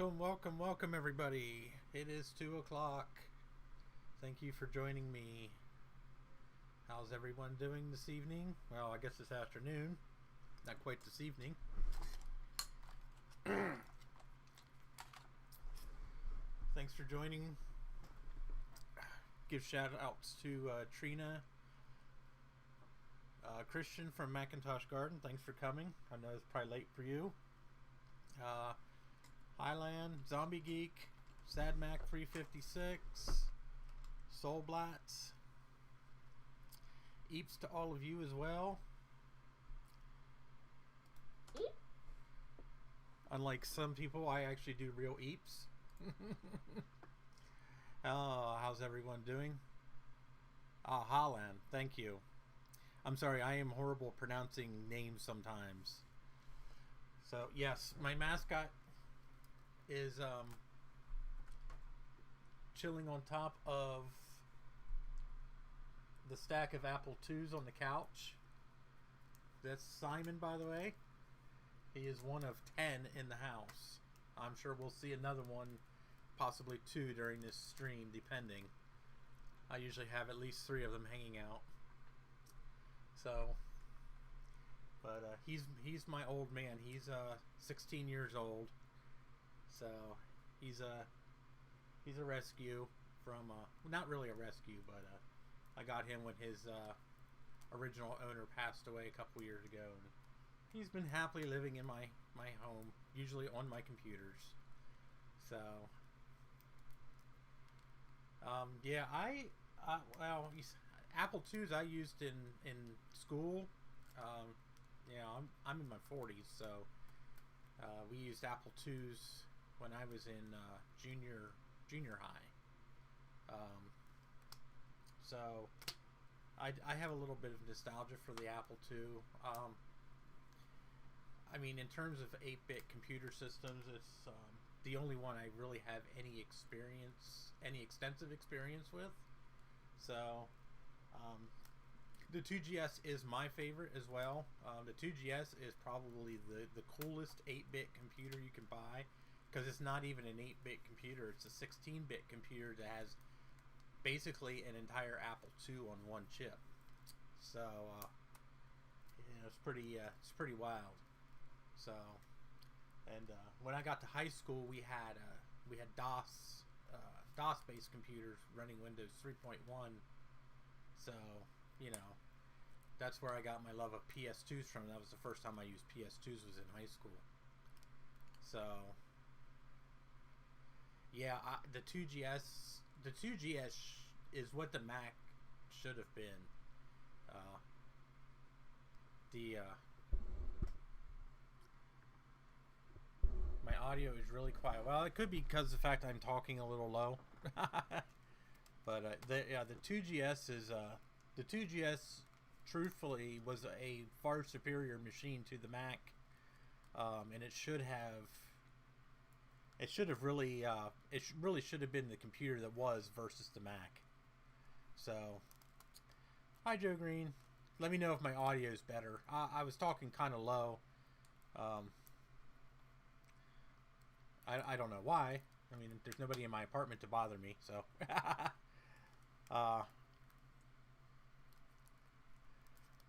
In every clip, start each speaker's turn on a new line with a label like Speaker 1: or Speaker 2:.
Speaker 1: Welcome everybody. It is 2 o'clock. Thank you for joining me. How's everyone doing this evening? Well, I guess this afternoon. Not quite this evening. Thanks for joining. Give shout outs to Trina, Christian from Macintosh Garden. Thanks for coming. I know it's probably late for you. Highland, Zombie Geek, SadMac 356, Soulblats, Eeps to all of you as well. Unlike some people, I actually do real Eeps. How's everyone doing? Holland, thank you. I'm sorry, I am horrible pronouncing names sometimes. So, yes, my mascot is chilling on top of the stack of Apple IIs on the couch. That's Simon, by the way. He is one of 10 in the house. I'm sure we'll see another one, possibly 2 during this stream, depending. I usually have at least 3 of them hanging out. So, but he's my old man. He's 16 years old. So he's a rescue from not really a rescue, but I got him when his original owner passed away a couple years ago, and he's been happily living in my home, usually on my computers. So yeah, well, Apple IIs I used in school. Yeah, I'm in my 40s, so we used Apple IIs when I was in junior high. So I have a little bit of nostalgia for the Apple II. I mean, in terms of 8-bit computer systems, it's the only one I really have any extensive experience with. So the 2GS is my favorite as well. The 2GS is probably the coolest 8-bit computer you can buy, because it's not even an 8-bit computer. It's a 16-bit computer that has basically an entire Apple II on one chip. So it's pretty wild. So, and when I got to high school, we had DOS based computers running Windows 3.1. So, that's where I got my love of PS2s from. That was the first time I used PS2s, was in high school. So yeah, the 2GS is what the Mac should have been. My audio is really quiet. Well, it could be because of the fact I'm talking a little low. But the 2GS is the 2GS truthfully was a far superior machine to the Mac, and it really should have been the computer that was versus the Mac. So, hi Joe Green. Let me know if my audio is better. I was talking kind of low. I don't know why. I mean, there's nobody in my apartment to bother me, so.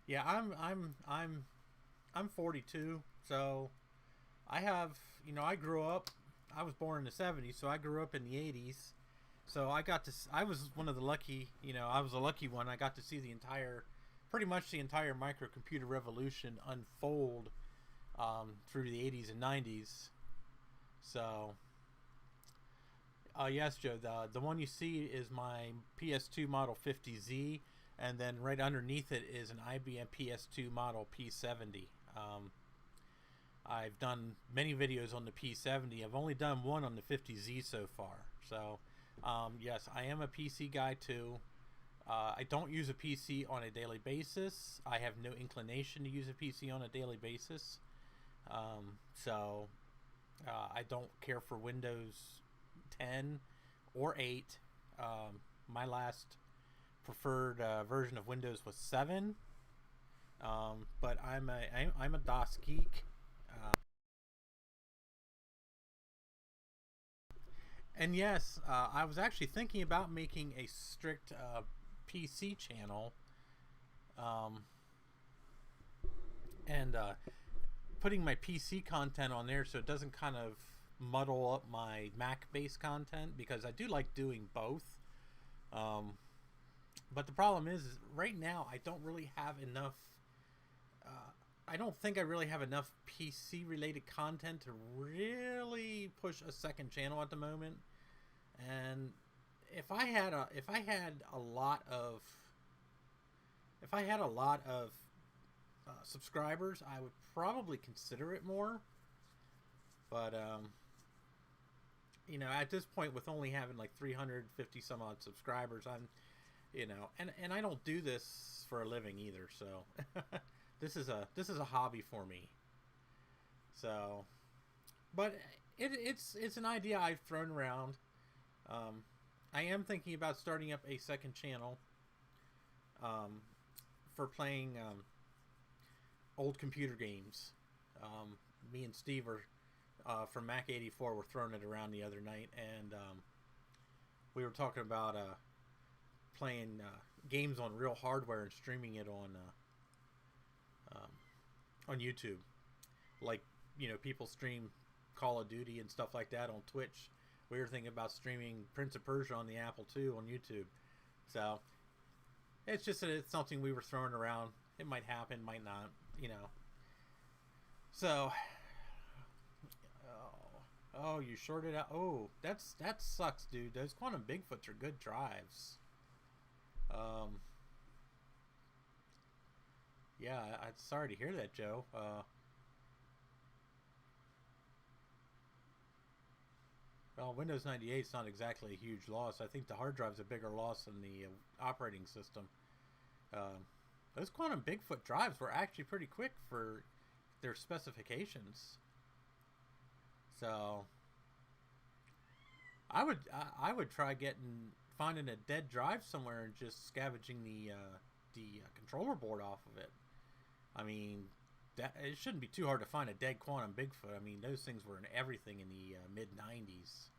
Speaker 1: Yeah, I'm 42, so I have, I grew up. I was born in the 70s, so I grew up in the 80s. So I was one of the lucky, I was a lucky one. I got to see pretty much the entire microcomputer revolution unfold through the 80s and 90s. So, yes, Joe, the one you see is my PS2 Model 50Z, and then right underneath it is an IBM PS2 Model P70. I've done many videos on the P70. I've only done one on the 50Z so far. So, yes, I am a PC guy too. I don't use a PC on a daily basis. I have no inclination to use a PC on a daily basis. So, I don't care for Windows 10 or 8. My last preferred version of Windows was 7. But I'm a DOS geek. And yes, I was actually thinking about making a strict PC channel, um, and putting my PC content on there so it doesn't kind of muddle up my Mac-based content, because I do like doing both. Um, but the problem is right now I don't really have enough. I don't think I really have enough PC-related content to really push a second channel at the moment. And if I had a lot of subscribers, I would probably consider it more. But at this point, with only having like 350 some odd subscribers, I'm, and I don't do this for a living either. So this is a hobby for me. So, but it's an idea I've thrown around. I am thinking about starting up a second channel for playing old computer games. Me and Steve are from Mac 84 were throwing it around the other night, and we were talking about playing games on real hardware and streaming it on YouTube. Like, people stream Call of Duty and stuff like that on Twitch. We were thinking about streaming Prince of Persia on the Apple II on YouTube. So it's just that it's something we were throwing around. It might happen, might not, So, oh, you shorted out. Oh, that sucks, dude. Those Quantum Bigfoots are good drives. Yeah, I'm sorry to hear that, Joe. Well, Windows 98 is not exactly a huge loss. I think the hard drive's a bigger loss than the operating system. Those Quantum Bigfoot drives were actually pretty quick for their specifications. So I would try finding a dead drive somewhere and just scavenging the controller board off of it. I mean, it shouldn't be too hard to find a dead Quantum Bigfoot. I mean, those things were in everything in the mid-90s.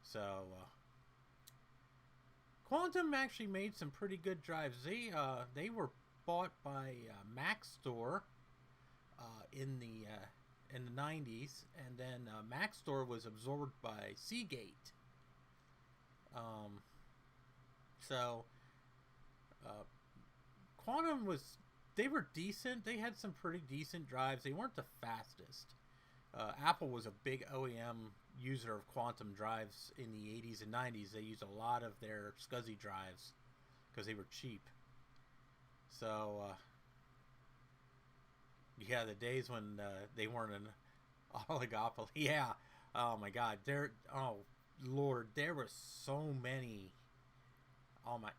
Speaker 1: So, Quantum actually made some pretty good drives. They were bought by Mac Store in the 90s, and then Mac Store was absorbed by Seagate. So, Quantum they were decent. They had some pretty decent drives. They weren't the fastest. Apple was a big OEM user of Quantum drives in the 80s and 90s. They used a lot of their SCSI drives because they were cheap. So, yeah, the days when they weren't an oligopoly. Yeah. Oh, my God. Oh, Lord. There were so many.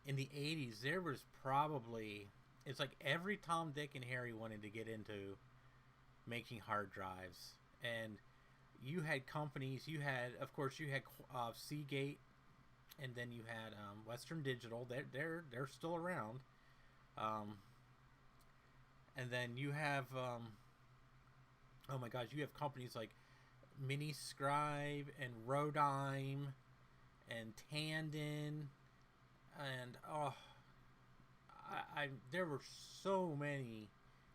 Speaker 1: In the 80s, there was probably... It's like every Tom, Dick, and Harry wanted to get into making hard drives. And you had companies. Of course, you had Seagate, and then you had Western Digital. They're still around. And then you have, oh my gosh, you have companies like Miniscribe and Rodime and Tandon, and there were so many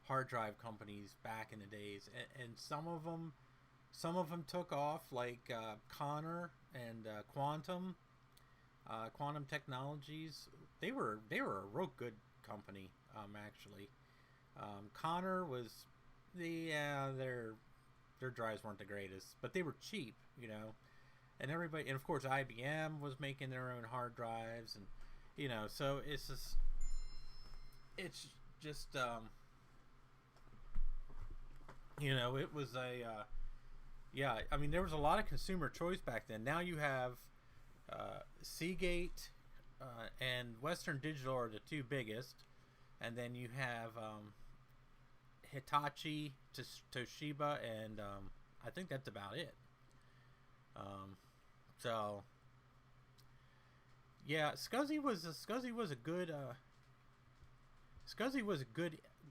Speaker 1: hard drive companies back in the days, and some of them took off, like Connor and Quantum Technologies. They were a real good company, actually. Connor was their drives weren't the greatest, but they were cheap, and everybody, and of course IBM was making their own hard drives, and so it's just it was I mean, there was a lot of consumer choice back then. Now you have Seagate and Western Digital are the two biggest, and then you have Hitachi, Toshiba, and I think that's about it. So yeah, SCSI was a good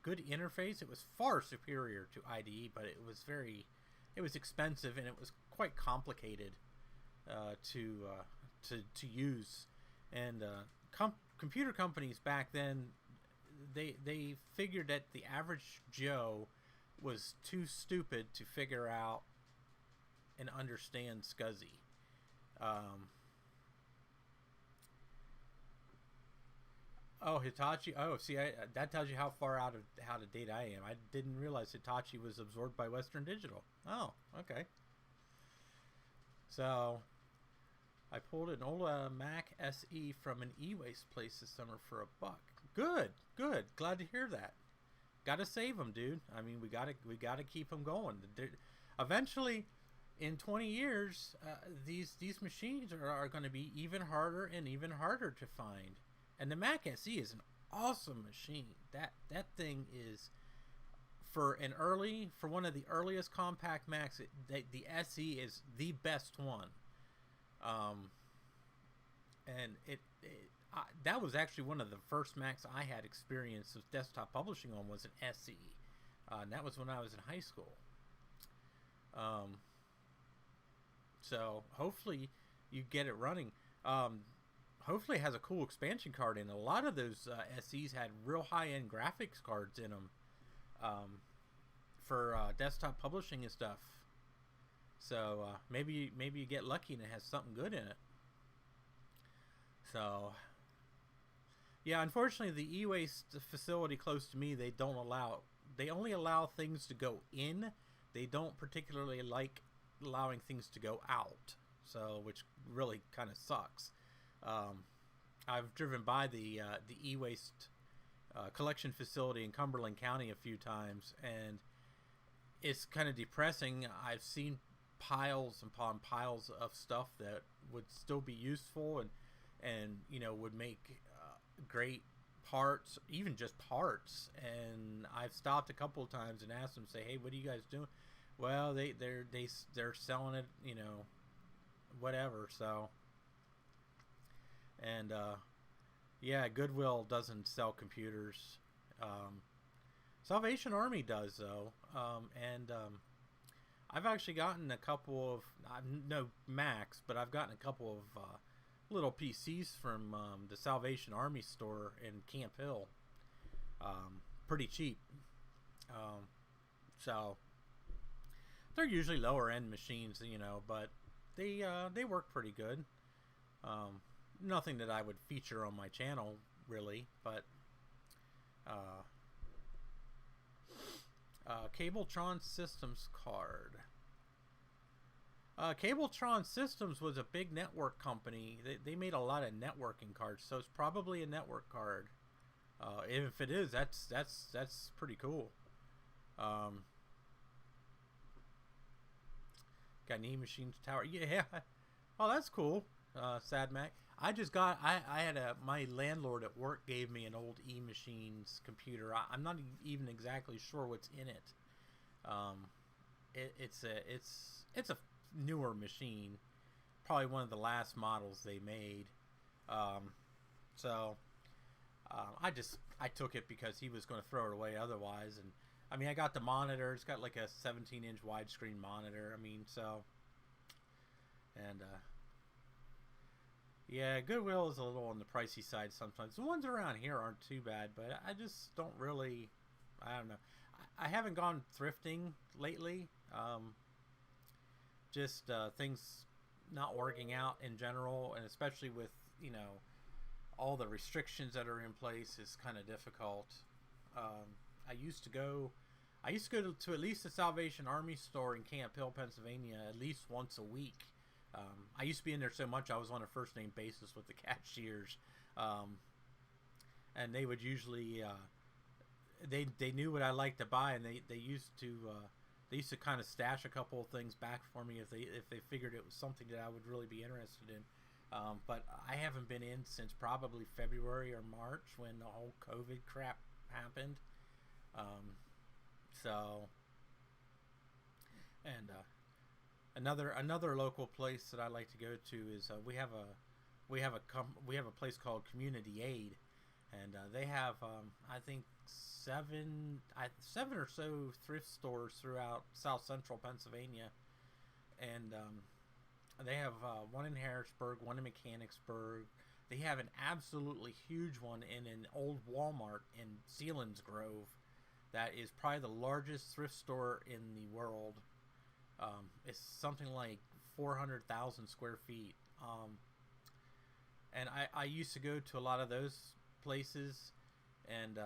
Speaker 1: interface. It was far superior to IDE, but it was expensive, and it was quite complicated. to use, and computer companies back then, they figured that the average Joe was too stupid to figure out and understand SCSI. Oh, Hitachi. Oh, see, that tells you how far out of date I am. I didn't realize Hitachi was absorbed by Western Digital. Oh, okay. So, I pulled an old Mac SE from an e-waste place this summer for $1. Good, good. Glad to hear that. Got to save them, dude. I mean, we gotta keep them going. Eventually, in 20 years, these machines are going to be even harder and even harder to find. And the Mac SE is an awesome machine. That thing is, for one of the earliest compact Macs, the SE is the best one. And that was actually one of the first Macs I had experience with desktop publishing on, was an SE. And that was when I was in high school. So hopefully you get it running. Hopefully it has a cool expansion card in it. A lot of those SEs had real high-end graphics cards in them for desktop publishing and stuff. So maybe you get lucky and it has something good in it. So yeah, unfortunately the e-waste facility close to me, they only allow things to go in. They don't particularly like allowing things to go out. So, which really kind of sucks. I've driven by the e-waste collection facility in Cumberland County a few times, and it's kind of depressing. I've seen piles upon piles of stuff that would still be useful and would make great parts, even just parts. And I've stopped a couple of times and asked them, say, hey, what are you guys doing? Well, they're selling it, whatever. So, and yeah, Goodwill doesn't sell computers. Salvation Army does, though. I've actually gotten a couple of, no Macs, but I've gotten a couple of little PCs from the Salvation Army store in Camp Hill. Pretty cheap. So they're usually lower end machines, but they work pretty good. Nothing that I would feature on my channel, really, but Cabletron Systems card. Cabletron Systems was a big network company. They made a lot of networking cards, so it's probably a network card. If it is, that's pretty cool. Got an E-Machines tower. Yeah. Oh, that's cool. Sad Mac. I had my landlord at work gave me an old E-Machines computer. I'm not even exactly sure what's in it. It's a newer machine, probably one of the last models they made. So I took it because he was going to throw it away otherwise. And I mean, I got the monitor. It's got like a 17-inch widescreen monitor. I mean, so, and yeah, Goodwill is a little on the pricey side sometimes. The ones around here aren't too bad, but I just don't really, I don't know. I haven't gone thrifting lately. Just things not working out in general, and especially with, all the restrictions that are in place is kind of difficult. I used to go to at least the Salvation Army store in Camp Hill, Pennsylvania, at least once a week. I used to be in there so much I was on a first name basis with the cashiers, and they would usually they knew what I liked to buy, and they used to kind of stash a couple of things back for me if they figured it was something that I would really be interested in. But I haven't been in since probably February or March when the whole COVID crap happened. So, and another local place that I like to go to is we have a place called Community Aid, and they have I think seven or so thrift stores throughout South Central Pennsylvania, and They have one in Harrisburg, one in Mechanicsburg. They have an absolutely huge one in an old Walmart in Selinsgrove. That is probably the largest thrift store in the world. It's something like 400,000 square feet. And I used to go to a lot of those places, and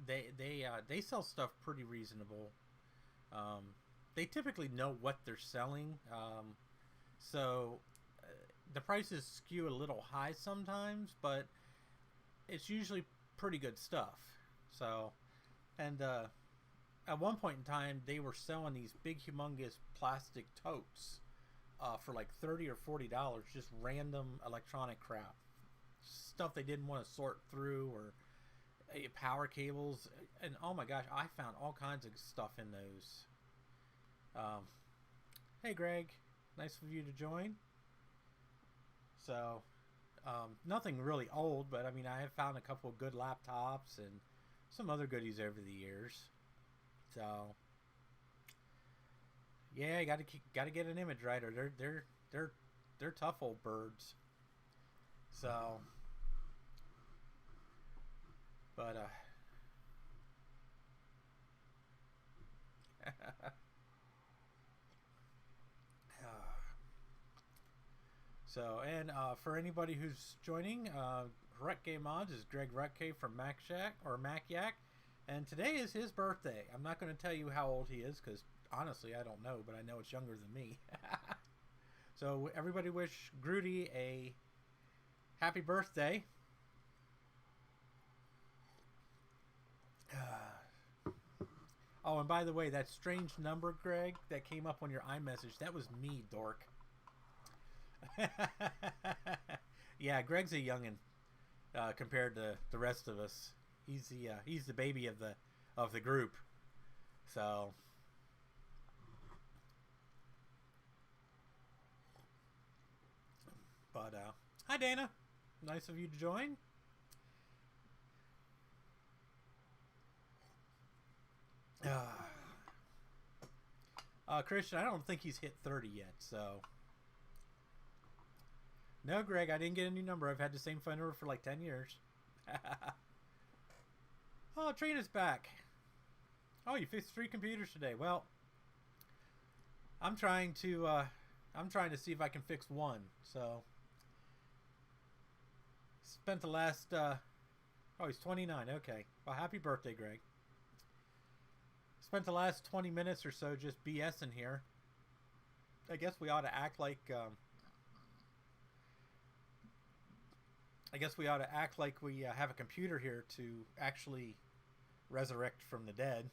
Speaker 1: they sell stuff pretty reasonable. They typically know what they're selling, so the prices skew a little high sometimes, but it's usually pretty good stuff. So, and at one point in time, they were selling these big, humongous plastic totes for like $30 or $40, just random electronic crap, stuff they didn't want to sort through, or power cables. And oh my gosh, I found all kinds of stuff in those. Hey Greg, nice of you to join. So, nothing really old, but I mean, I have found a couple of good laptops and some other goodies over the years. So, yeah, you gotta get an image right, or they're tough old birds. So, but so, and for anybody who's joining, Hrutkay Mods is Greg Hrutkay from Mac Shack or Mac Yak, and today is his birthday. I'm not going to tell you how old he is because honestly I don't know, but I know it's younger than me. So everybody wish Grudy a happy birthday. Oh, and by the way, that strange number, Greg, that came up on your iMessage, that was me, dork. Yeah, Greg's a youngin compared to the rest of us. He's the baby of the group. So, but hi Dana, nice of you to join. Christian, I don't think he's hit 30 yet, so. No, Greg, I didn't get a new number. I've had the same phone number for like 10 years. Oh, Trina's back. Oh, you fixed 3 computers today. Well, I'm trying to see if I can fix 1. So, spent the last, oh, he's 29. Okay. Well, happy birthday, Greg. Spent the last 20 minutes or so just BSing here. I guess we ought to act like, we have a computer here to actually resurrect from the dead.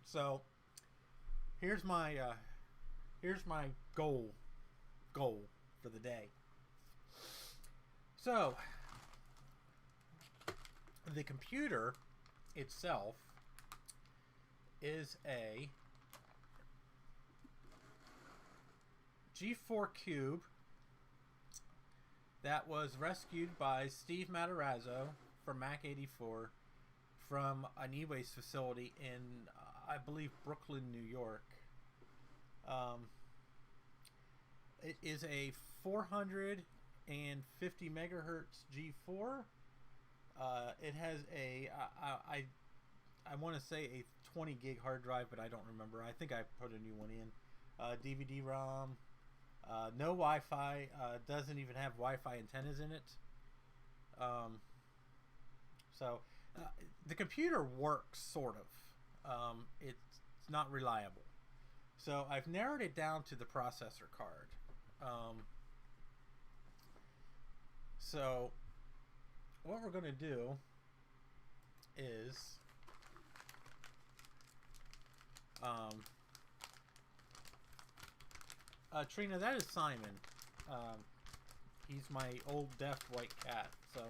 Speaker 1: So here's my goal for the day. So the computer itself is a G4 Cube that was rescued by Steve Matarazzo from Mac 84 from an e-waste facility in, I believe, Brooklyn, New York. It is a 450 megahertz G4. It has a, I want to say a 20 gig hard drive, but I don't remember. I think I put a new one in. DVD-ROM. No Wi-Fi. Doesn't even have Wi-Fi antennas in it. So the computer works, sort of. It's not reliable. So I've narrowed it down to the processor card. So what we're going to do is Trina, that is Simon. He's my old deaf white cat, so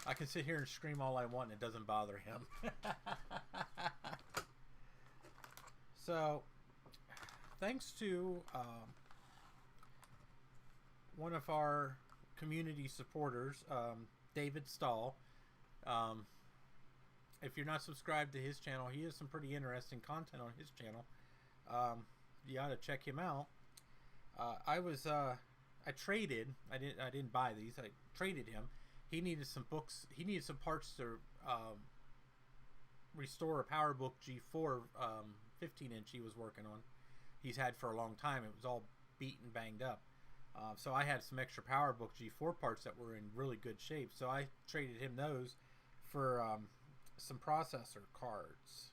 Speaker 1: I can sit here and scream all I want and it doesn't bother him. So thanks to one of our community supporters, David Stahl. If you're not subscribed to his channel, he has some pretty interesting content on his channel. You ought to check him out. I traded. I didn't buy these. I traded him. He needed some books. He needed some parts to restore a PowerBook G4 15-inch he was working on. He's had for a long time. It was all beat and banged up. So I had some extra PowerBook G4 parts that were in really good shape. So I traded him those for some processor cards.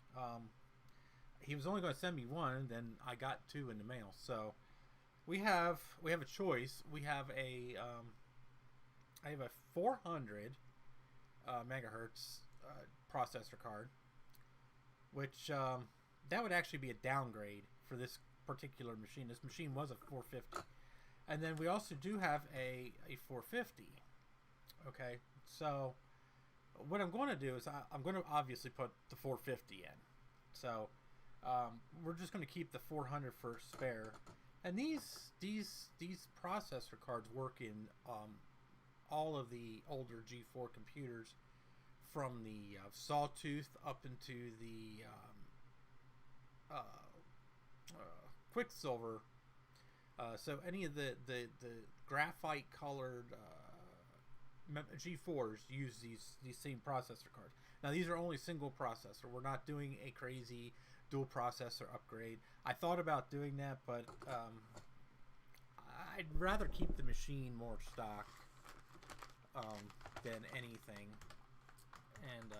Speaker 1: He was only going to send me one, then I got two in the mail. So we have a choice. We have I have a 400 megahertz processor card, which that would actually be a downgrade for this particular machine. This machine was a 450, and then we also do have a 450. Okay, so what I'm going to do is I'm going to obviously put the 450 in. So we're just going to keep the 400 for spare. And these processor cards work in all of the older G4 computers, from the Sawtooth up into the Quicksilver. So any of the graphite colored G4s use these same processor cards. Now these are only single processor. We're not doing a crazy dual processor upgrade. I thought about doing that, but I'd rather keep the machine more stock than anything. And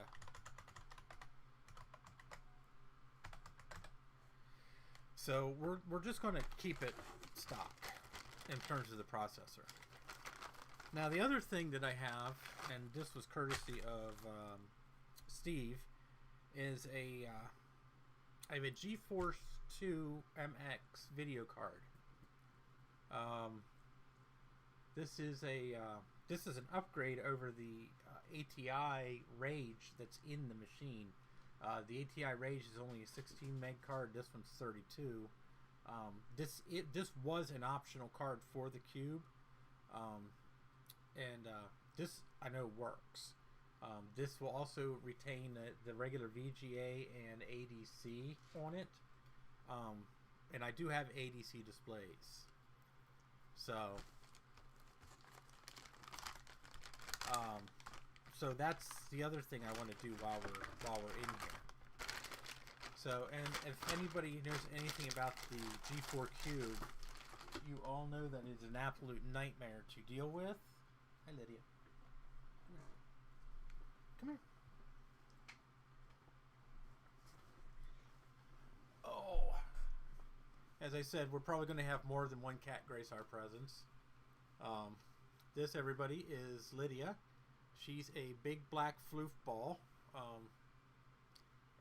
Speaker 1: so we're just going to keep it stock in terms of the processor. Now the other thing that I have, and this was courtesy of Steve, is I have a GeForce 2 MX video card. This is an upgrade over the ATI Rage that's in the machine. The ATI Rage is only a 16 meg card. This one's 32. This was an optional card for the Cube, and this I know works. This will also retain the regular VGA and ADC on it, and I do have ADC displays. So that's the other thing I want to do while we're in here. So, and if anybody knows anything about the G4 Cube, you all know that it's an absolute nightmare to deal with. Hi, Lydia. Come here. Oh. As I said, we're probably going to have more than one cat grace our presence. This, everybody, is Lydia. She's a big black floof ball.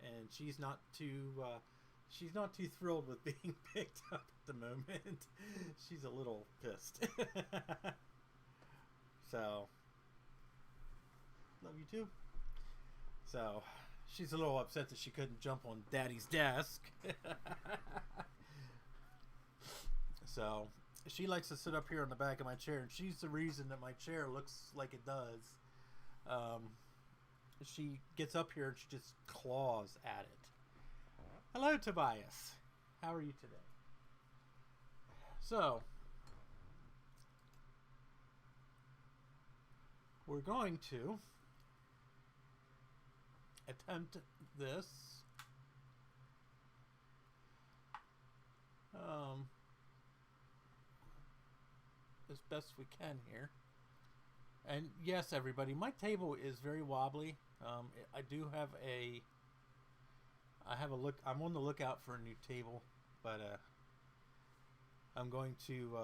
Speaker 1: And she's not too thrilled with being picked up at the moment. She's a little pissed. So, love you too. So, she's a little upset that she couldn't jump on Daddy's desk. So, she likes to sit up here on the back of my chair, and she's the reason that my chair looks like it does. She gets up here and she just claws at it. Hello, Tobias. How are you today? So, we're going to attempt this. As best we can here. And yes, everybody, my table is very wobbly. I do have I'm on the lookout for a new table, but I'm going to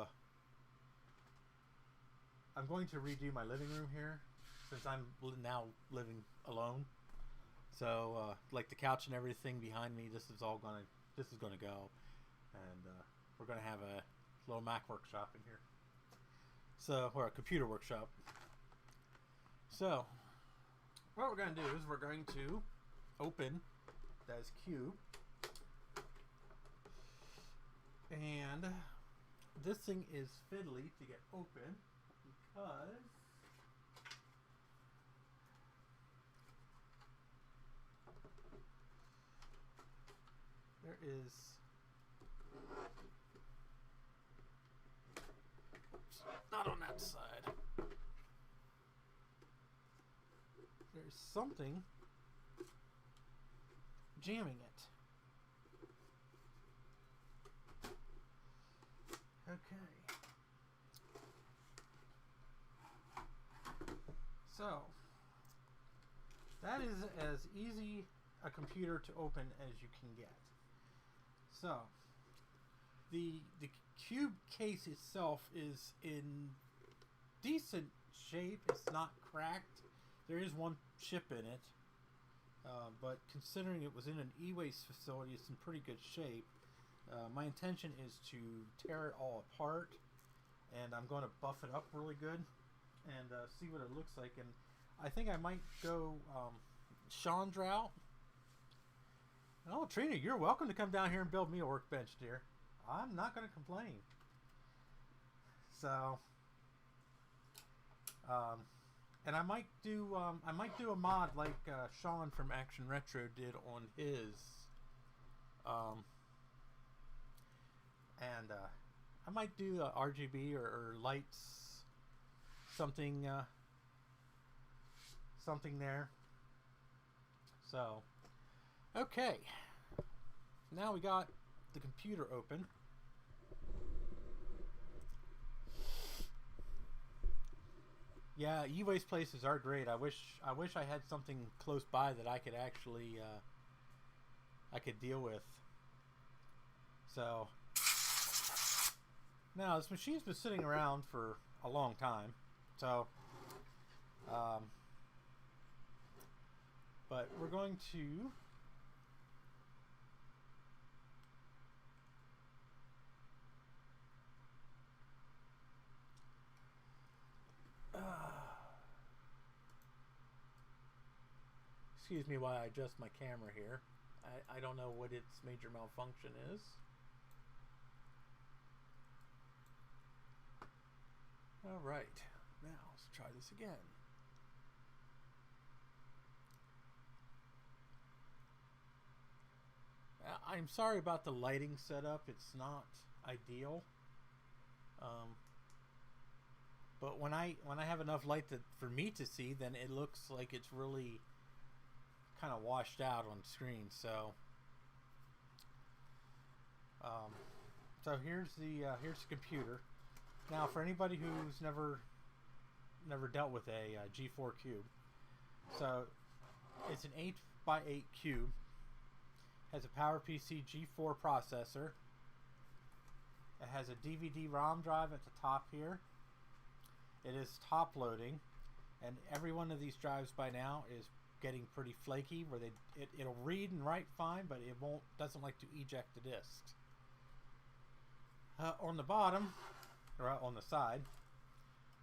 Speaker 1: redo my living room here, since I'm now living alone. So like the couch and everything behind me, this is gonna go, and we're gonna have a little Mac workshop in here. So, or a computer workshop. So, what we're going to do is we're going to open this Cube. And this thing is fiddly to get open because there is Not on that side. There's something jamming it. Okay. So, that is as easy a computer to open as you can get. So, the Cube case itself is in decent shape. It's not cracked. There is one chip in it. But considering it was in an e-waste facility, it's in pretty good shape. My intention is to tear it all apart, and I'm going to buff it up really good and see what it looks like. And I think I might go Sean's route. Oh, Trina, you're welcome to come down here and build me a workbench, dear. I'm not going to complain. So, and I might do a mod like Sean from Action Retro did on his, and I might do RGB or lights, something there. So, okay, now we got the computer open. Yeah, e-waste places are great. I wish I had something close by that I could actually I could deal with. So now this machine's been sitting around for a long time. So but we're going to excuse me while I adjust my camera here. I don't know what its major malfunction is. Alright, now let's try this again. I'm sorry about the lighting setup. It's not ideal. But when I have enough light for me to see, then it looks like it's really kind of washed out on screen. So so here's the computer. Now, for anybody who's never dealt with a G4 Cube, so it's an 8x8 cube. Has a PowerPC G4 processor. It has a DVD-ROM drive at the top here. It is top loading, and every one of these drives by now is getting pretty flaky, where it'll read and write fine, but it doesn't like to eject the disks. On the bottom, or on the side,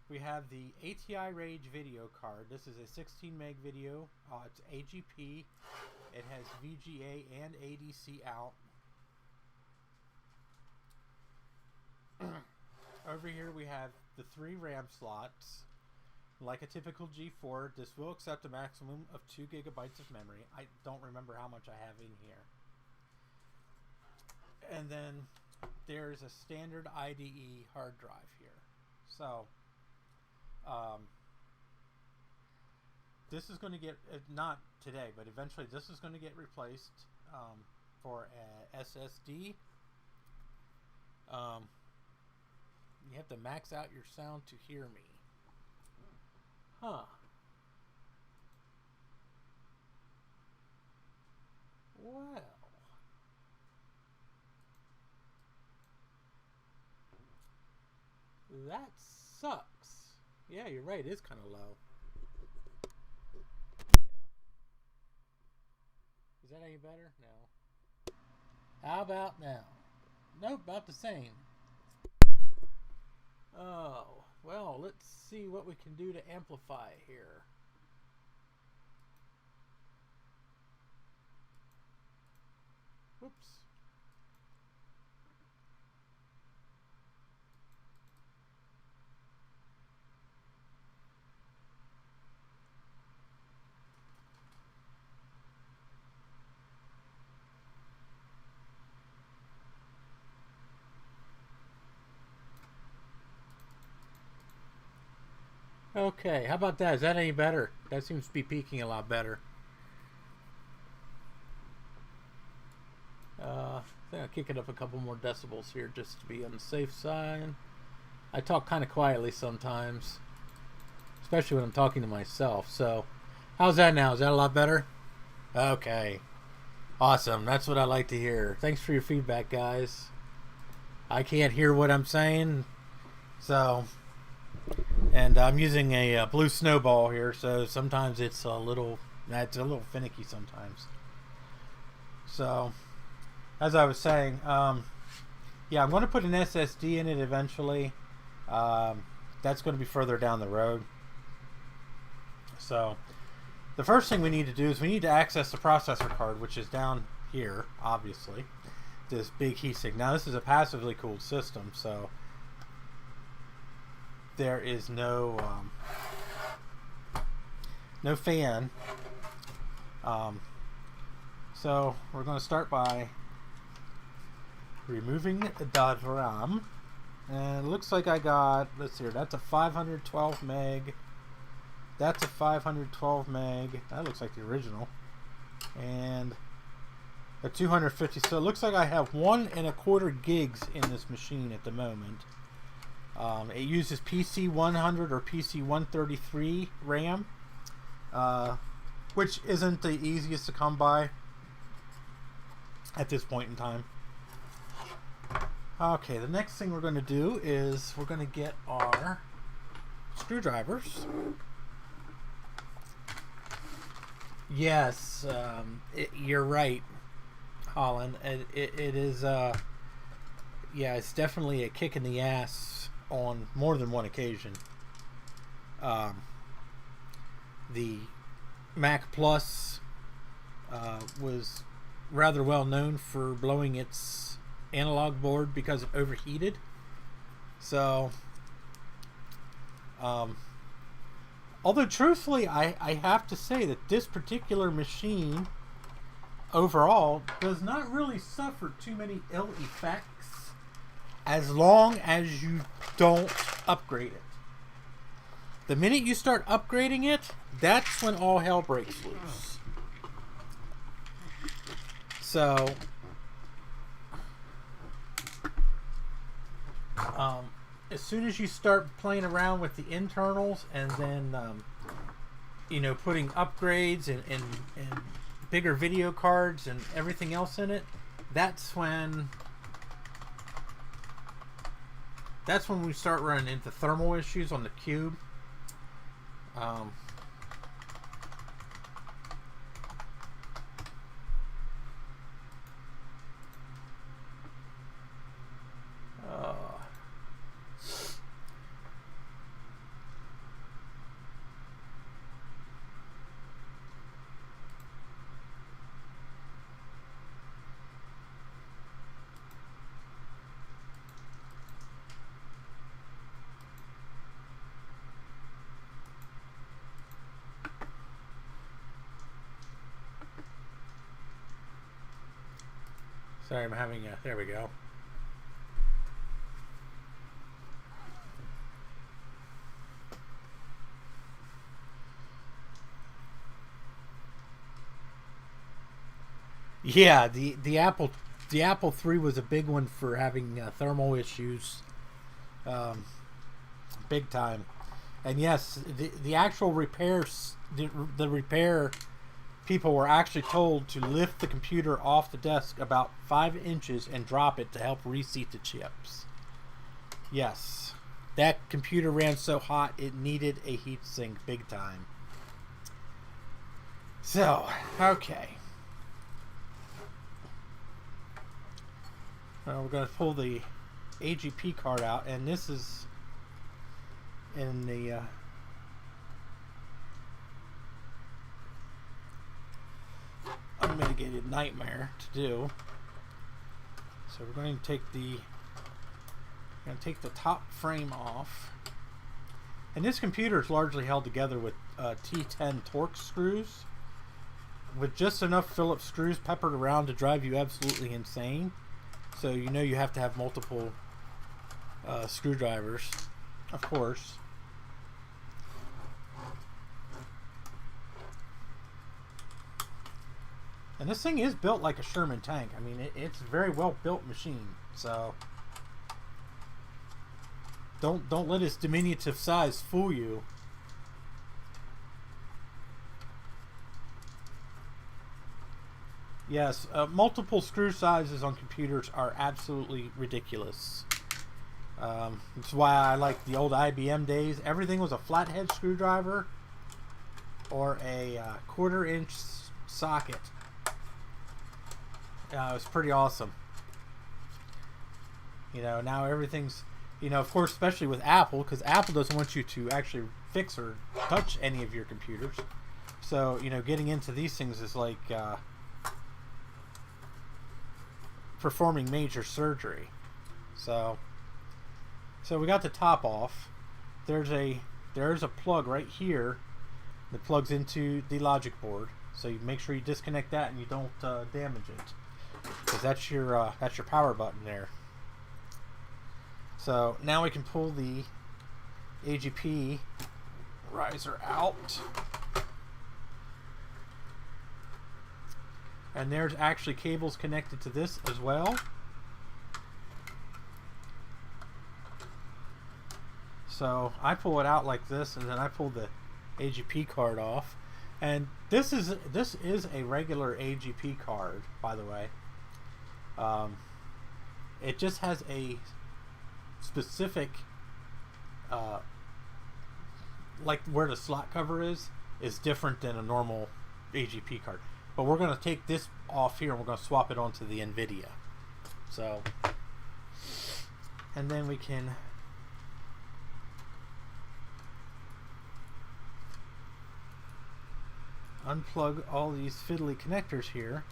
Speaker 1: we have the ATI Rage video card. This is a 16 meg video. It's AGP. It has VGA and ADC out. Over here we have the 3 RAM slots. Like a typical G4, this will accept a maximum of 2 gigabytes of memory. I don't remember how much I have in here. And then there's a standard IDE hard drive here. So, this is going to get, not today, but eventually this is going to get replaced for a SSD. You have to max out your sound to hear me. Huh. Well. That sucks. Yeah, you're right. It is kind of low. Is that any better? No. How about now? Nope, about the same. Oh, well, let's see what we can do to amplify here. Whoops. Okay, how about that? Is that any better? That seems to be peaking a lot better. I think I'll kick it up a couple more decibels here just to be on the safe side. I talk kind of quietly sometimes, especially when I'm talking to myself. So, how's that now? Is that a lot better? Okay. Awesome. That's what I like to hear. Thanks for your feedback, guys. I can't hear what I'm saying, so... And I'm using a blue snowball here, so sometimes it's a little finicky sometimes. So, as I was saying, yeah, I'm going to put an SSD in it eventually. That's going to be further down the road. So, the first thing we need to do is we need to access the processor card, which is down here, obviously. This big heatsink. Now, this is a passively cooled system, so there is no fan. So we're going to start by removing the RAM, and it looks like I got, let's see here, that's a 512 meg, that's a 512 meg, that looks like the original, and a 250, so it looks like I have 1.25 gigs in this machine at the moment. It uses PC 100 or PC 133 RAM, which isn't the easiest to come by at this point in time. Okay, the next thing we're going to do is we're going to get our screwdrivers. Yes, you're right, Holland. It is, yeah, it's definitely a kick in the ass on more than one occasion. The Mac Plus was rather well known for blowing its analog board because it overheated. So, although truthfully, I have to say that this particular machine overall does not really suffer too many ill effects as long as you don't upgrade it. The minute you start upgrading it, that's when all hell breaks loose. So, as soon as you start playing around with the internals and then, you know, putting upgrades and bigger video cards and everything else in it, that's when we start running into thermal issues on the Cube. Sorry, I'm having a... There we go. Yeah, the Apple III was a big one for having thermal issues, big time. And yes, the actual repairs, the repair people were actually told to lift the computer off the desk about 5 inches and drop it to help reseat the chips. Yes, that computer ran so hot it needed a heatsink big time. So, okay. We're going to pull the AGP card out, and this is in the unmitigated nightmare to do. So we're going to take the top frame off, and this computer is largely held together with T10 Torx screws, with just enough Phillips screws peppered around to drive you absolutely insane. So you know you have to have multiple screwdrivers, of course. And this thing is built like a Sherman tank. I mean, it's a very well built machine. So don't let its diminutive size fool you. Yes, multiple screw sizes on computers are absolutely ridiculous. That's why I like the old IBM days. Everything was a flathead screwdriver or a 1/4 inch socket. It was pretty awesome. You know, now everything's, you know, of course, especially with Apple, because Apple doesn't want you to actually fix or touch any of your computers. So, you know, getting into these things is like performing major surgery. So we got the top off. There's a plug right here that plugs into the logic board. So you make sure you disconnect that and you don't damage it, because that's your power button there. So now we can pull the AGP riser out, and there's actually cables connected to this as well. So I pull it out like this, and then I pull the AGP card off. And this is a regular AGP card, by the way. It just has a specific, like where the slot cover is different than a normal AGP card. But we're going to take this off here and we're going to swap it onto the NVIDIA. So, and then we can unplug all these fiddly connectors here.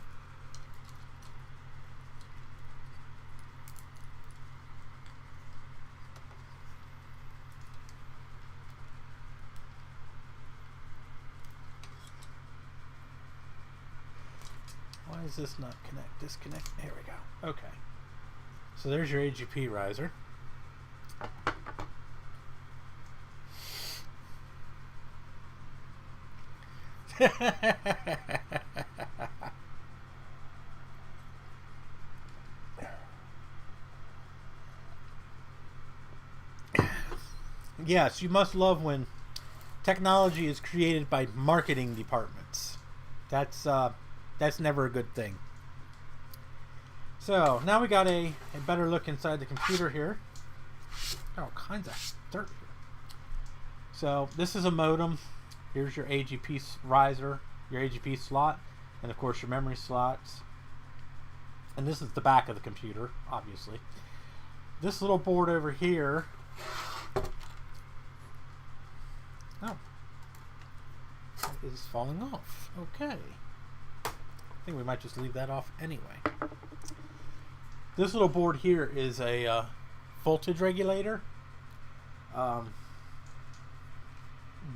Speaker 1: Why is this not disconnect? There we go. Okay. So there's your AGP riser. Yes, you must love when technology is created by marketing departments. That's never a good thing. So now we got a better look inside the computer here. Got all kinds of dirt here. So this is a modem. Here's your AGP riser, your AGP slot, and of course your memory slots. And this is the back of the computer, obviously. This little board over here. Oh, it is falling off. Okay. I think we might just leave that off anyway. This little board here is a voltage regulator.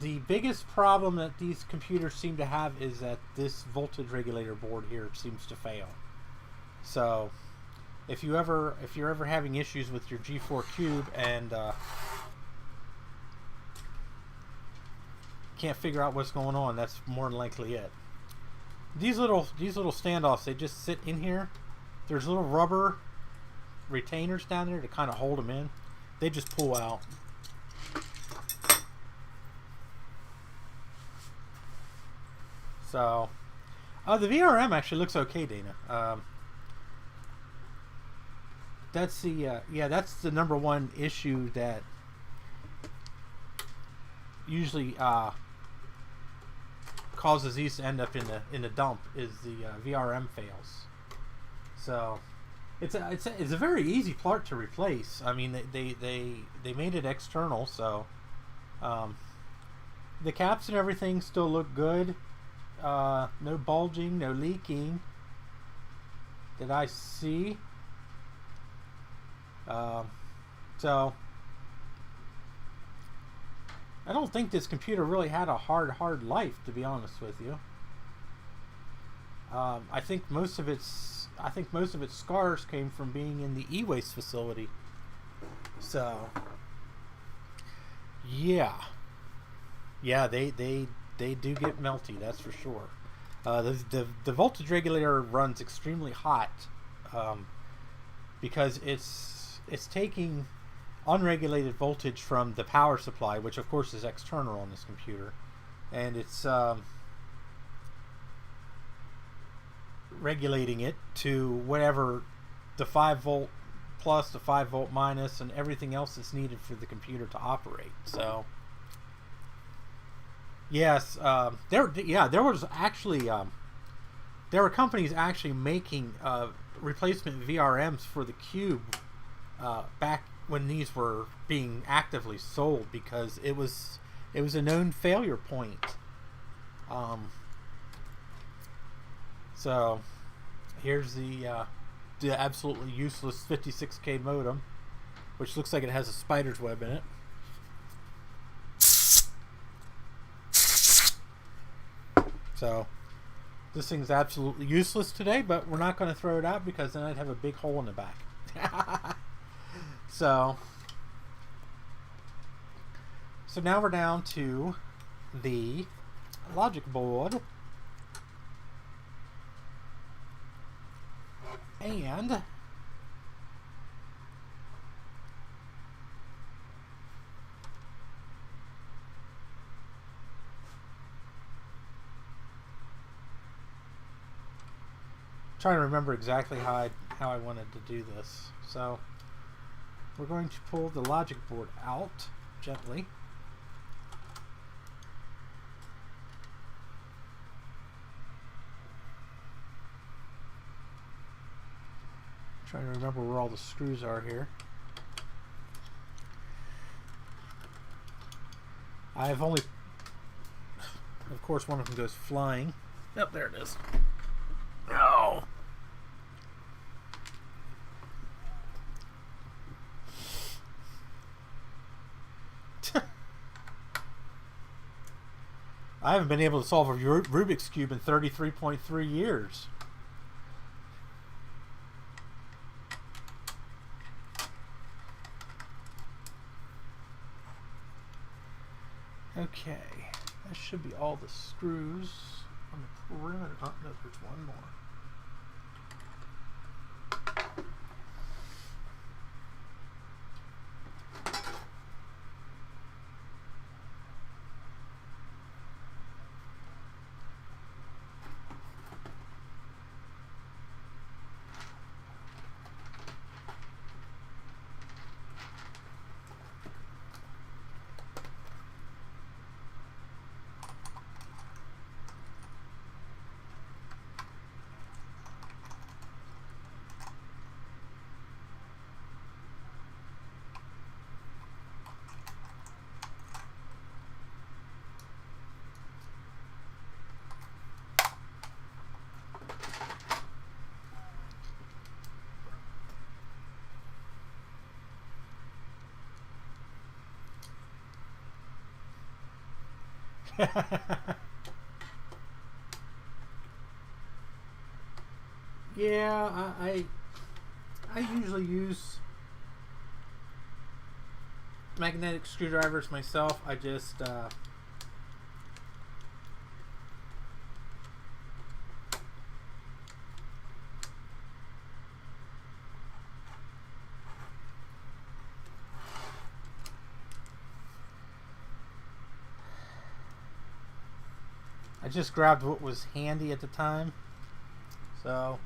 Speaker 1: The biggest problem that these computers seem to have is that this voltage regulator board here seems to fail. So if you're ever having issues with your G4 Cube and can't figure out what's going on, that's more than likely it. These little standoffs, they just sit in here. There's little rubber retainers down there to kind of hold them in. They just pull out. So, the VRM actually looks okay, Dana. That's the number one issue that usually causes these to end up in the dump, is the VRM fails. So it's a very easy part to replace. I mean, they made it external, so the caps and everything still look good. No bulging, no leaking that I see. So I don't think this computer really had a hard life, to be honest with you. I think most of its scars came from being in the e-waste facility. So yeah, they do get melty, that's for sure. The voltage regulator runs extremely hot because it's taking unregulated voltage from the power supply, which of course is external on this computer, and it's regulating it to whatever the 5-volt plus, the 5-volt minus, and everything else that's needed for the computer to operate. So yes, there was actually there were companies actually making replacement VRMs for the Cube back when these were being actively sold, because it was a known failure point. So here's the absolutely useless 56K modem, which looks like it has a spider's web in it. So this thing's absolutely useless today, but we're not going to throw it out because then I'd have a big hole in the back. So now we're down to the logic board. And trying to remember exactly how I wanted to do this. So we're going to pull the logic board out gently. Trying to remember where all the screws are here. I've only, of course, one of them goes flying. Yep, there it is. No. I haven't been able to solve a Rubik's Cube in 33.3 years. Okay, that should be all the screws on the perimeter. Oh, no, there's one more. Yeah, I usually use magnetic screwdrivers myself. I just grabbed what was handy at the time. So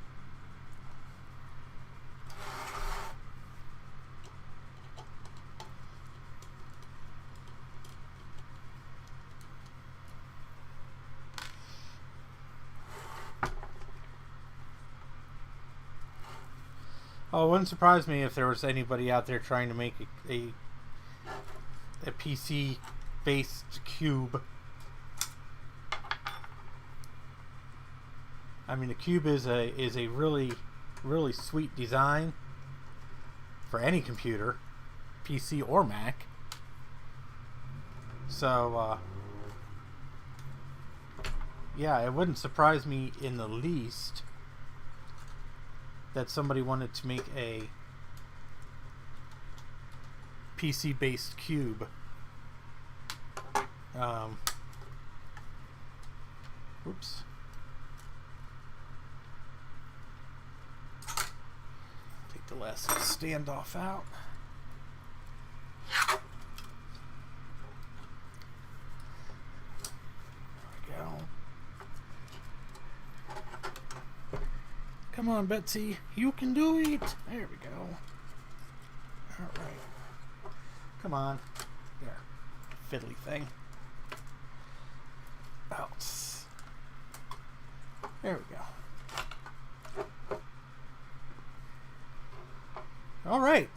Speaker 1: oh, it wouldn't surprise me if there was anybody out there trying to make a PC based cube. I mean, the Cube is a really sweet design for any computer, PC or Mac. So yeah, it wouldn't surprise me in the least that somebody wanted to make a PC based cube. Oops. last standoff out. There we go. Come on, Betsy. You can do it. There we go. All right. Come on. There. Fiddly thing. Out. There we go. All right.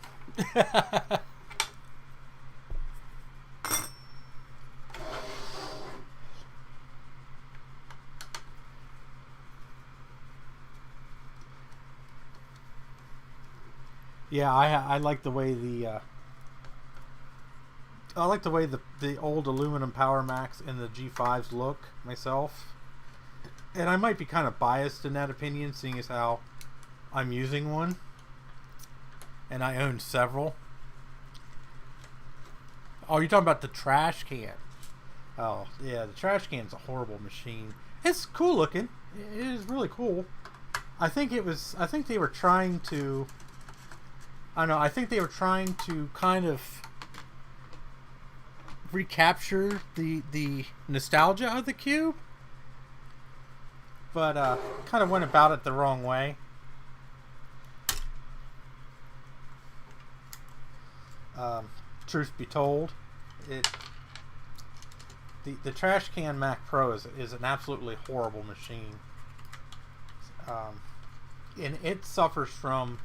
Speaker 1: Yeah, I like the way the old aluminum PowerMacs and the G5s look myself. And I might be kind of biased in that opinion, seeing as how I'm using one. And I own several. Oh, you're talking about the trash can. Oh, yeah, the trash can's a horrible machine. It's cool looking. It is really cool. I think they were trying to... I don't know, I think they were trying to kind of recapture the nostalgia of the Cube. But kind of went about it the wrong way. Truth be told, the Trash Can Mac Pro is an absolutely horrible machine. And it suffers from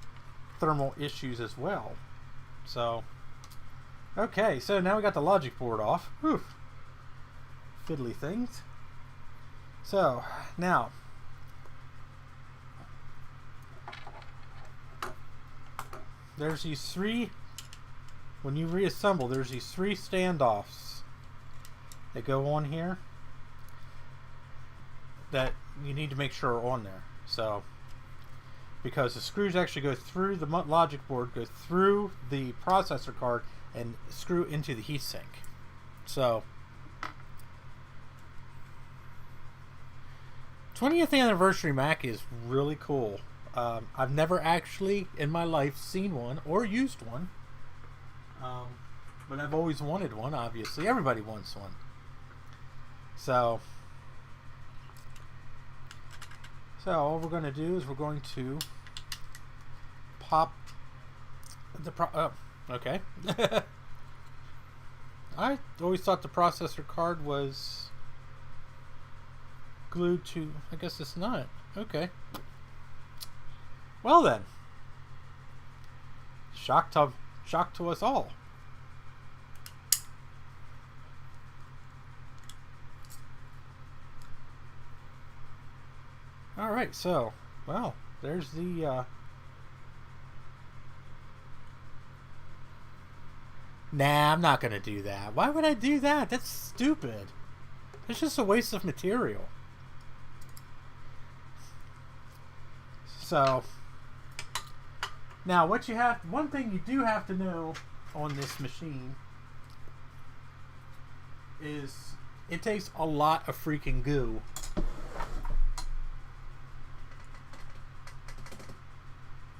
Speaker 1: thermal issues as well. So, okay, so now we got the logic board off. Whew. Fiddly things. So, now, there's these three, when you reassemble, there's these three standoffs that go on here that you need to make sure are on there. So, because the screws actually go through the logic board, go through the processor card, and screw into the heatsink. So, 20th anniversary Mac is really cool. I've never actually in my life seen one or used one, but I've always wanted one. Obviously, everybody wants one. So all we're going to do is we're going to pop the okay. I always thought the processor card was glued to, I guess it's not. Okay. Well then. Shock to us all. Alright, so, well, there's the, Nah, I'm not gonna do that. Why would I do that? That's stupid. It's just a waste of material. So, now one thing you do have to know on this machine is it takes a lot of freaking goo.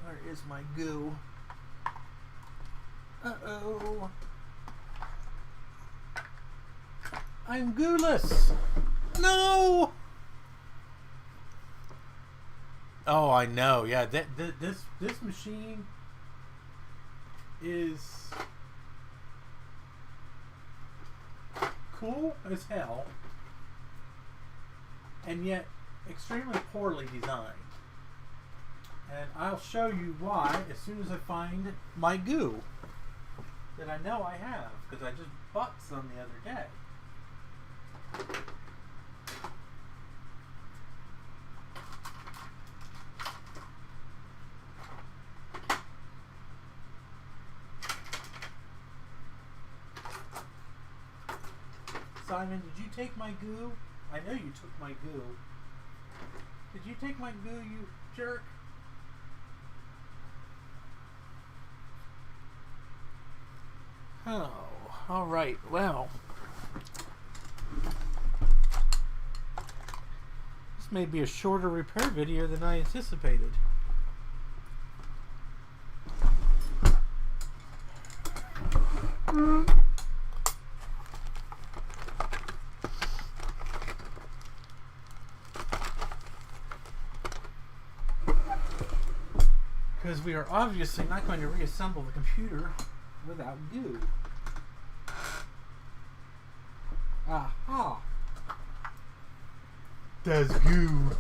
Speaker 1: Where is my goo? Uh-oh. I'm gooless. No! Oh, I know. Yeah, this machine is cool as hell, and yet extremely poorly designed. And I'll show you why as soon as I find my goo that I know I have, because I just bought some the other day. Simon, did you take my goo? I know you took my goo. Did you take my goo, you jerk? Oh, alright, well. This may be a shorter repair video than I anticipated. Because we are obviously not going to reassemble the computer without goo. Aha! Does goo.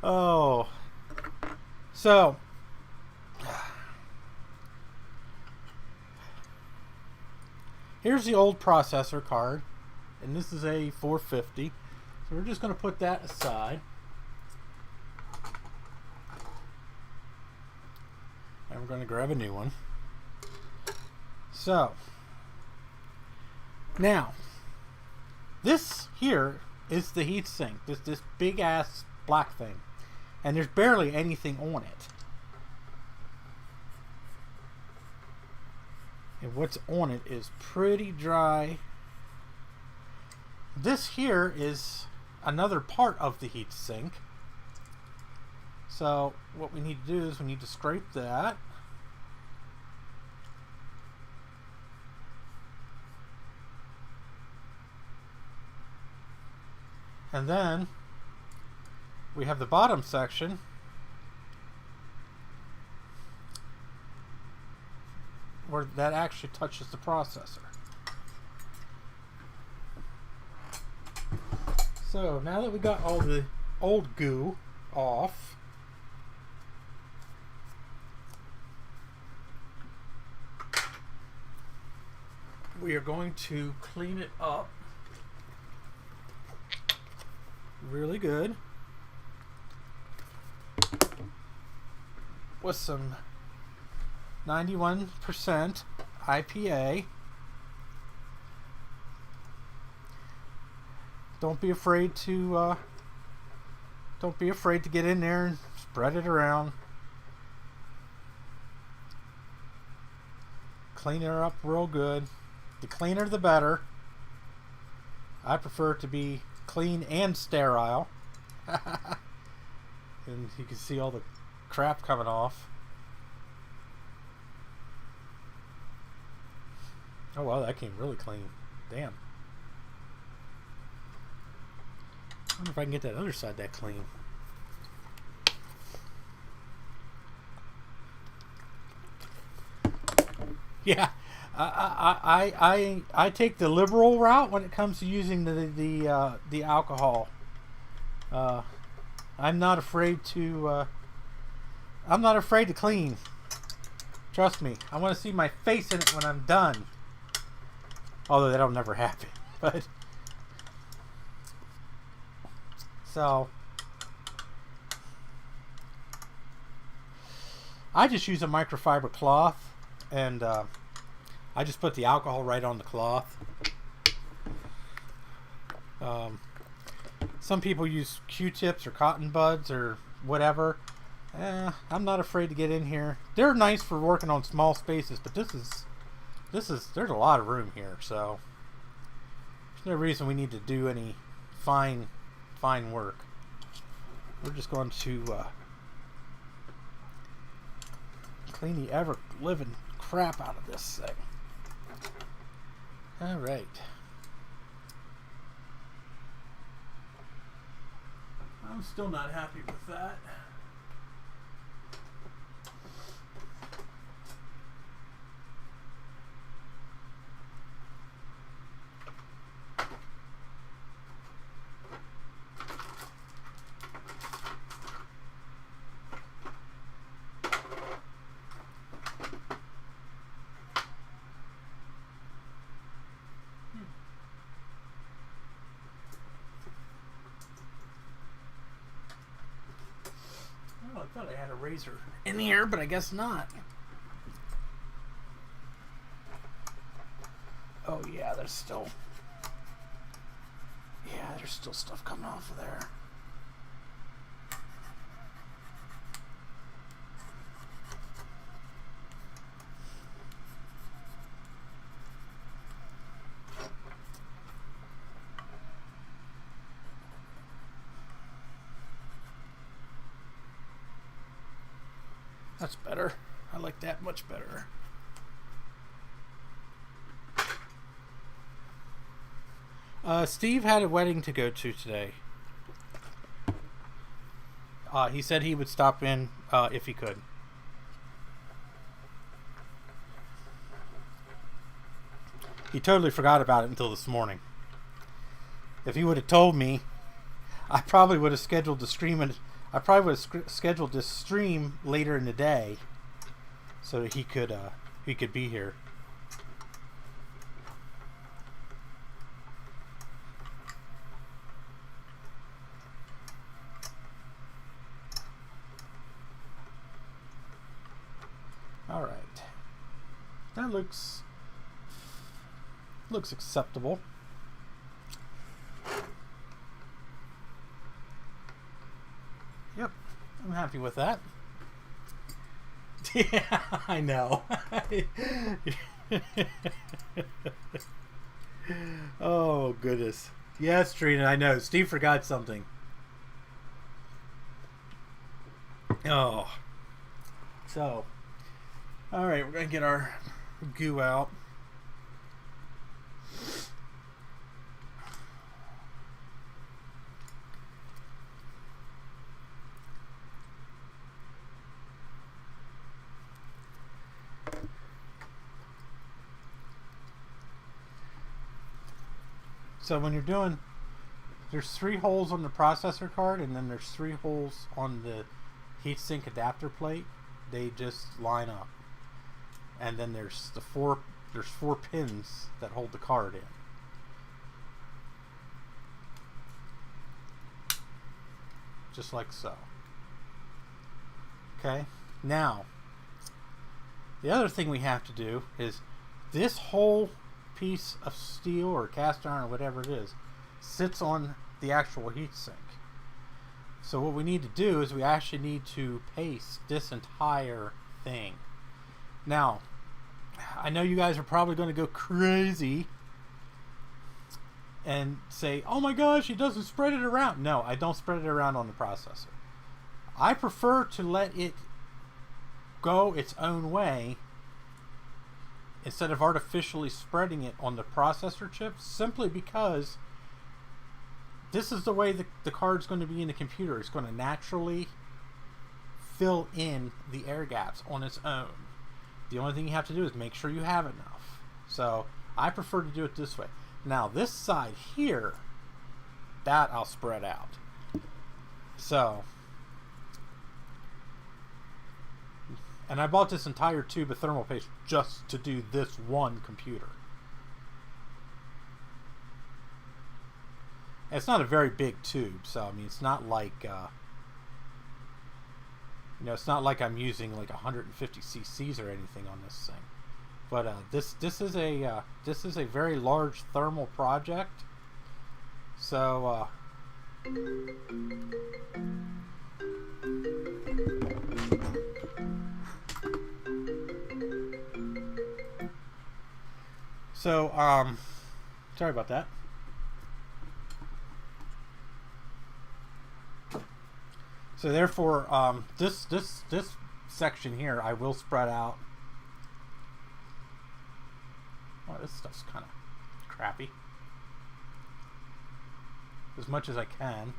Speaker 1: Oh. So. Here's the old processor card. And this is a 450. So we're just going to put that aside. And we're going to grab a new one. So, now, this here is the heatsink. This big ass black thing. And there's barely anything on it. And what's on it is pretty dry. This here is another part of the heatsink. So what we need to do is we need to scrape that. And then we have the bottom section where that actually touches the processor. So now that we got all the old goo off, we are going to clean it up really good with some 91% IPA. Don't be afraid to get in there and spread it around. Clean her up real good. The cleaner the better. I prefer it to be clean and sterile. And you can see all the crap coming off. Oh wow, that came really clean. Damn. I wonder if I can get that other side that clean. Yeah, I take the liberal route when it comes to using the alcohol. I'm not afraid to clean. Trust me, I want to see my face in it when I'm done. Although that'll never happen. But so I just use a microfiber cloth, and I just put the alcohol right on the cloth. Some people use Q-tips or cotton buds or whatever. I'm not afraid to get in here. They're nice for working on small spaces, but there's a lot of room here, so there's no reason we need to do any fine work. We're just going to clean the ever living crap out of this thing. All right. I'm still not happy with that. I thought I had a razor in here, but I guess not. Oh yeah, there's still stuff coming off of there. That's better. I like that much better. Steve had a wedding to go to today. He said he would stop in if he could. He totally forgot about it until this morning. If he would have told me, I probably would have scheduled the stream, and I probably would have scheduled this stream later in the day, so that he could be here. All right, that looks acceptable. Yep, I'm happy with that. Yeah, I know. Oh, goodness. Yes, Trina, I know. Steve forgot something. Oh. So, all right, we're going to get our goo out. So when you're doing, there's 3 holes on the processor card, and then there's 3 holes on the heatsink adapter plate. They just line up, and then there's 4 pins that hold the card in. Just like so. Okay. Now, the other thing we have to do is this whole piece of steel or cast iron or whatever it is sits on the actual heatsink. So what we need to do is we actually need to paste this entire thing. Now, I know you guys are probably going to go crazy and say, oh my gosh, he doesn't spread it around. No, I don't spread it around on the processor. I prefer to let it go its own way instead of artificially spreading it on the processor chip, simply because this is the way the card's going to be in the computer. It's going to naturally fill in the air gaps on its own. The only thing you have to do is make sure you have enough. So I prefer to do it this way. Now this side here, that I'll spread out. So, and I bought this entire tube of thermal paste just to do this one computer. And it's not a very big tube, so I mean, it's not like you know, it's not like I'm using like 150 cc's or anything on this thing. But this is a very large thermal project. So sorry about that. So therefore, this section here I will spread out. Oh, this stuff's kind of crappy. As much as I can.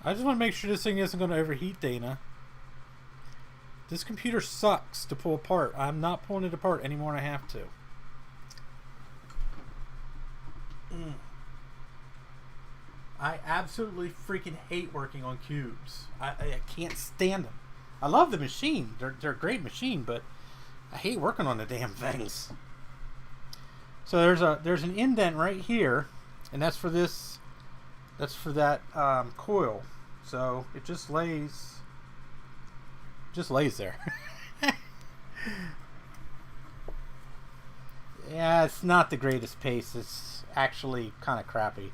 Speaker 1: I just want to make sure this thing isn't going to overheat, Dana. This computer sucks to pull apart. I'm not pulling it apart anymore than I have to. I absolutely freaking hate working on cubes. I can't stand them. I love the machine. They're a great machine, but I hate working on the damn things. So there's an indent right here, and that's for this. That's for that coil. So it just lays there. Yeah, it's not the greatest pace. It's actually kind of crappy.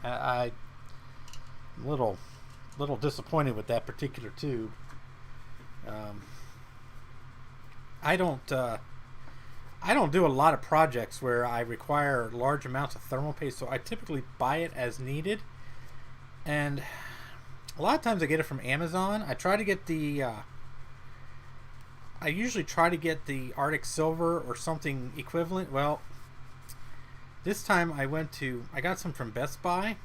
Speaker 1: I'm a little disappointed with that particular tube. I don't do a lot of projects where I require large amounts of thermal paste, so I typically buy it as needed. And a lot of times I get it from Amazon. I try to get the I usually try to get the Arctic Silver or something equivalent. Well, this time I got some from Best Buy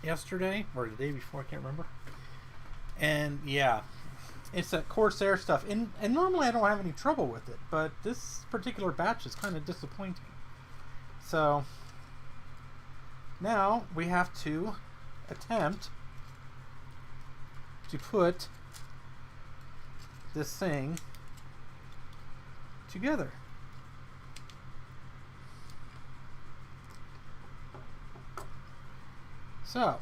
Speaker 1: yesterday or the day before, I can't remember. And yeah, it's that Corsair stuff. And normally I don't have any trouble with it, but this particular batch is kind of disappointing. So now we have to attempt to put this thing together. So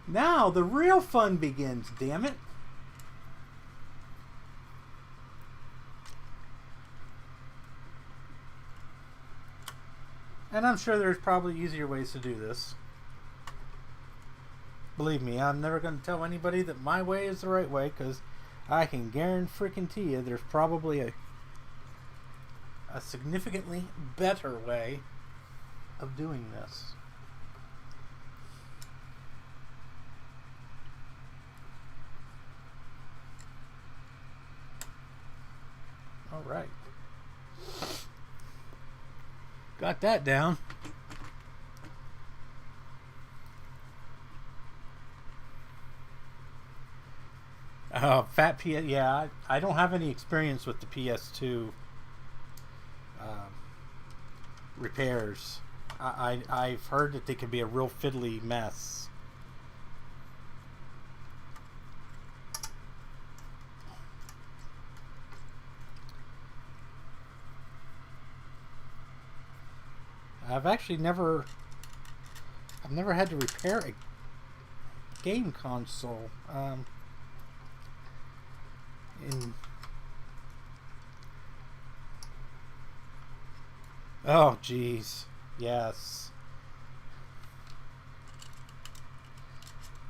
Speaker 1: now the real fun begins, damn it. And I'm sure there's probably easier ways to do this. Believe me, I'm never going to tell anybody that my way is the right way, because I can guarantee you there's probably a significantly better way of doing this. All right. Got that down. Fat PS. Yeah, I don't have any experience with the PS2 repairs. I've heard that they can be a real fiddly mess. I've never had to repair a game console. Oh geez, yes.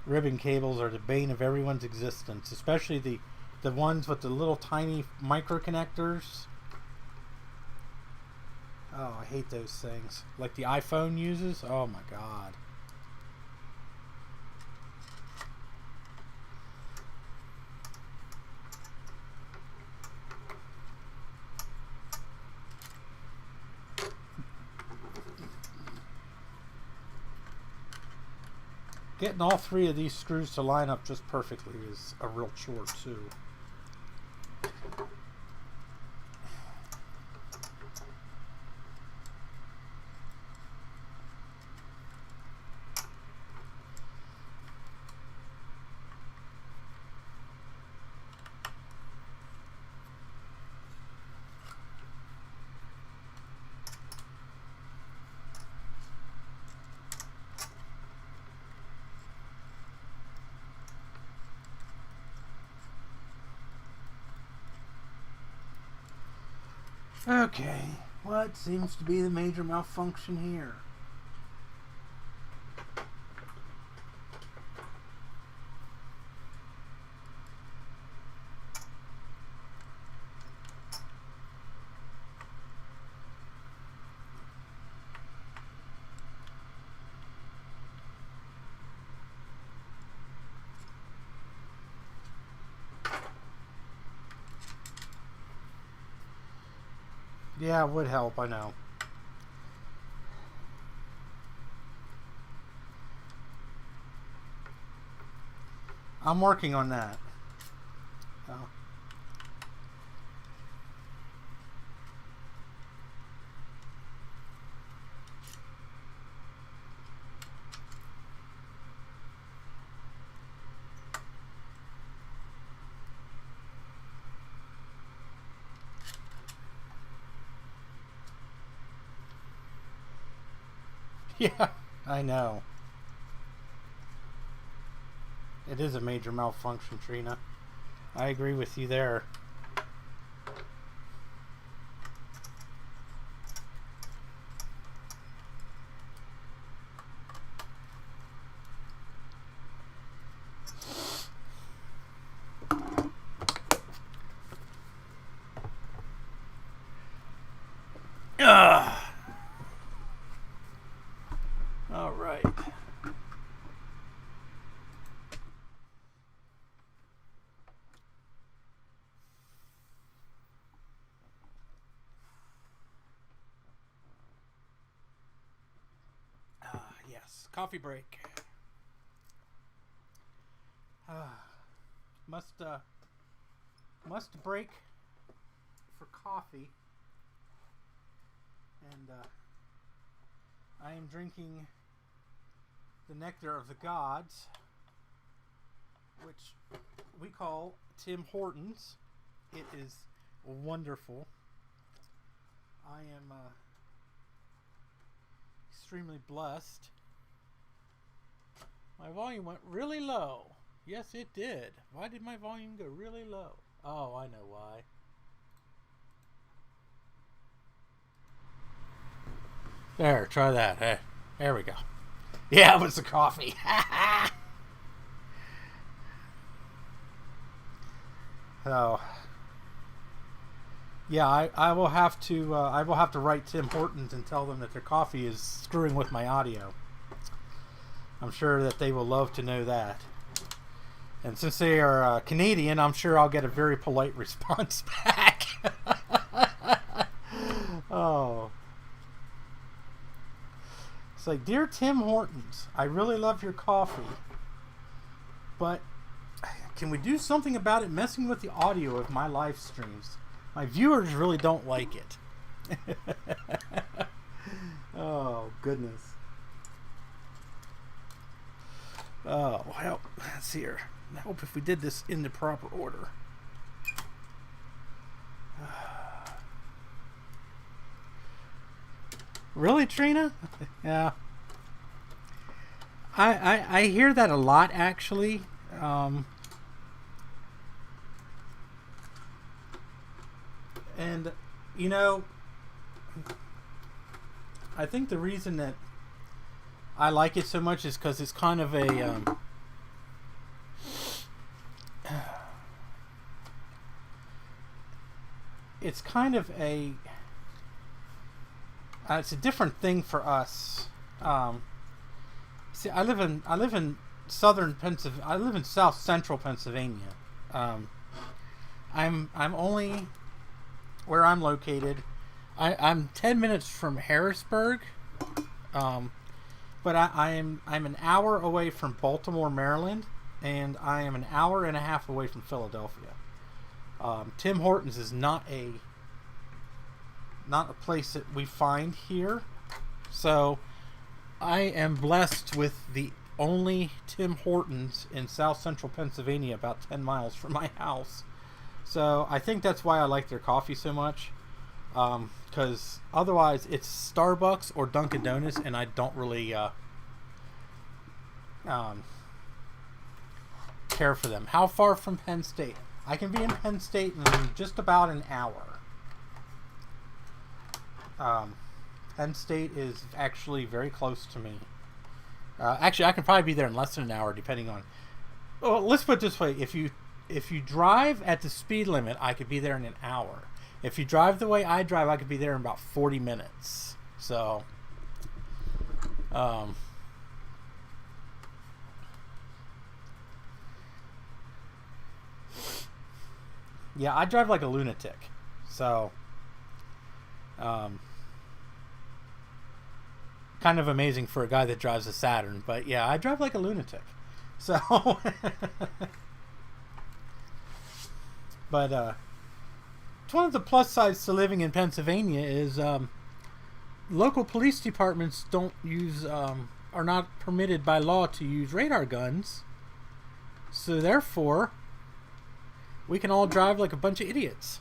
Speaker 1: Ribbon cables are the bane of everyone's existence, especially the ones with the little tiny micro connectors. Oh, I hate those things. Like the iPhone uses. Oh my god. Getting all three of these screws to line up just perfectly is a real chore too. Okay, what seems to be the major malfunction here? Yeah, it would help, I know. I'm working on that. Oh. Yeah, I know. It is a major malfunction, Trina. I agree with you there. All right. Yes, coffee break. Must break for coffee, and I am drinking the nectar of the gods, which we call Tim Hortons. It is wonderful. I am extremely blessed. My volume went really low. Yes, it did. Why did my volume go really low? Oh, I know why. There, try that. Hey, there we go. Yeah, it was the coffee. So, yeah, I will have to write Tim Hortons and tell them that their coffee is screwing with my audio. I'm sure that they will love to know that. And since they are Canadian, I'm sure I'll get a very polite response back. Oh. It's like, dear Tim Hortons, I really love your coffee, but can we do something about it messing with the audio of my live streams? My viewers really don't like it. Oh, goodness. Oh, well, let's see here. I hope if we did this in the proper order. Really, Trina? Yeah. I hear that a lot, actually. And, you know, I think the reason that I like it so much is because it's kind of a... it's kind of a... it's a different thing for us. See, I live in southern Pennsylvania. I live in south central Pennsylvania. I'm only where I'm located. I'm 10 minutes from Harrisburg, but I'm an hour away from Baltimore, Maryland, and I am an hour and a half away from Philadelphia. Tim Hortons is not a place that we find here, so I am blessed with the only Tim Hortons in south central Pennsylvania, about 10 miles from my house. So I think that's why I like their coffee so much, because otherwise it's Starbucks or Dunkin' Donuts, and I don't really care for them. How far from Penn State? I can be in Penn State in just about an hour. Penn State is actually very close to me. Actually, I can probably be there in less than an hour, depending on... Well, let's put it this way. If you drive at the speed limit, I could be there in an hour. If you drive the way I drive, I could be there in about 40 minutes. So... yeah, I drive like a lunatic. So... kind of amazing for a guy that drives a Saturn, but yeah, I drive like a lunatic. So, but it's one of the plus sides to living in Pennsylvania is local police departments don't use are not permitted by law to use radar guns. So therefore, we can all drive like a bunch of idiots.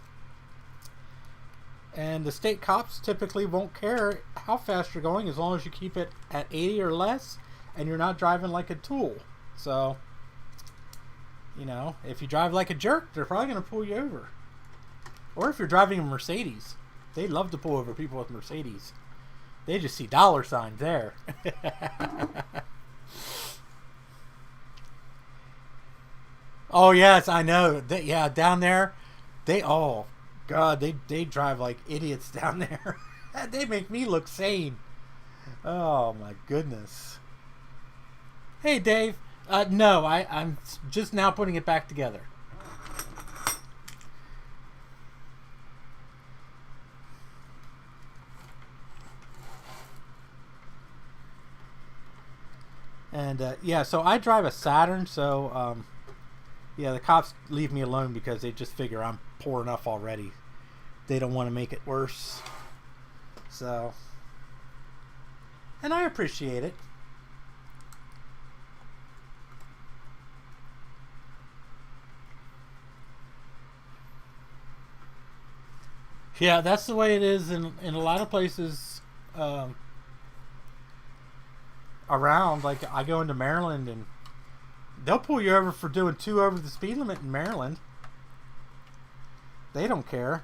Speaker 1: And the state cops typically won't care how fast you're going as long as you keep it at 80 or less and you're not driving like a tool. So, you know, if you drive like a jerk, they're probably going to pull you over. Or if you're driving a Mercedes, they love to pull over people with Mercedes. They just see dollar signs there. Oh, yes, I know. Yeah, down there, God, they drive like idiots down there. They make me look sane. Oh, my goodness. Hey, Dave. No, I'm just now putting it back together. And, yeah, so I drive a Saturn, so, yeah, the cops leave me alone because they just figure I'm poor enough already. They don't want to make it worse. So, and I appreciate it. Yeah, that's the way it is in a lot of places around. Like, I go into Maryland and they'll pull you over for doing 2 over the speed limit in Maryland. They don't care.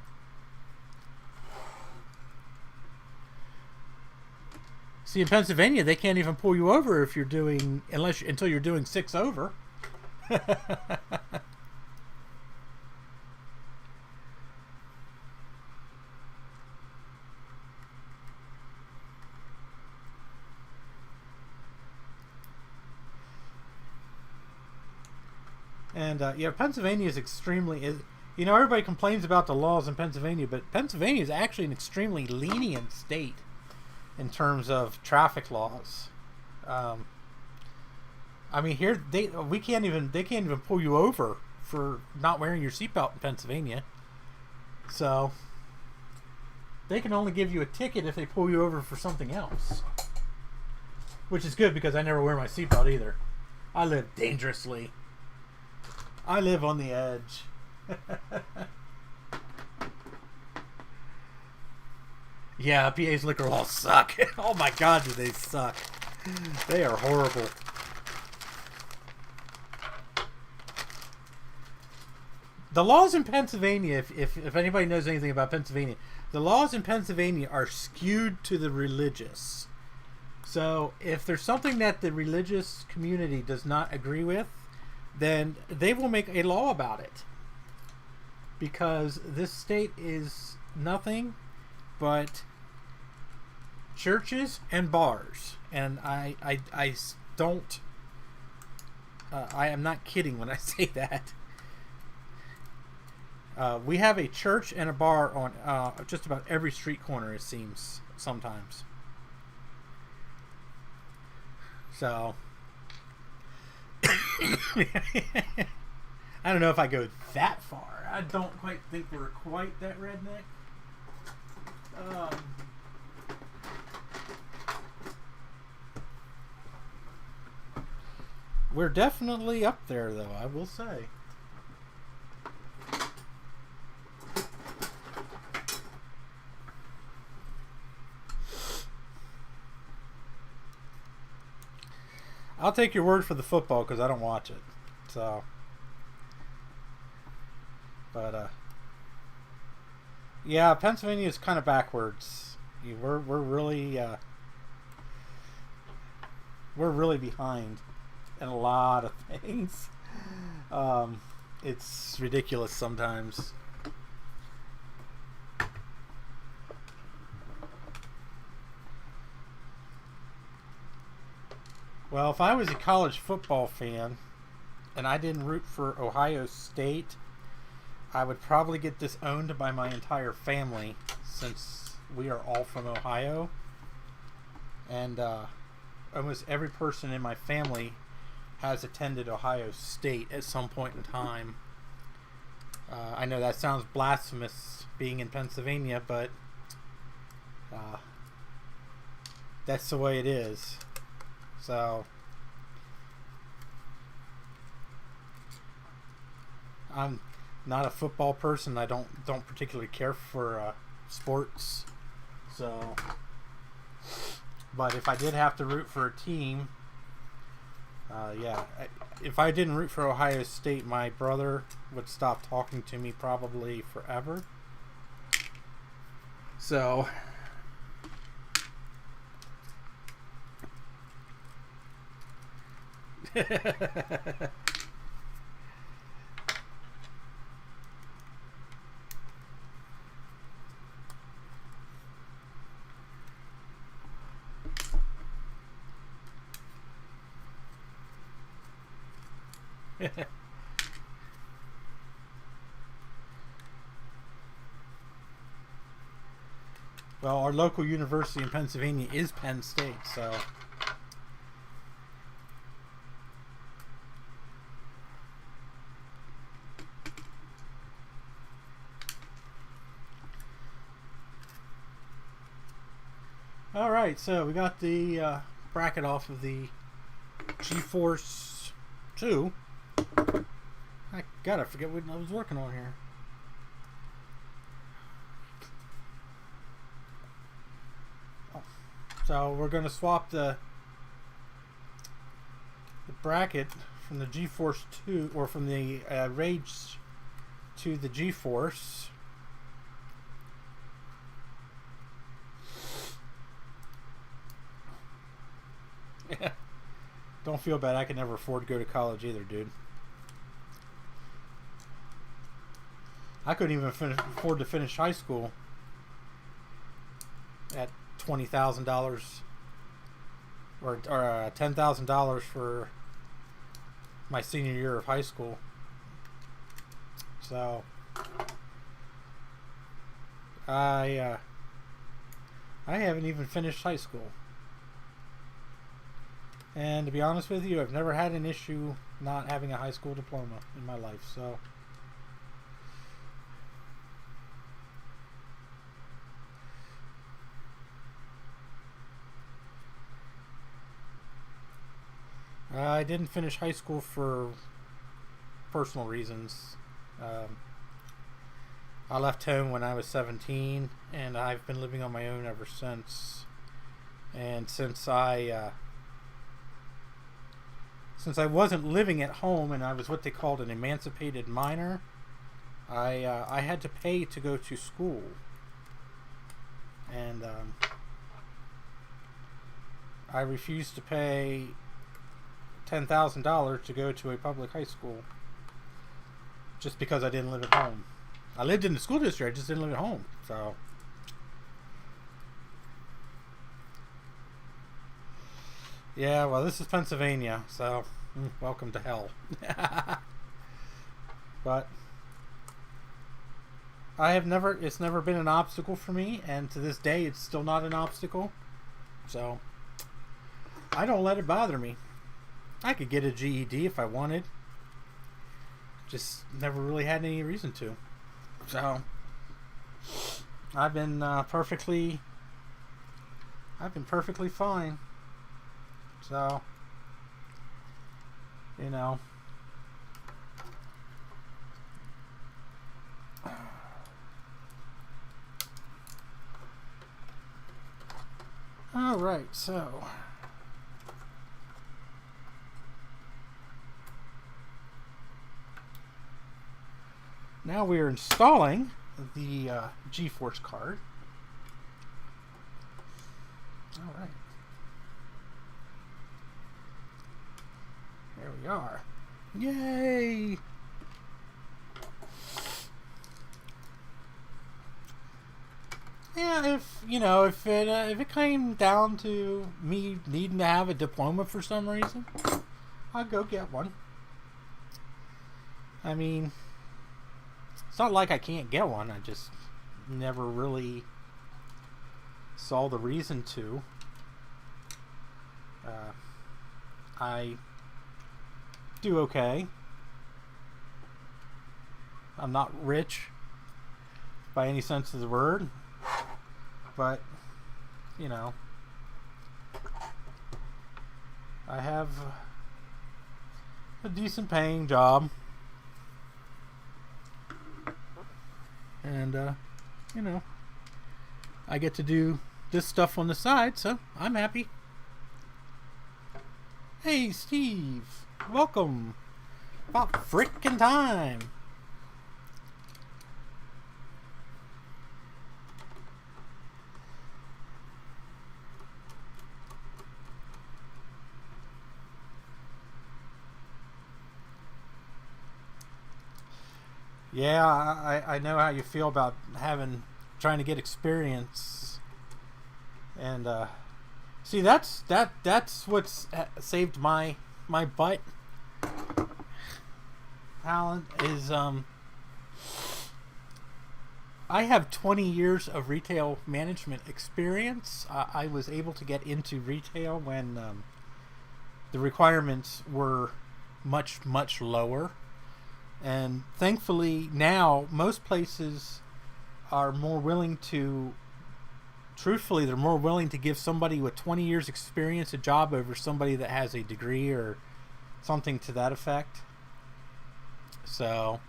Speaker 1: See, in Pennsylvania, they can't even pull you over if you're doing until you're doing 6 over. And yeah, Pennsylvania is extremely. You know, everybody complains about the laws in Pennsylvania, but Pennsylvania is actually an extremely lenient state in terms of traffic laws. I mean, here they can't even pull you over for not wearing your seatbelt in Pennsylvania. So they can only give you a ticket if they pull you over for something else, which is good because I never wear my seatbelt either. I live dangerously. I live on the edge. Yeah, PA's liquor laws suck. Oh my God, do they suck. They are horrible. The laws in Pennsylvania, if anybody knows anything about Pennsylvania, the laws in Pennsylvania are skewed to the religious. So if there's something that the religious community does not agree with, then they will make a law about it. Because this state is nothing but churches and bars. And I don't... I am not kidding when I say that. We have a church and a bar on just about every street corner, it seems, sometimes. So... I don't know if I go that far. I don't quite think we're quite that redneck. We're definitely up there, though, I will say. I'll take your word for the football because I don't watch it. So, but yeah, Pennsylvania is kind of backwards. We're really behind in a lot of things. It's ridiculous sometimes. Well, if I was a college football fan and I didn't root for Ohio State, I would probably get disowned by my entire family since we are all from Ohio. And almost every person in my family has attended Ohio State at some point in time. I know that sounds blasphemous being in Pennsylvania, but that's the way it is. So I'm not a football person. I don't particularly care for sports. So, but if I did have to root for a team, yeah, if I didn't root for Ohio State, my brother would stop talking to me probably forever. So, well, our local university in Pennsylvania is Penn State, so. All right, so we got the bracket off of the G4 2. I gotta forget what I was working on here. So we're going to swap the bracket from the GeForce 2, or from the Rage to the GeForce. Don't feel bad. I could never afford to go to college either, dude. I couldn't even afford to finish high school at $20,000 or $10,000 for my senior year of high school. So I haven't even finished high school. And to be honest with you, I've never had an issue not having a high school diploma in my life. So I didn't finish high school for personal reasons. I left home when I was 17, and I've been living on my own ever since. And since I wasn't living at home and I was what they called an emancipated minor, I had to pay to go to school. And I refused to pay $10,000 to go to a public high school just because I didn't live at home. I lived in the school district, I just didn't live at home. So yeah, well, this is Pennsylvania, so welcome to hell. But it's never been an obstacle for me, and to this day it's still not an obstacle. So I don't let it bother me. I could get a GED if I wanted. Just never really had any reason to. So I've been perfectly fine. So, you know. All right, so now we are installing the GeForce card. All right. There we are. Yay! Yeah, if it came down to me needing to have a diploma for some reason, I'd go get one. I mean, it's not like I can't get one. I just never really saw the reason to. I do okay. I'm not rich by any sense of the word, but you know, I have a decent paying job, and you know, I get to do this stuff on the side, so I'm happy. Hey, Steve. Welcome. About frickin' time. Yeah, I know how you feel about trying to get experience, and see that's what's saved my butt. Talent is I have 20 years of retail management experience. I was able to get into retail when the requirements were much lower. And thankfully now most places are more willing to, truthfully, they're more willing to give somebody with 20 years experience a job over somebody that has a degree or something to that effect. So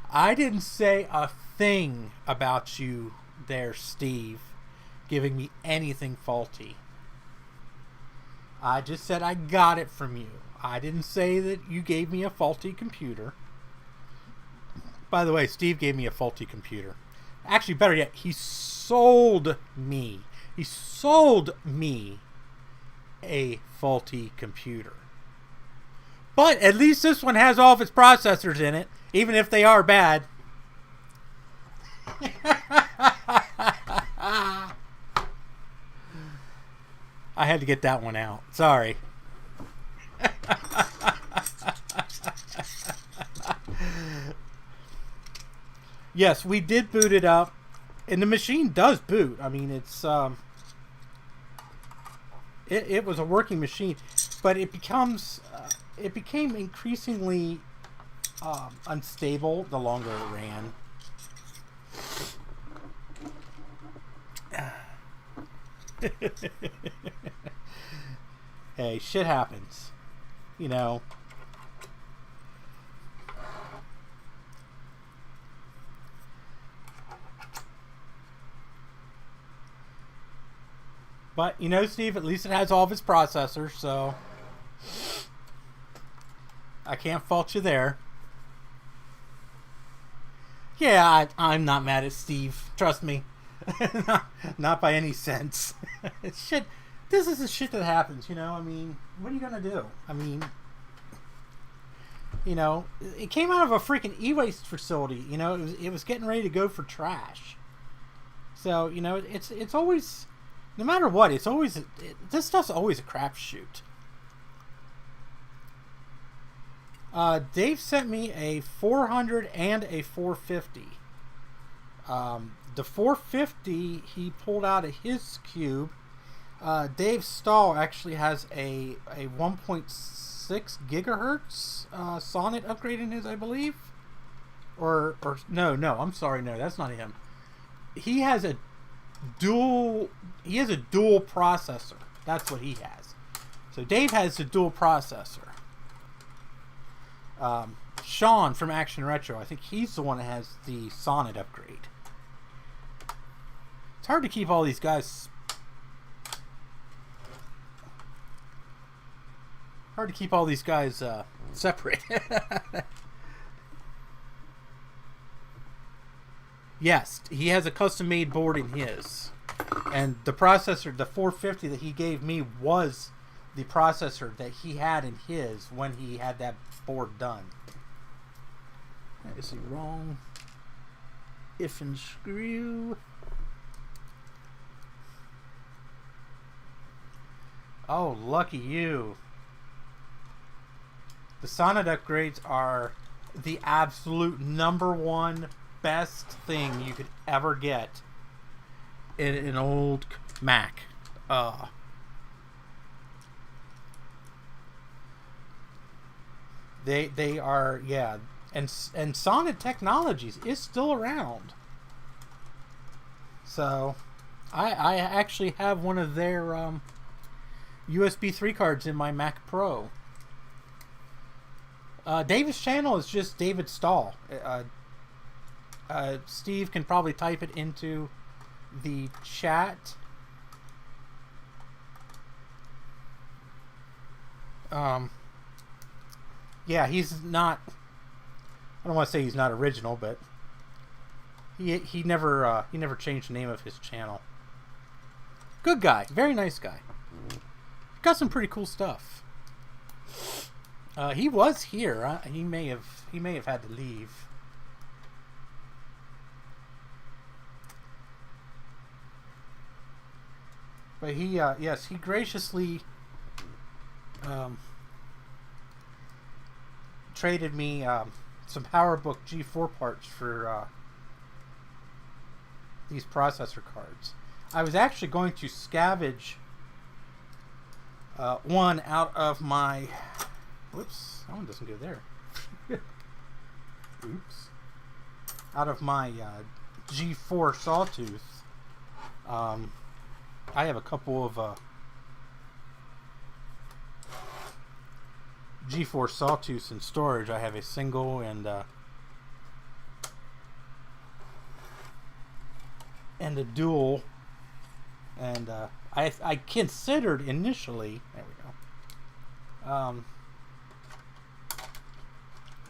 Speaker 1: I didn't say a thing about you there, Steve, giving me anything faulty. I just said I got it from you. I didn't say that you gave me a faulty computer. By the way, Steve gave me a faulty computer. Actually, better yet, he sold me a faulty computer. But at least this one has all of its processors in it, even if they are bad. I had to get that one out. Sorry. Yes, we did boot it up, and the machine does boot. I mean, it's it was a working machine, but it became increasingly unstable the longer it ran. Hey, shit happens, you know. But, you know, Steve, at least it has all of its processors, so I can't fault you there. Yeah, I'm not mad at Steve. Trust me. Not by any sense. Shit, this is the shit that happens, you know? I mean, what are you gonna do? I mean, you know, it came out of a freaking e-waste facility, you know? It was getting ready to go for trash. So, you know, it's always, no matter what, it's always, this stuff's always a crapshoot. Dave sent me a 400 and a 450. The 450 he pulled out of his cube. Dave Stahl actually has a 1.6 gigahertz Sonnet upgrade in his, I believe. Or no, I'm sorry, no, that's not him. He has a dual processor. That's what he has. So Dave has the dual processor. Sean from Action Retro, I think he's the one that has the Sonnet upgrade. It's hard to keep all these guys separate. Yes, he has a custom-made board in his. And the processor, the 450 that he gave me, was the processor that he had in his when he had that board done. That is the wrong if and screw. Oh, lucky you. The Sonnet upgrades are the absolute #1 best thing you could ever get in an old Mac. They are, yeah, and Sonnet Technologies is still around. So I actually have one of their USB 3 cards in my Mac Pro. David's channel is just David Stahl. Steve can probably type it into the chat. Yeah, he's not. I don't want to say he's not original, but he never changed the name of his channel. Good guy, very nice guy. Got some pretty cool stuff. He was here. He may have had to leave. But he yes, he graciously traded me some PowerBook G4 parts for these processor cards. I was actually going to scavenge one out of my... Whoops, that one doesn't go there. Oops. Out of my G4 sawtooth. I have a couple of G4 sawtooths in storage. I have a single and a dual, and I considered initially. There we go.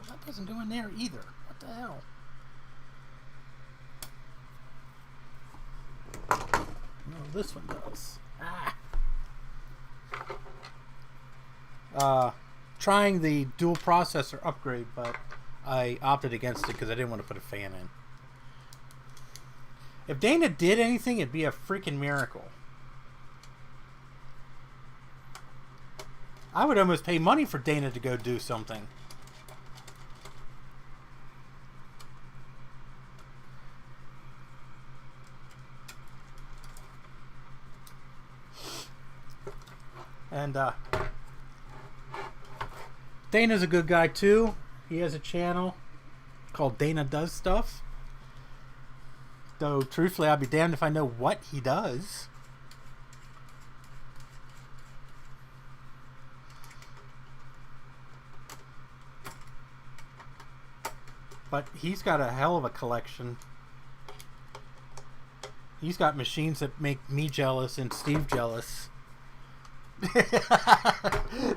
Speaker 1: That doesn't go in there either. What the hell? No, this one does. Trying the dual processor upgrade, but I opted against it because I didn't want to put a fan in. If Dana did anything, it'd be a freaking miracle. I would almost pay money for Dana to go do something. And Dana's a good guy too. He has a channel called Dana Does Stuff. Though truthfully, I'd be damned if I know what he does. But he's got a hell of a collection. He's got machines that make me jealous and Steve jealous.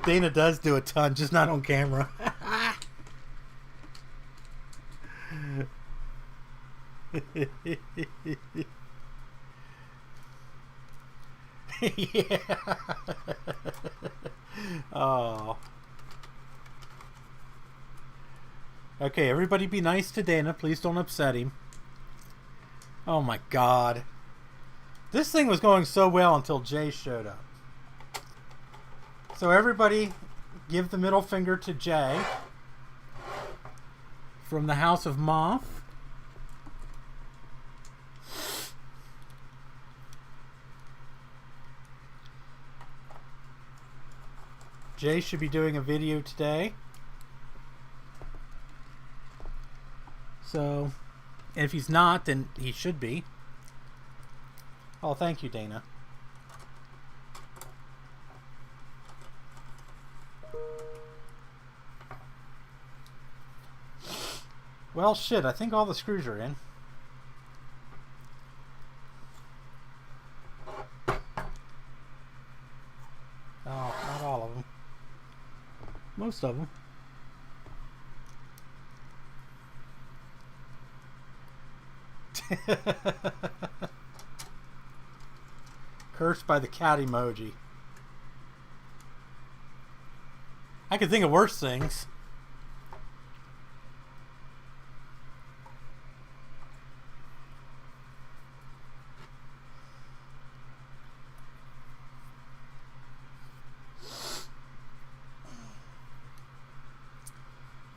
Speaker 1: Dana does do a ton, just not on camera. Yeah. Oh. Okay, everybody be nice to Dana. Please don't upset him. Oh my God. This thing was going so well until Jay showed up. So everybody give the middle finger to Jay from the House of Moth. Jay should be doing a video today. So, and if he's not, then he should be. Oh, thank you, Dana. Well, shit, I think all the screws are in. Oh, not all of them. Most of them. Cursed by the cat emoji. I could think of worse things.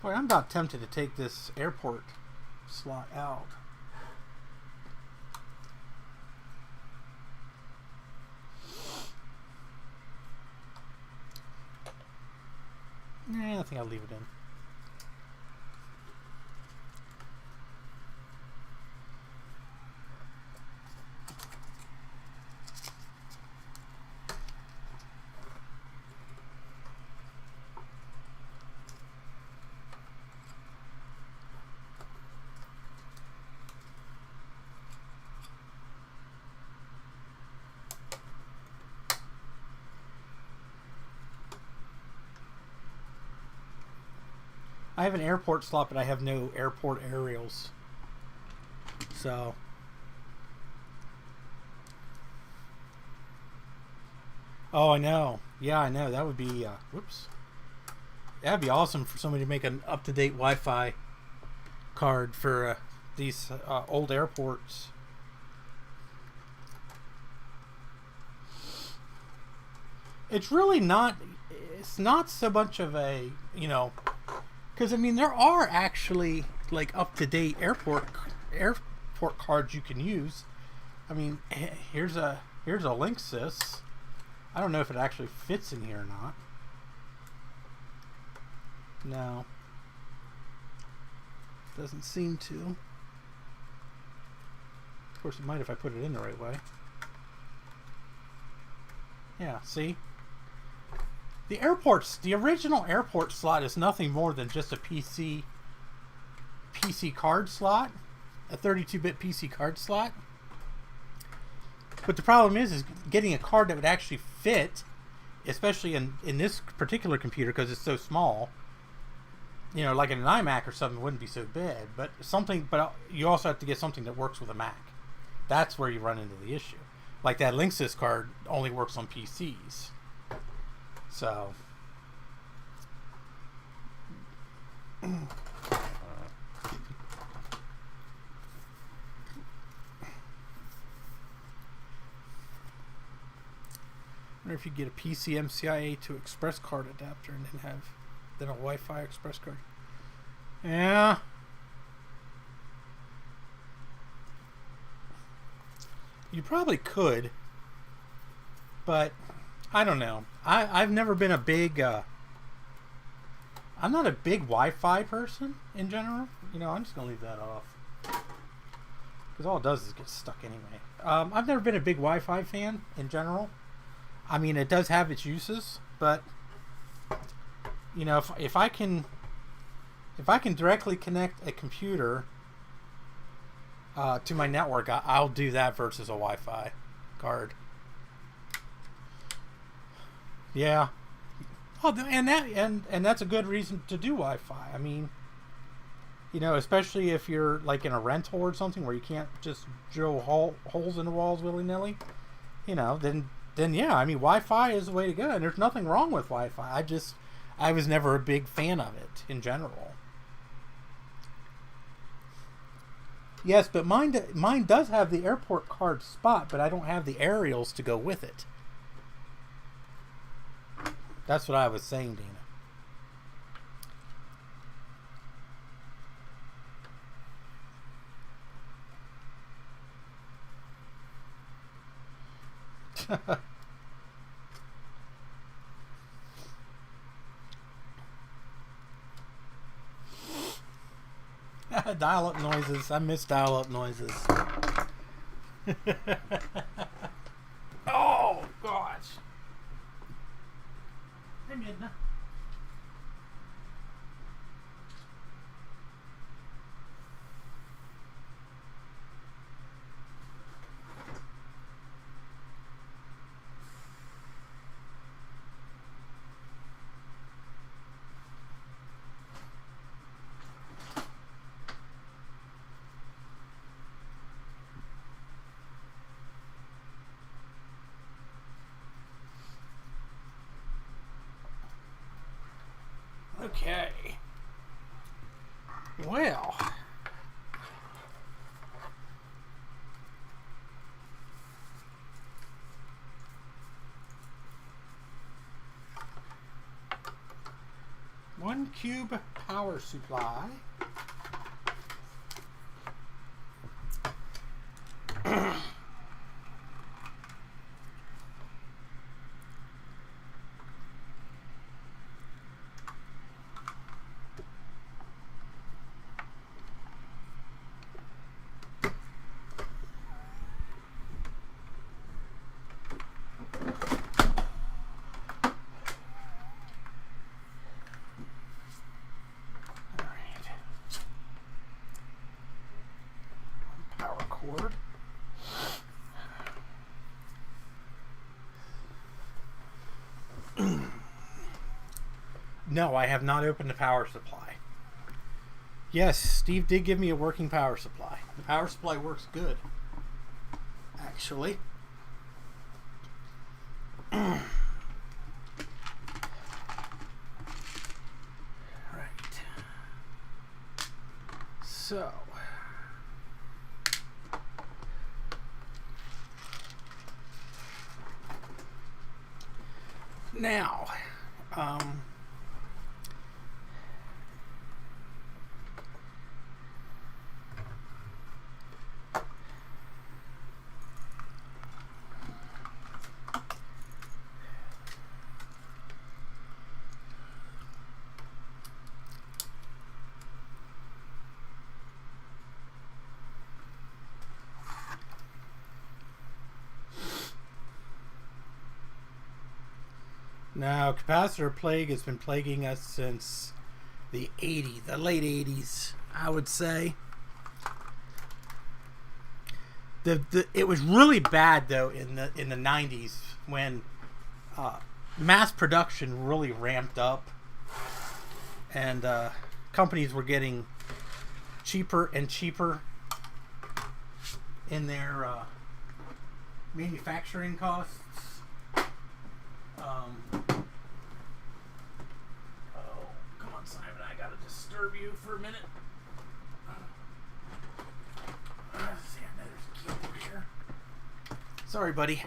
Speaker 1: Boy, I'm about tempted to take this airport slot out. Nah, I think I'll leave it in. I have an airport slot, but I have no airport aerials. So. Oh, I know. Yeah, I know. That would be, whoops. That'd be awesome for somebody to make an up-to-date Wi-Fi card for these old airports. It's really not, it's not so much of a, you know, because I mean, there are actually like up-to-date airport cards you can use. I mean, here's a Linksys. I don't know if it actually fits in here or not. No. Doesn't seem to. Of course it might if I put it in the right way. Yeah, see? The original airport slot is nothing more than just a PC card slot. A 32-bit PC card slot. But the problem is getting a card that would actually fit, especially in this particular computer because it's so small. You know, like in an iMac or something, it wouldn't be so bad. But you also have to get something that works with a Mac. That's where you run into the issue. Like that Linksys card only works on PCs. So. I wonder if you get a PCMCIA to Express card adapter and then a Wi-Fi Express card. Yeah. You probably could, but I don't know. I've never been a big. I'm not a big Wi-Fi person in general. You know, I'm just gonna leave that off because all it does is get stuck anyway. I've never been a big Wi-Fi fan in general. I mean, it does have its uses, but you know, if I can directly connect a computer to my network, I'll do that versus a Wi-Fi card. Yeah. Oh, and that's a good reason to do Wi-Fi. I mean, you know, especially if you're like in a rental or something where you can't just drill holes in the walls willy-nilly. You know, then yeah, I mean, Wi-Fi is the way to go, and there's nothing wrong with Wi-Fi. I was never a big fan of it in general. Yes, but mine does have the airport card spot, but I don't have the aerials to go with it. That's what I was saying, Dana. Dial-up noises. I miss dial-up noises. Oh, gosh. Hey, Midna. Okay. Well. One cube power supply. No, I have not opened the power supply. Yes, Steve did give me a working power supply. The power supply works good, actually. Right. So. Now, capacitor plague has been plaguing us since the late 80s, I would say. It was really bad though in the 90s when mass production really ramped up, and companies were getting cheaper and cheaper in their manufacturing costs. Oh, come on, Simon! I gotta disturb you for a minute. See, there's a keyboard here. Sorry, buddy.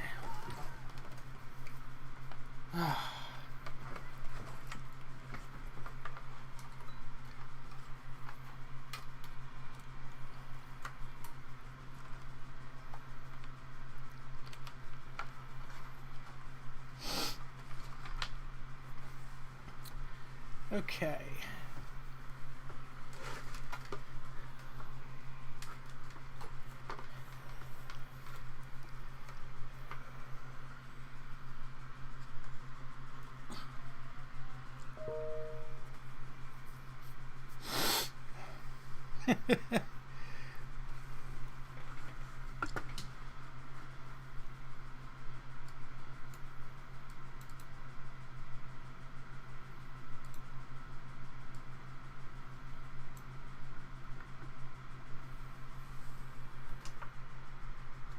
Speaker 1: Okay.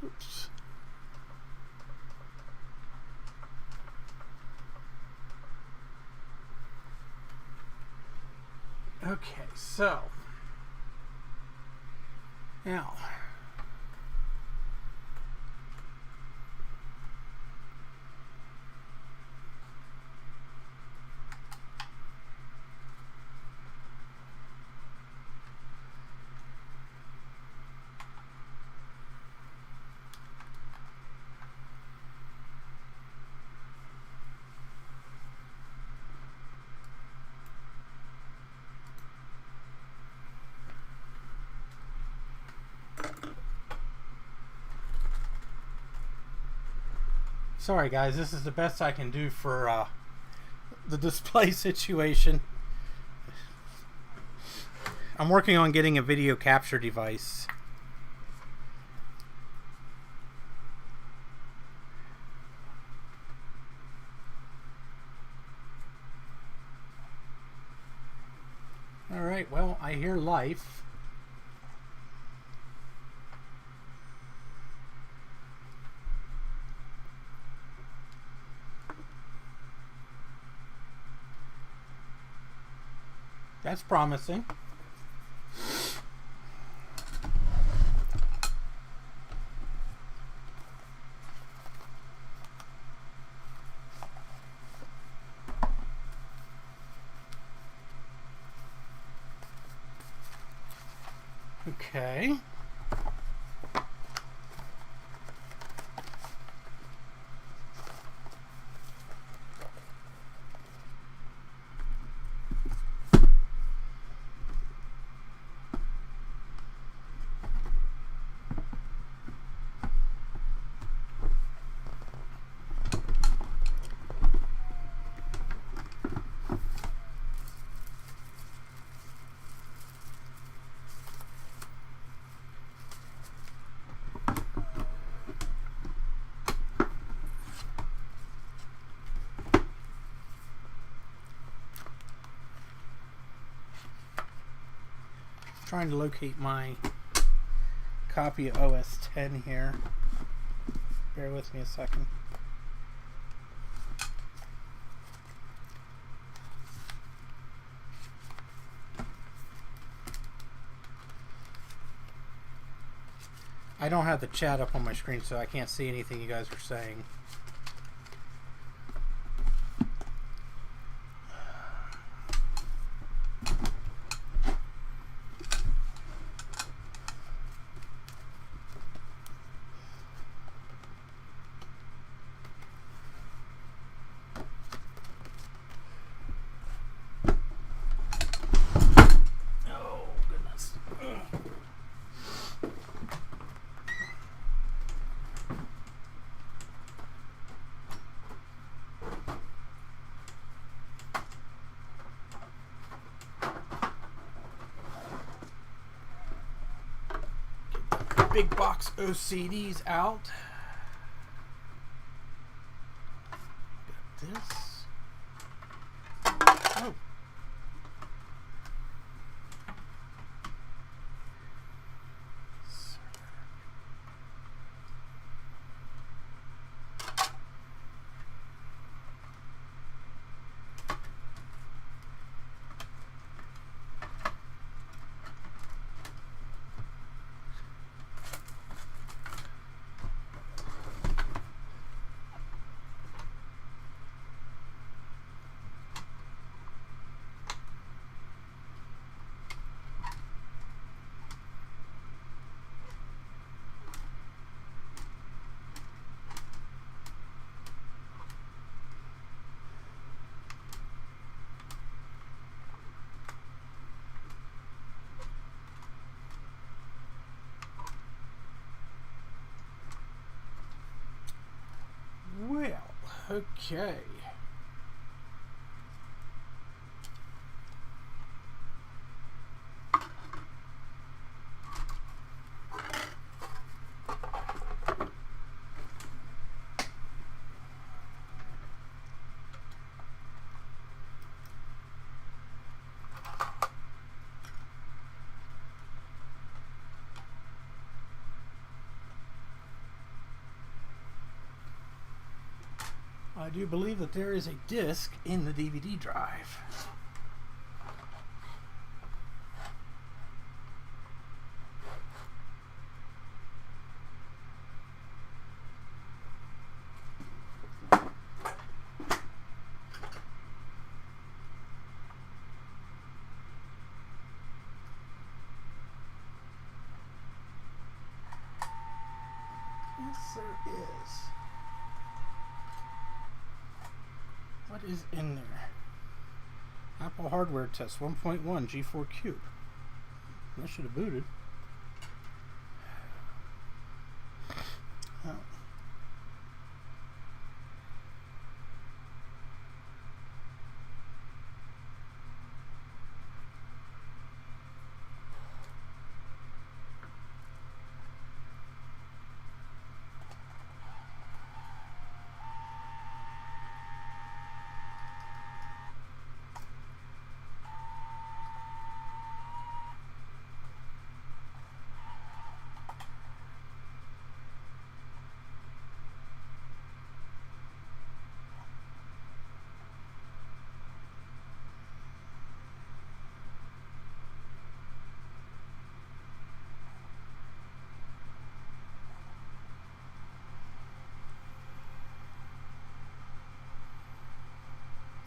Speaker 1: Oops. Okay, so now sorry guys, this is the best I can do for the display situation. I'm working on getting a video capture device. Alright, well, I hear life. That's promising. Okay.
Speaker 2: Trying to locate my copy of OS 10 here. Bear with me a second. I don't have the chat up on my screen, so I can't see anything you guys are saying. Big box OCDs out. Got this. Oh. Well, okay. I do believe that there is a disc in the DVD drive. Yes, there is. What is in there? Apple hardware test 1.1 G4 Cube. That should have booted. Oh.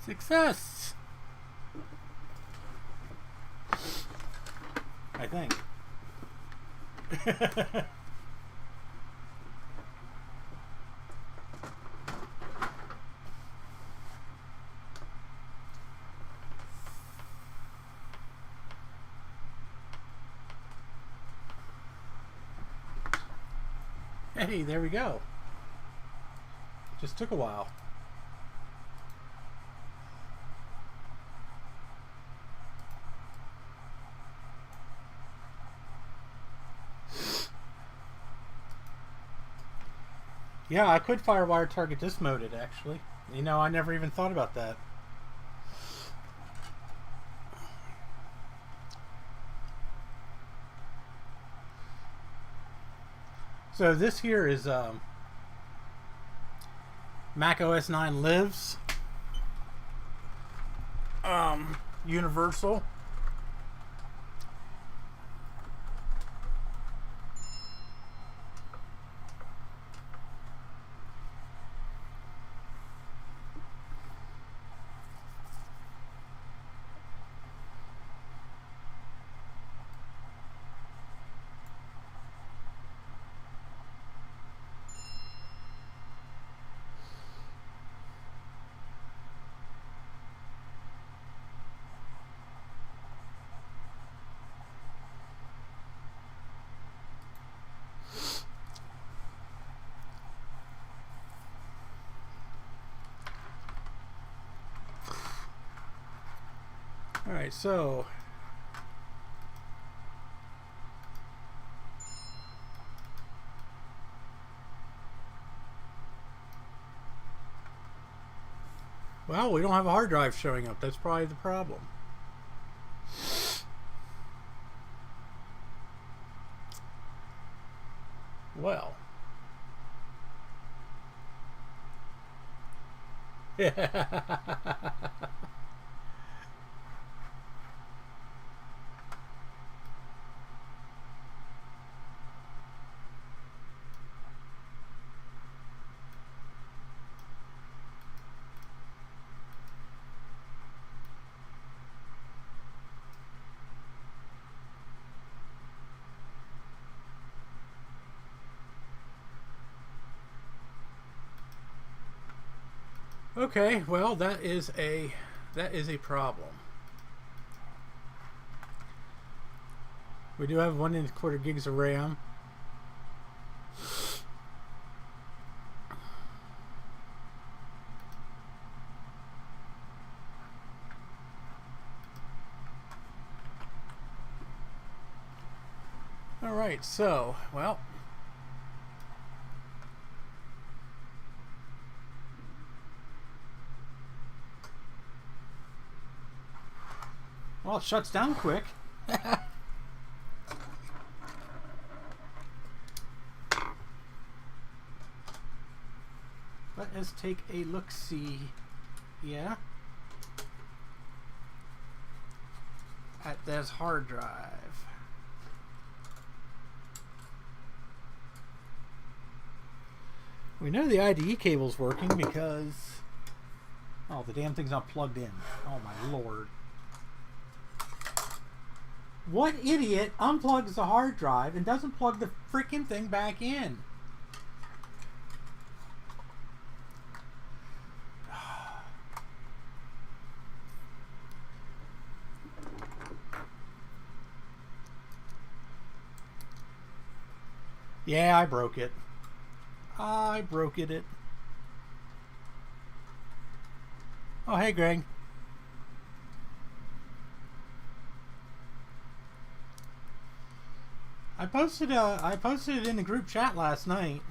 Speaker 2: Success! I think. Hey, there we go. Just took a while. Yeah, I could FireWire target this moded, actually. You know, I never even thought about that. So this here is Mac OS 9 Lives Universal. All right, so well, we don't have a hard drive showing up. That's probably the problem. Well. Yeah. Okay, well, that is a problem. We do have 1.25 gigs of RAM. All right, so, well, it shuts down quick. Let us take a look-see. Yeah. At this hard drive. We know the IDE cable's working because... oh, the damn thing's not plugged in. Oh my lord. What idiot unplugs the hard drive and doesn't plug the freaking thing back in? Yeah, I broke it. I broke it. Oh, hey, Greg. I posted it in the group chat last night.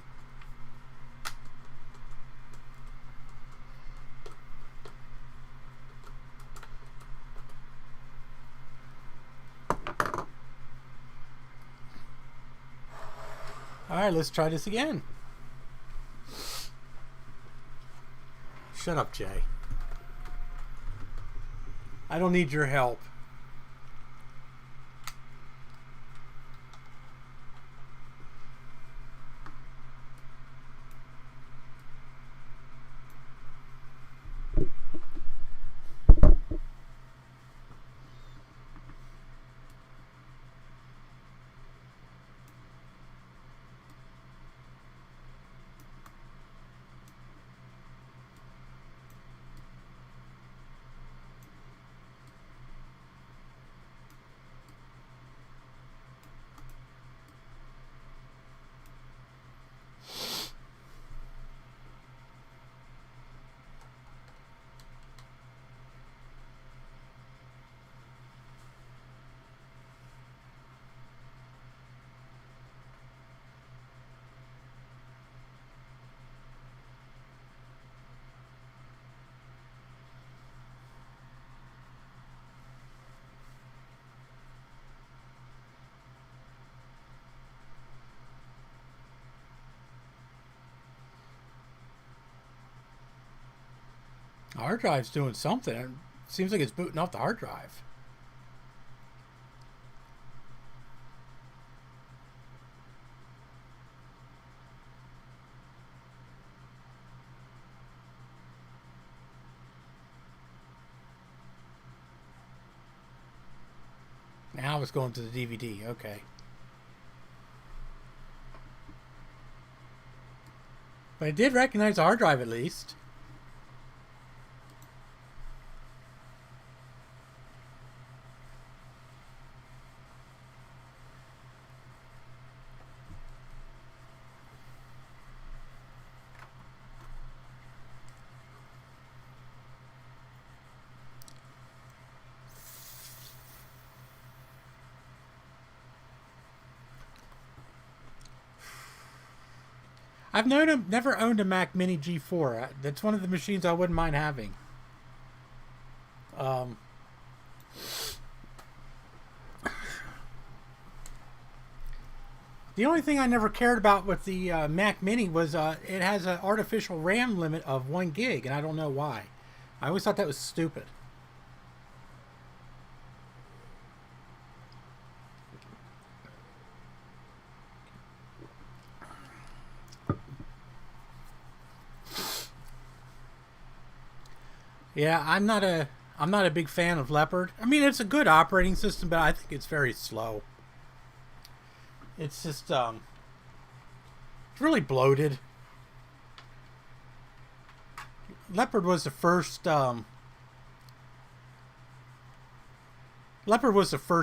Speaker 2: All right, let's try this again. Shut up, Jay. I don't need your help. Hard drive's doing something. It seems like it's booting off the hard drive. Now it's going to the DVD. Okay. But it did recognize the hard drive at least. I've never owned a Mac Mini G4. That's one of the machines I wouldn't mind having. The only thing I never cared about with the Mac Mini was it has an artificial RAM limit of 1 gig, and I don't know why. I always thought that was stupid. Yeah, I'm not a big fan of Leopard. I mean, it's a good operating system, but I think it's very slow. It's just it's really bloated. Leopard was the first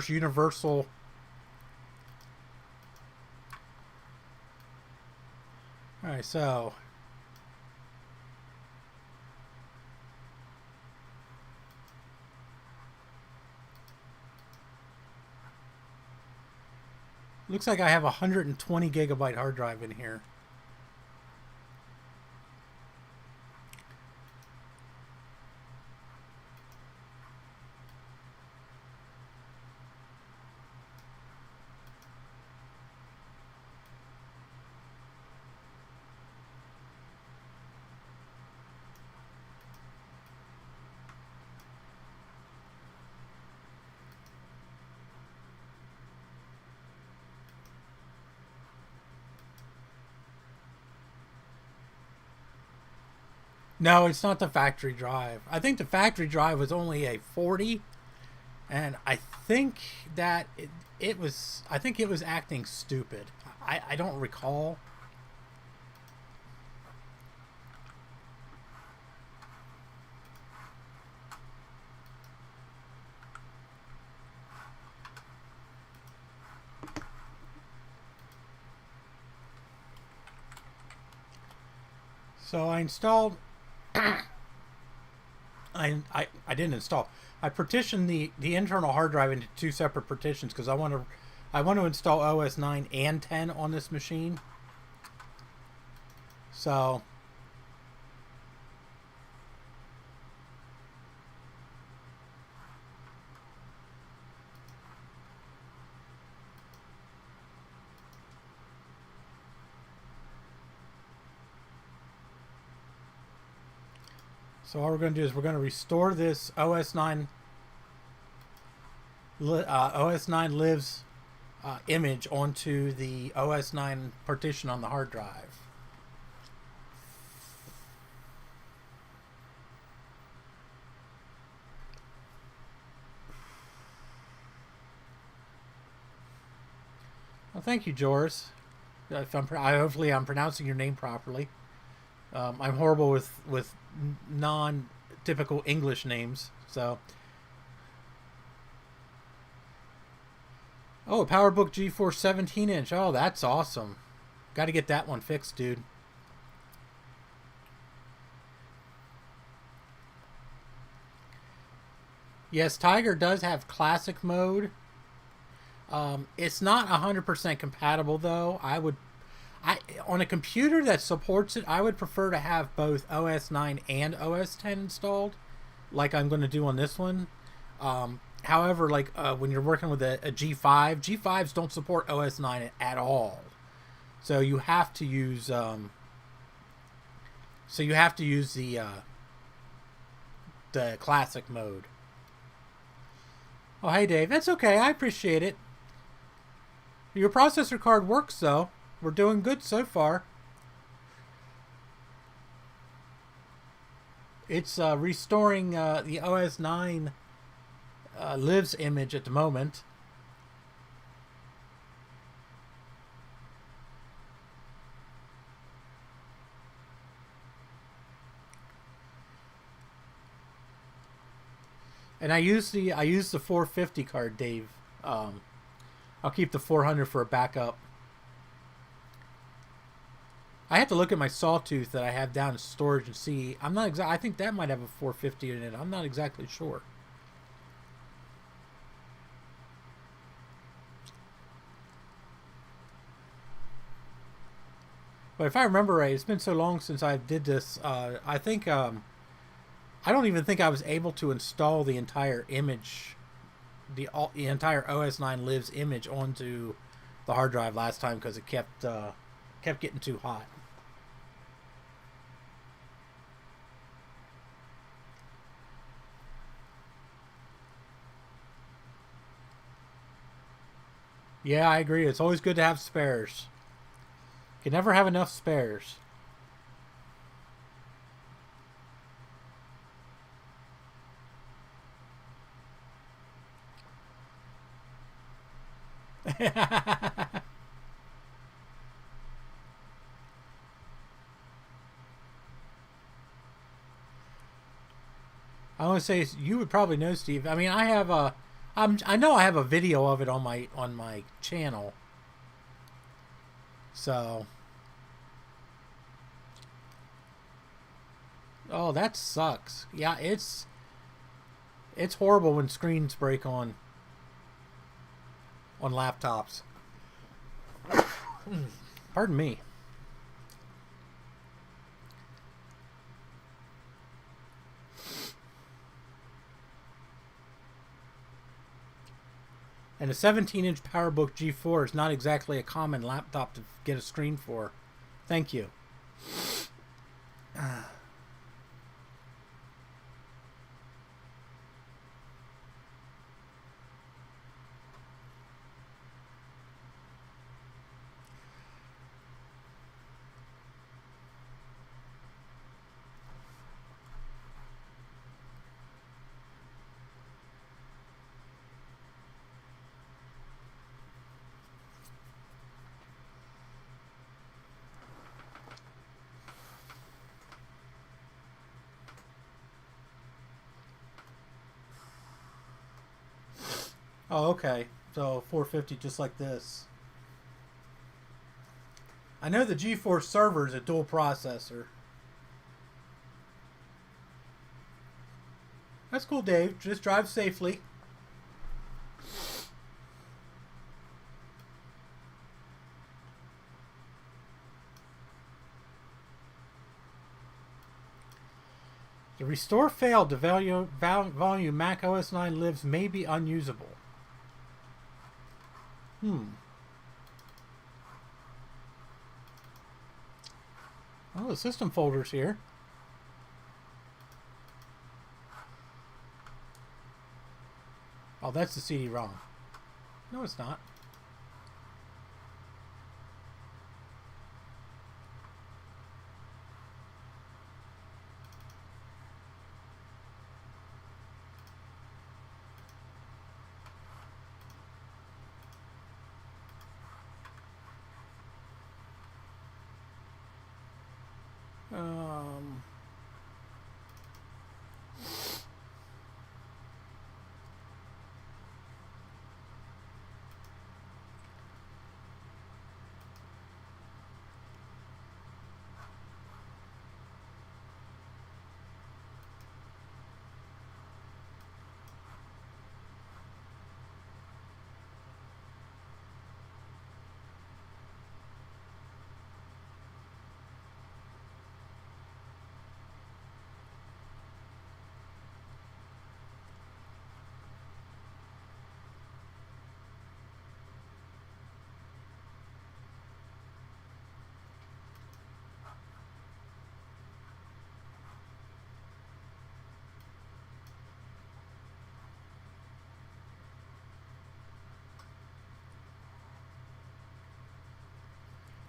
Speaker 2: universal All right, so looks like I have a 120 gigabyte hard drive in here. No, it's not the factory drive. I think the factory drive was only a 40, and I think that it was acting stupid. I don't recall. So I installed I didn't install. I partitioned the internal hard drive into 2 separate partitions because I want to install OS 9 and 10 on this machine. So what we're going to do is we're going to restore this OS 9 lives image onto the OS 9 partition on the hard drive. Well, thank you, Joris. Hopefully I'm pronouncing your name properly. I'm horrible with non-typical English names, so. Oh, PowerBook G4 17-inch. Oh, that's awesome. Got to get that one fixed, dude. Yes, Tiger does have classic mode. It's not 100% compatible, though. On a computer that supports it, I would prefer to have both OS 9 and OS 10 installed, like I'm going to do on this one. However, like when you're working with a G5, G5s don't support OS 9 at all. So you have to use the the classic mode. Oh, hey, Dave. That's okay. I appreciate it. Your processor card works, though. We're doing good so far. It's restoring the OS 9 lives image at the moment. And I use the 450 card, Dave. I'll keep the 400 for a backup. I have to look at my sawtooth that I have down in storage and see. I'm not exact. I think that might have a 450 in it. I'm not exactly sure. But if I remember right, it's been so long since I did this. I think I don't even think I was able to install the entire image, the entire OS 9 lives image onto the hard drive last time because it kept getting too hot. Yeah, I agree. It's always good to have spares. You can never have enough spares. I want to say you would probably know, Steve. I mean, I have a, I know I have a video of it on my channel. So, oh, that sucks. Yeah, it's horrible when screens break on laptops. Pardon me. And a 17-inch PowerBook G4 is not exactly a common laptop to get a screen for. Thank you. Oh, okay. So 450 just like this. I know the G4 server is a dual processor. That's cool, Dave. Just drive safely. The restore failed. The volume Mac OS 9 lives may be unusable. Oh, the system folder's here. Oh, that's the CD-ROM. No, it's not.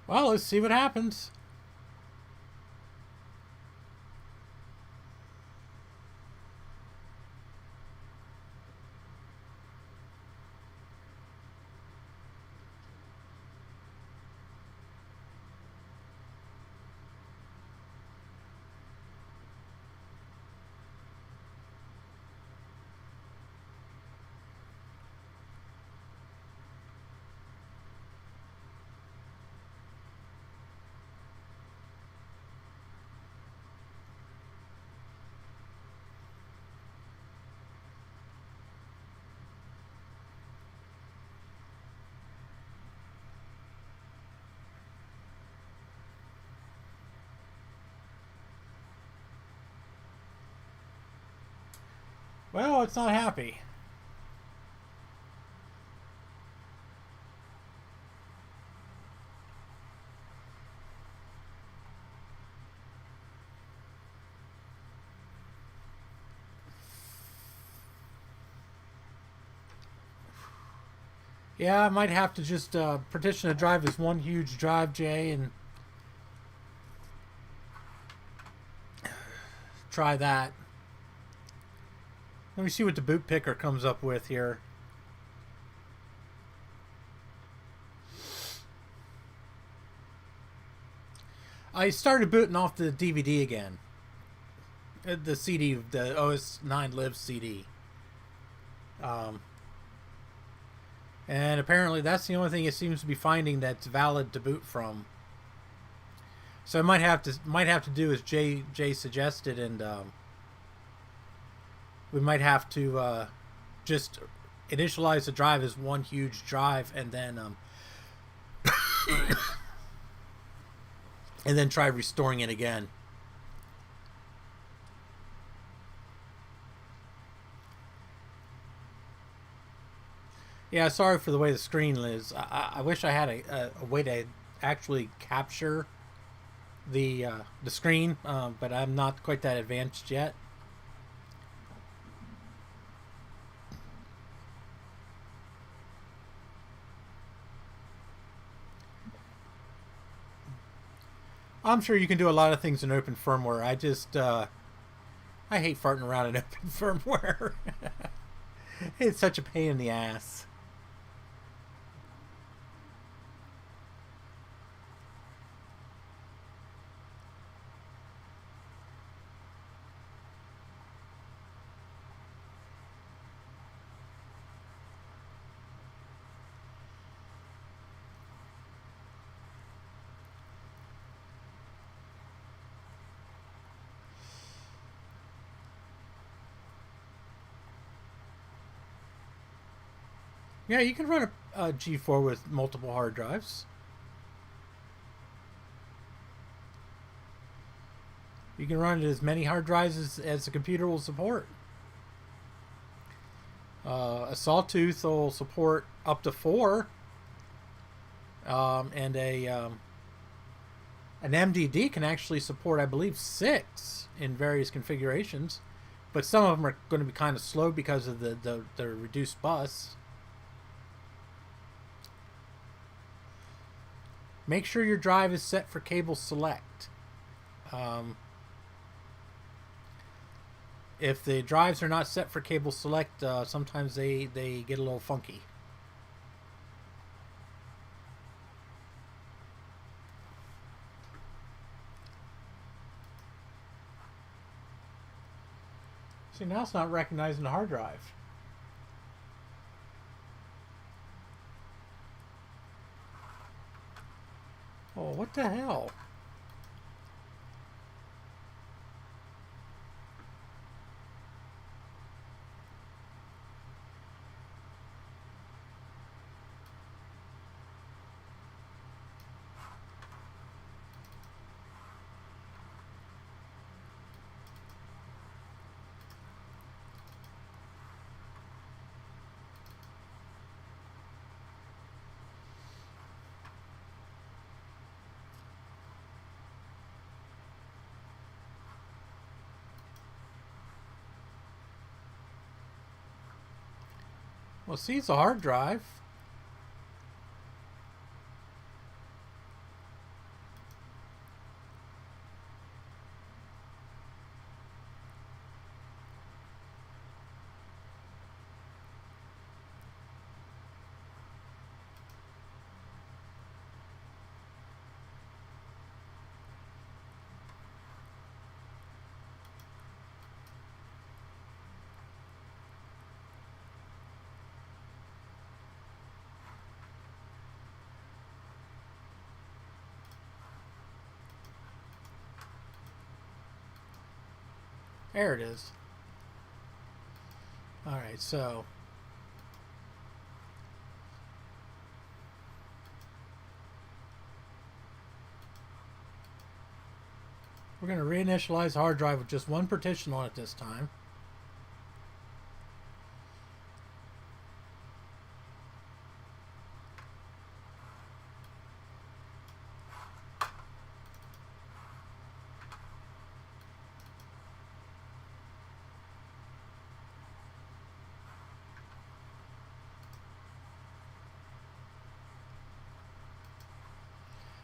Speaker 2: Well, let's see what happens. Well, it's not happy. Yeah, I might have to just partition the drive as one huge drive, Jay, and try that. Let me see what the boot picker comes up with here. I started booting off the DVD again. The CD, the OS 9 Live CD. And apparently that's the only thing it seems to be finding that's valid to boot from. So I might have to do as Jay suggested, and we might have to just initialize the drive as one huge drive, and then and then try restoring it again. Yeah, sorry for the way the screen is. I wish I had a way to actually capture the screen, but I'm not quite that advanced yet. I'm sure you can do a lot of things in open firmware. I just I hate farting around in open firmware. It's such a pain in the ass. Yeah, you can run a G4 with multiple hard drives. You can run it as many hard drives as the computer will support. A Sawtooth will support up to 4, and an MDD can actually support, I believe, 6 in various configurations. But some of them are going to be kind of slow because of the reduced bus. Make sure your drive is set for cable select. If the drives are not set for cable select, sometimes they get a little funky. See, now it's not recognizing the hard drive. Oh, what the hell? Well, see, it's a hard drive. There it is. Alright, so we're going to reinitialize the hard drive with just one partition on it this time.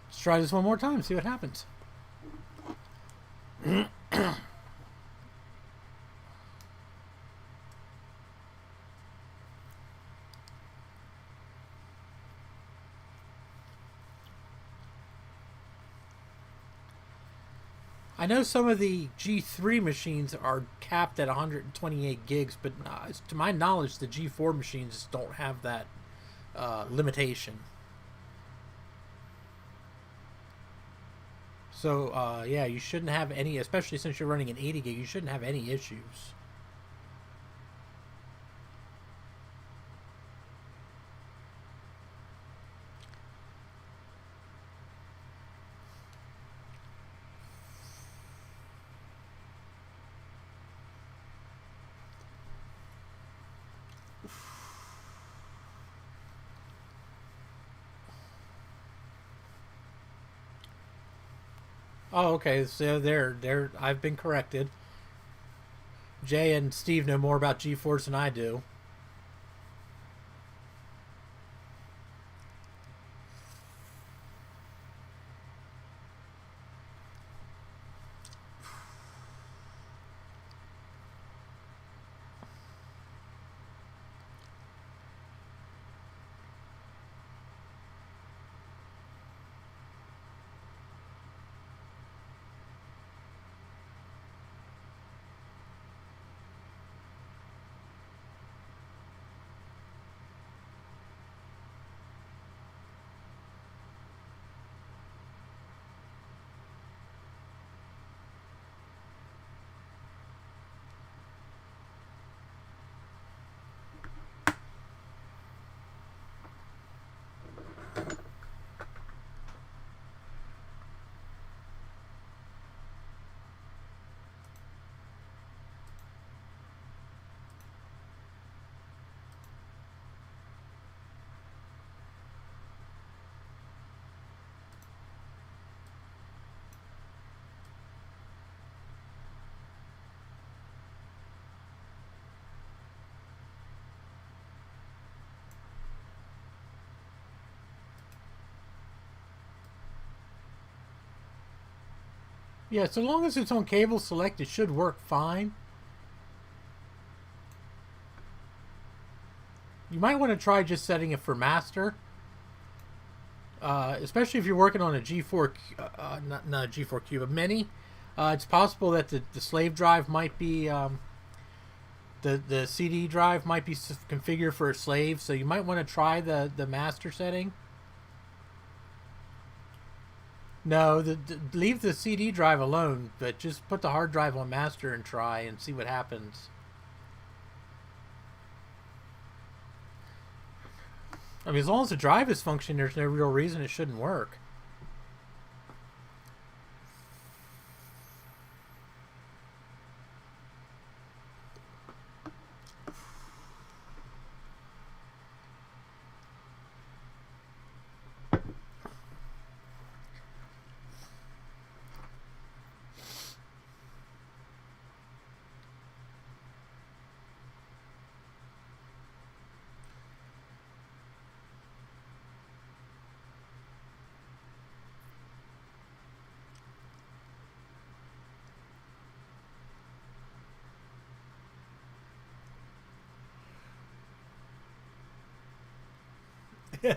Speaker 2: Let's try this one more time, see what happens. I know some of the G3 machines are capped at 128 gigs, but to my knowledge, the G4 machines don't have that limitation. So, yeah, you shouldn't have any, especially since you're running an 80 gig, you shouldn't have any issues. Oh, okay. So there. I've been corrected. Jay and Steve know more about G4s than I do. Yeah, so long as it's on cable select, it should work fine. You might want to try just setting it for master. Especially if you're working on a G4, not a G4 Cube, a Mini. It's possible that the slave drive might be, the CD drive might be configured for a slave, so you might want to try the master setting. No, leave the CD drive alone, but just put the hard drive on master and try and see what happens. I mean, as long as the drive is functioning, there's no real reason it shouldn't work.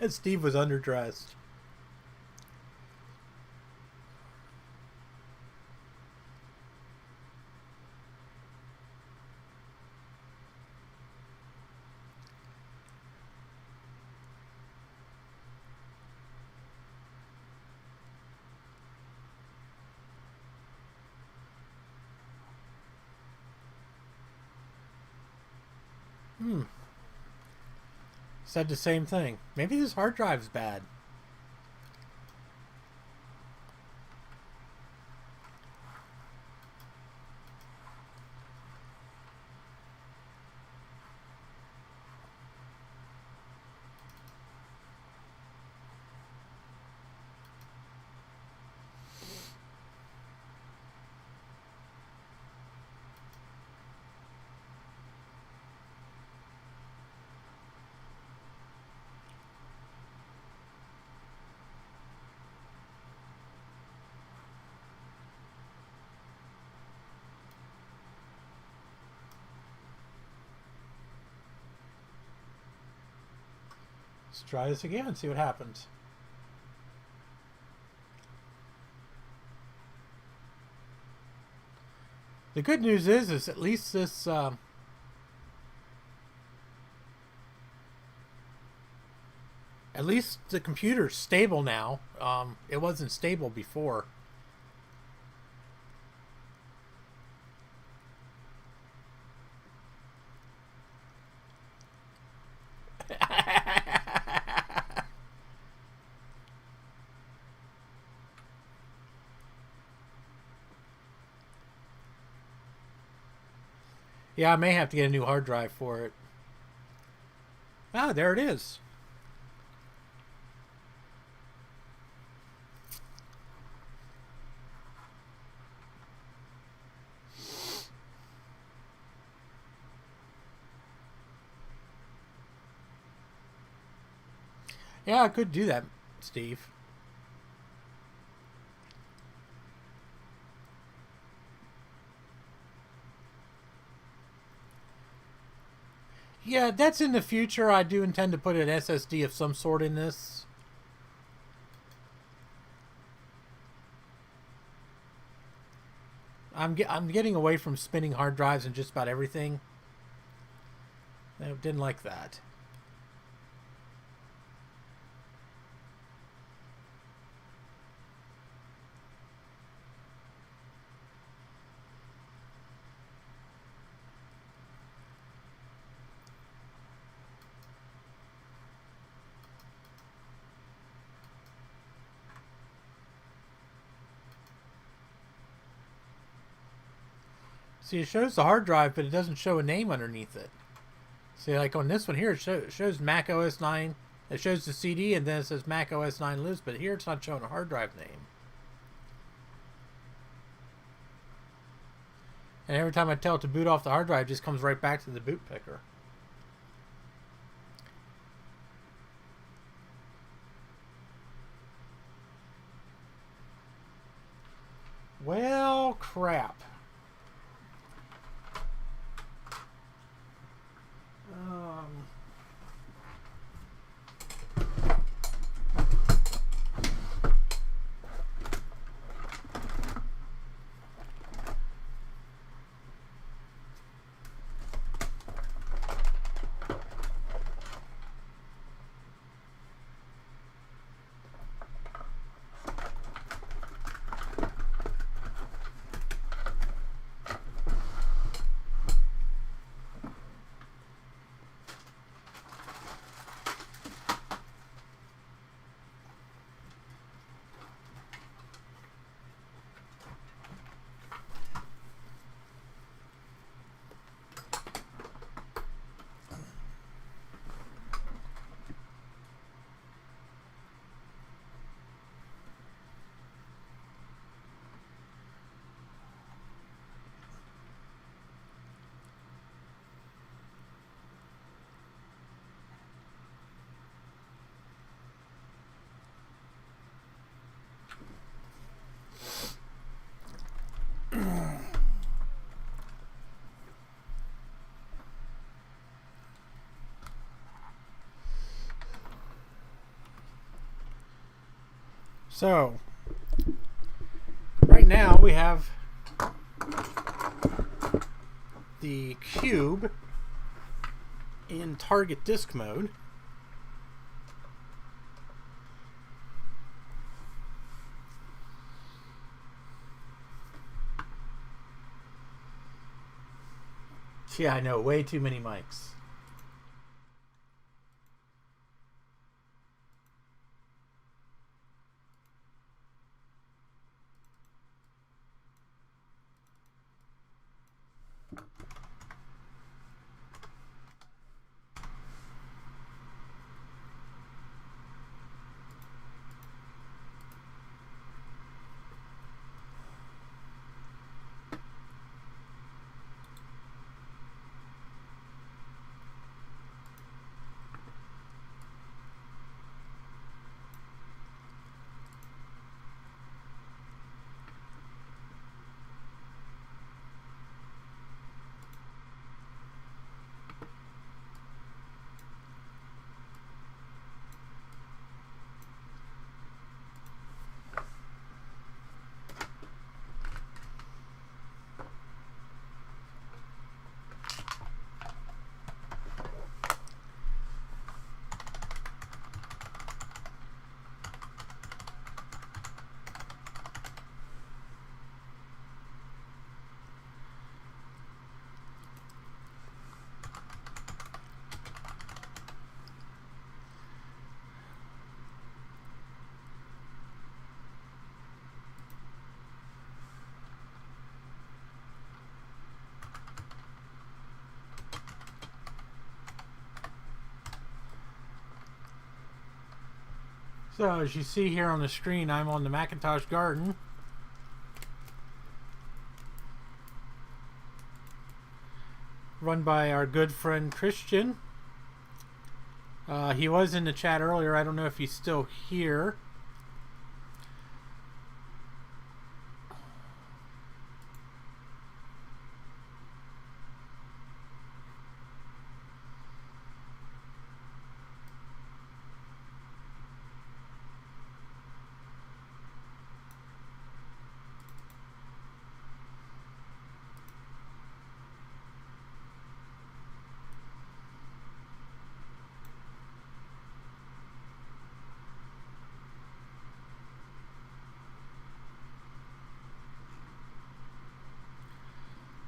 Speaker 2: Steve was underdressed. Said the same thing. Maybe this hard drive's bad. Let's try this again and see what happens. The good news is at least this at least the computer's stable now. It wasn't stable before. Yeah, I may have to get a new hard drive for it. Ah, there it is. Yeah, I could do that, Steve. Yeah, that's in the future. I do intend to put an SSD of some sort in this. I'm getting away from spinning hard drives and just about everything. I didn't like that. See, it shows the hard drive, but it doesn't show a name underneath it. See, like on this one here, it shows Mac OS 9. It shows the CD, and then it says Mac OS 9 lives, but here it's not showing a hard drive name. And every time I tell it to boot off the hard drive, it just comes right back to the boot picker. Well, crap. So, right now we have the Cube in target disk mode. Yeah, I know, way too many mics. So as you see here on the screen, I'm on the Macintosh Garden. Run by our good friend Christian. He was in the chat earlier. I don't know if he's still here.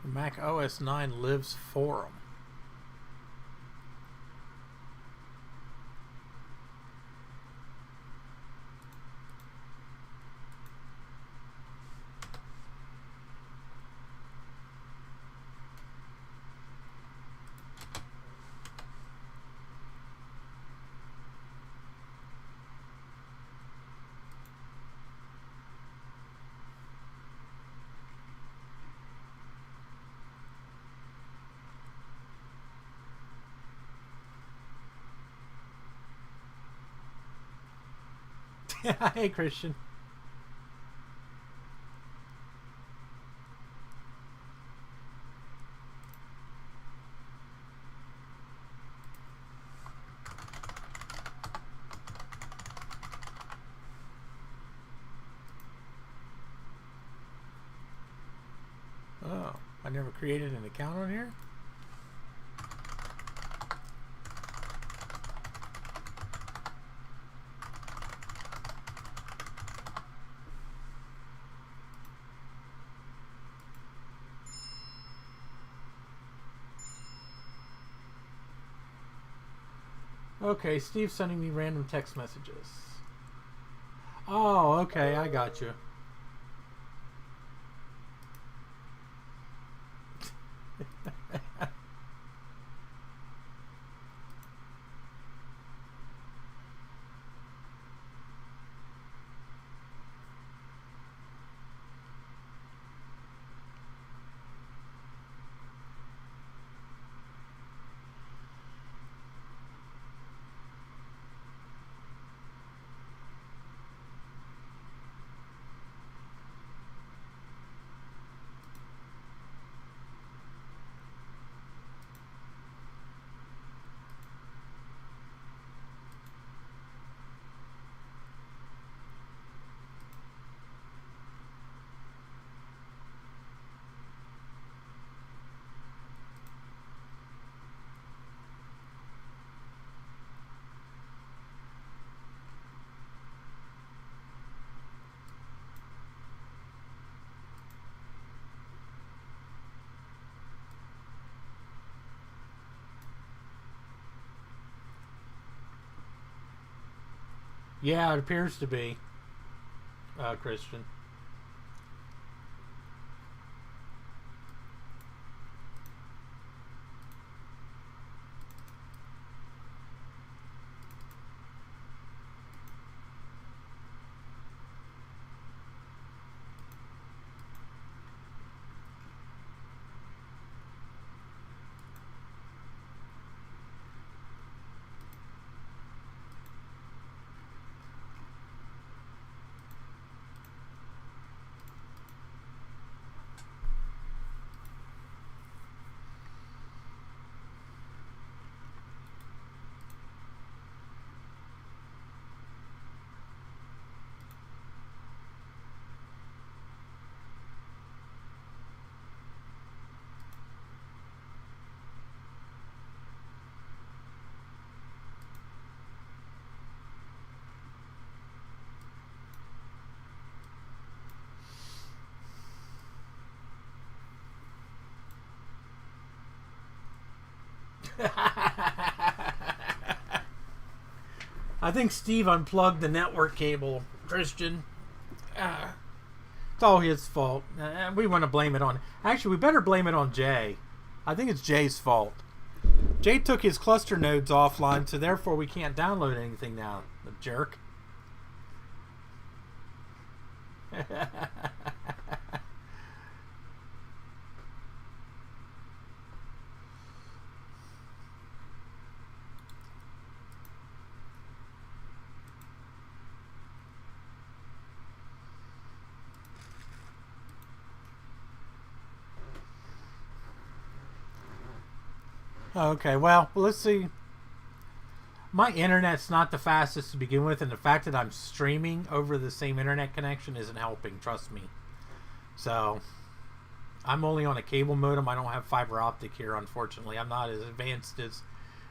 Speaker 2: Mac OS 9 Lives Forum. Hey, Christian. Oh, I never created an account on here? Okay, Steve's sending me random text messages. Oh, okay, I got you. Yeah, it appears to be, Christian. I think Steve unplugged the network cable, Christian. It's all his fault. We want to blame it on... Actually, we better blame it on Jay. I think it's Jay's fault. Jay took his cluster nodes offline, so therefore we can't download anything now. The jerk. Okay, well, let's see. My internet's not the fastest to begin with, and the fact that I'm streaming over the same internet connection isn't helping, trust me. So, I'm only on a cable modem. I don't have fiber optic here, unfortunately. I'm not as advanced as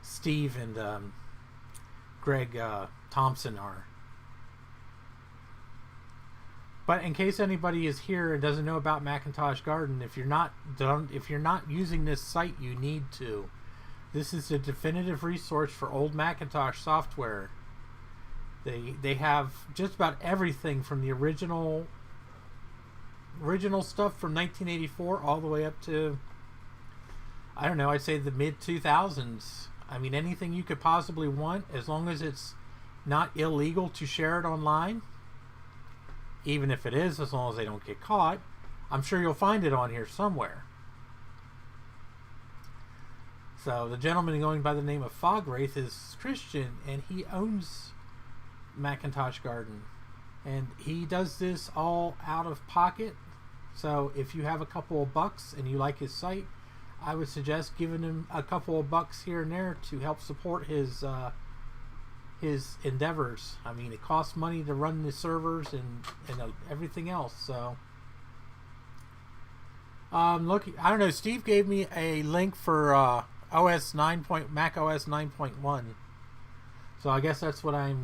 Speaker 2: Steve and Greg Thompson are. But in case anybody is here and doesn't know about Macintosh Garden, if you're not using this site, you need to. This is a definitive resource for old Macintosh software. They have just about everything from the original stuff from 1984 all the way up to, I don't know, I'd say the mid 2000s. I mean, anything you could possibly want, as long as it's not illegal to share it online. Even if it is, as long as they don't get caught, I'm sure you'll find it on here somewhere. So the gentleman going by the name of Fogwraith is Christian, and he owns Macintosh Garden, and he does this all out of pocket. So if you have a couple of bucks and you like his site, I would suggest giving him a couple of bucks here and there to help support his endeavors. I mean, it costs money to run the servers and everything else. So look, I don't know, Steve gave me a link for Mac OS 9.1. So I guess that's what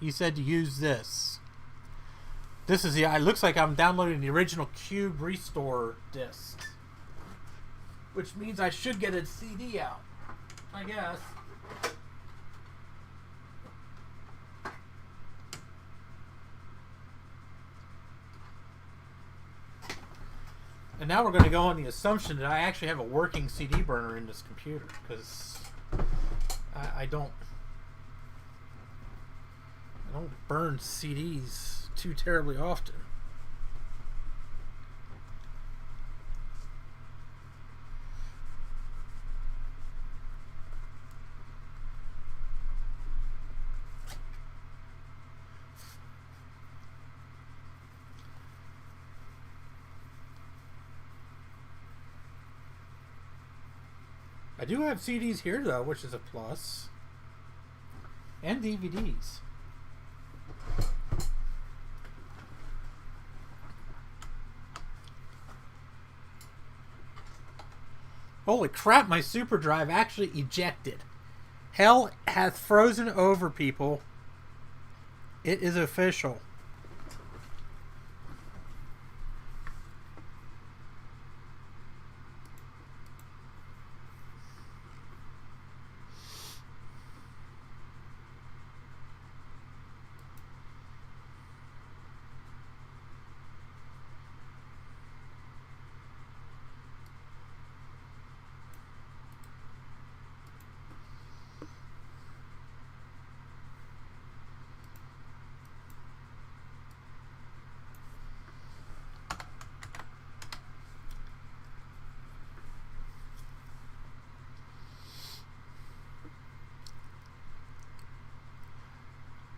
Speaker 2: he said to use this. This is it looks like I'm downloading the original Cube Restore disc, which means I should get a CD out, I guess. And now we're going to go on the assumption that I actually have a working CD burner in this computer, because I don't burn CDs too terribly often. I do have CDs here, though, which is a plus. And DVDs. Holy crap, my super drive actually ejected. Hell hath frozen over, people. It is official.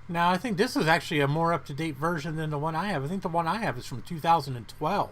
Speaker 2: Now, I think this is actually a more up-to-date version than the one I have. I think the one I have is from 2012.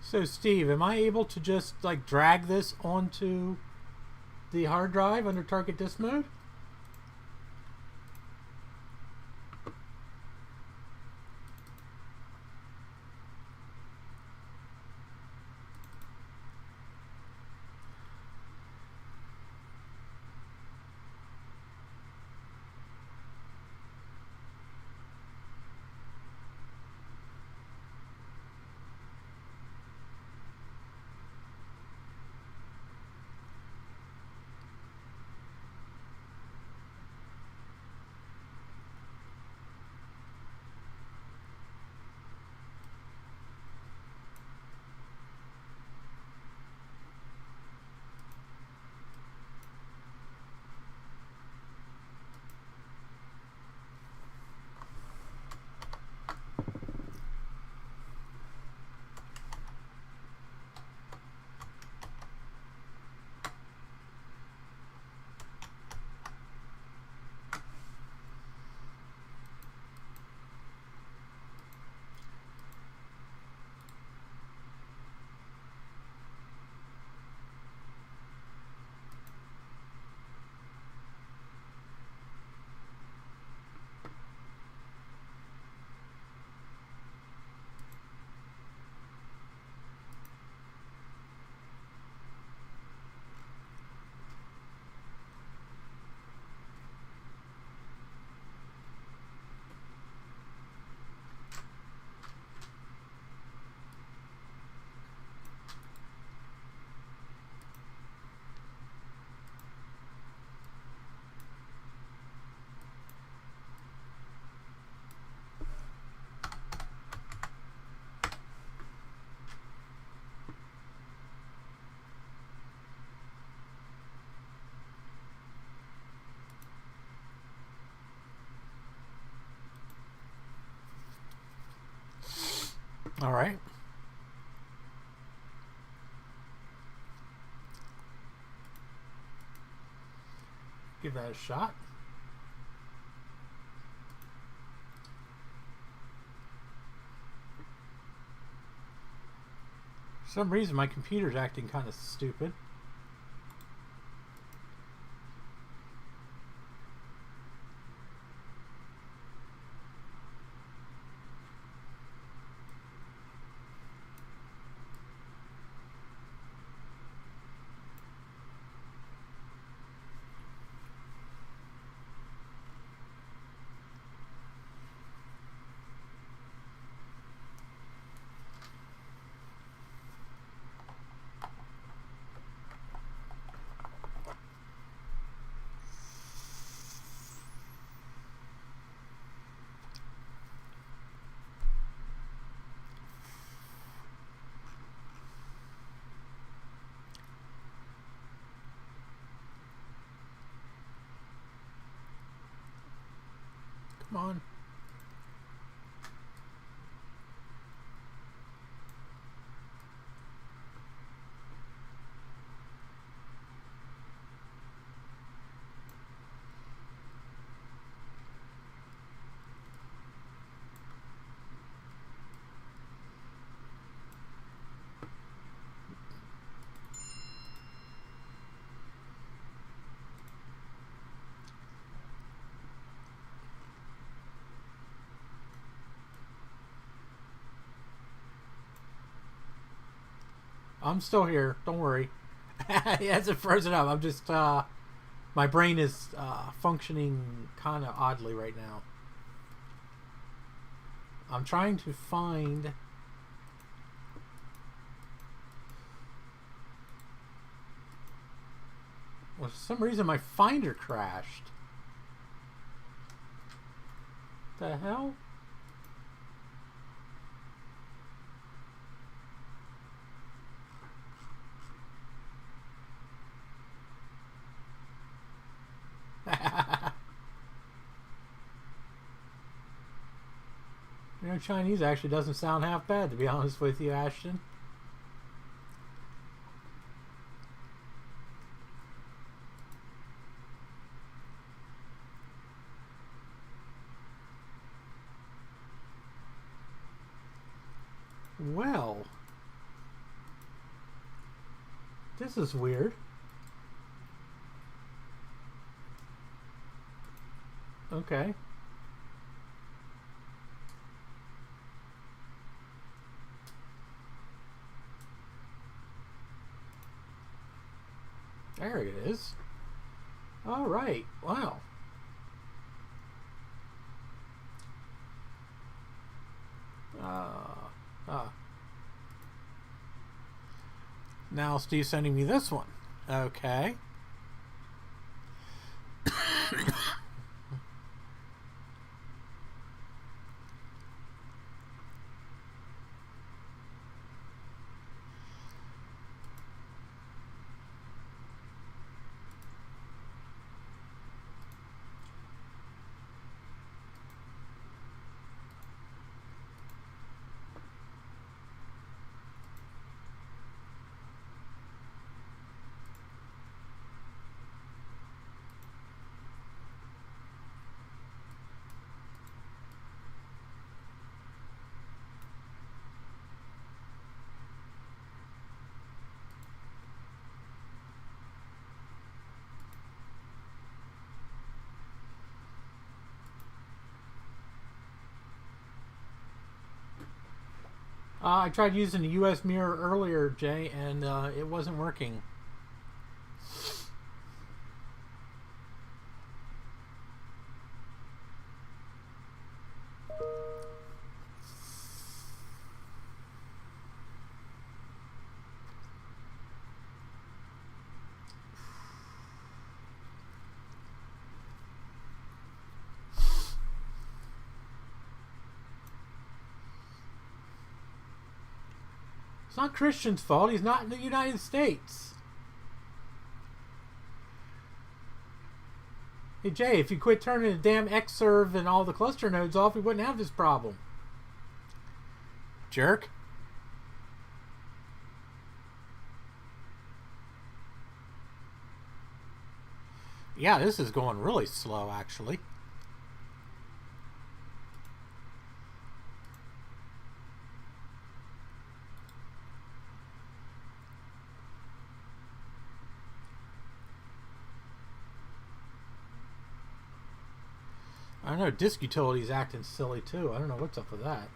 Speaker 2: So Steve, am I able to just like drag this onto the hard drive under target disk mode? All right. Give that a shot. For some reason, my computer's acting kind of stupid. Come on. I'm still here. Don't worry. It hasn't frozen up. I'm just, my brain is functioning kind of oddly right now. I'm trying to find... Well, for some reason my Finder crashed. The hell? You know, Chinese actually doesn't sound half bad, to be honest with you, Ashton. Well, This is weird. Okay. There it is. All right. Wow. Now Steve's sending me this one. Okay. I tried using the US mirror earlier, Jay, and it wasn't working. It's not Christian's fault. He's not in the United States. Hey, Jay, if you quit turning the damn Xserve and all the cluster nodes off, we wouldn't have this problem. Jerk. Yeah, this is going really slow, actually. I don't know, disk utility's acting silly too. I don't know what's up with that.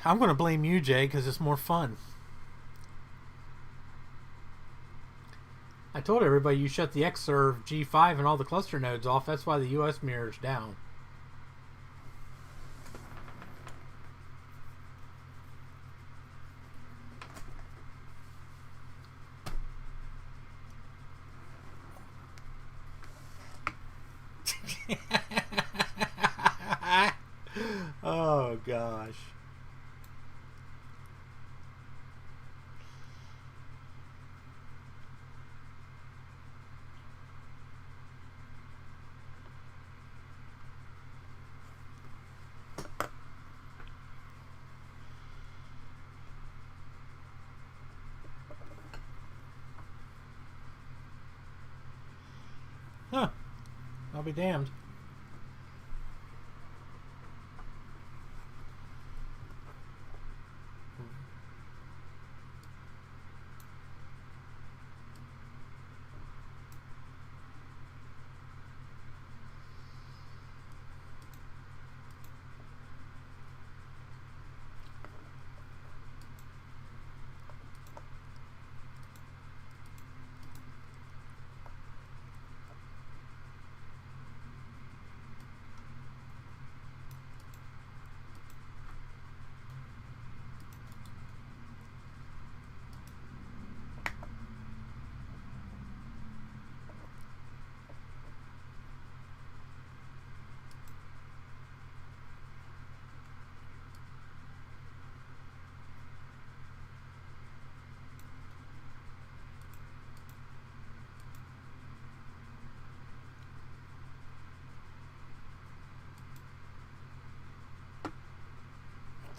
Speaker 2: I'm going to blame you, Jay, because it's more fun. I told everybody you shut the Xserve G5 and all the cluster nodes off. That's why the US mirror's down. Oh gosh. Huh. I'll be damned.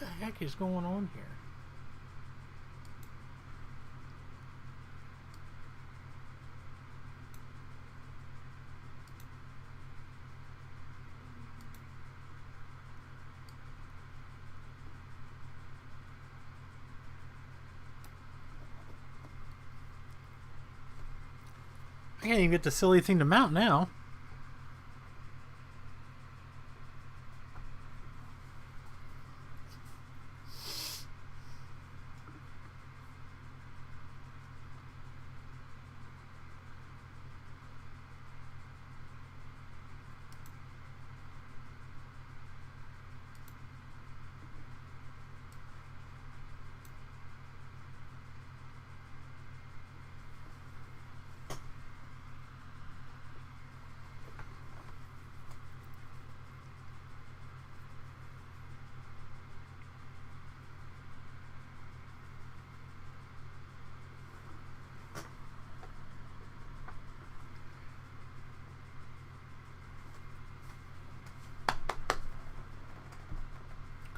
Speaker 2: What the heck is going on here? I can't even get the silly thing to mount now.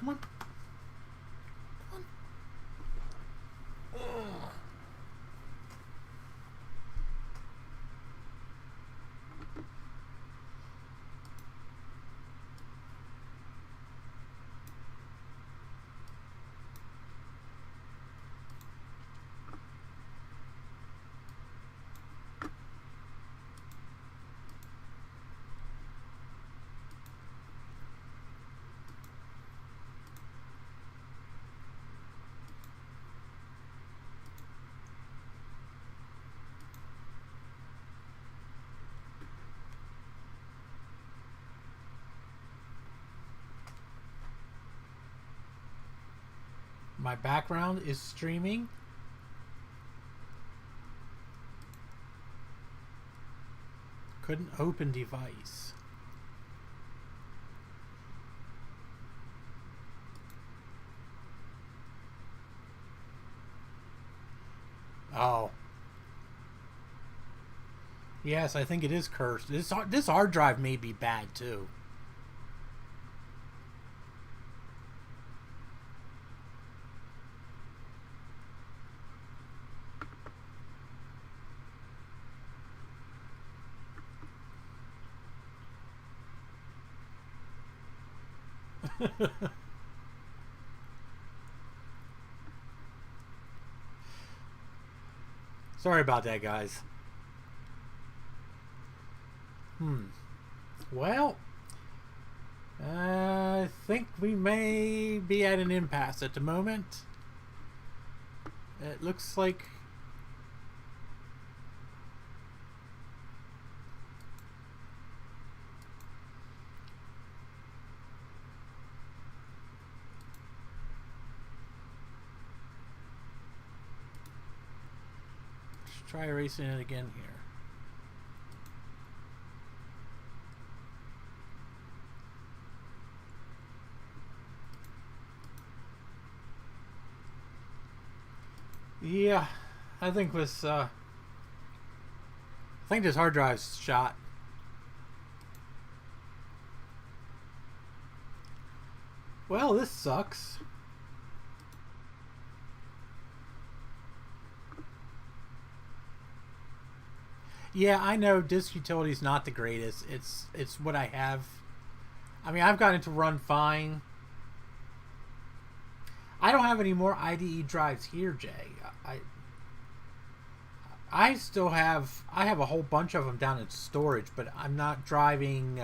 Speaker 2: Come on. Come on. Ugh. My background is streaming. Couldn't open device. Oh. Yes, I think it is cursed. This hard drive may be bad too. Sorry about that, guys. Well, I think we may be at an impasse at the moment. It looks like try erasing it again here. Yeah, I think this hard drive's shot. Well, this sucks. Yeah, I know disk utility is not the greatest. It's what I have. I mean, I've gotten it to run fine. I don't have any more IDE drives here, Jay. I still have. I have a whole bunch of them down in storage, but I'm not driving.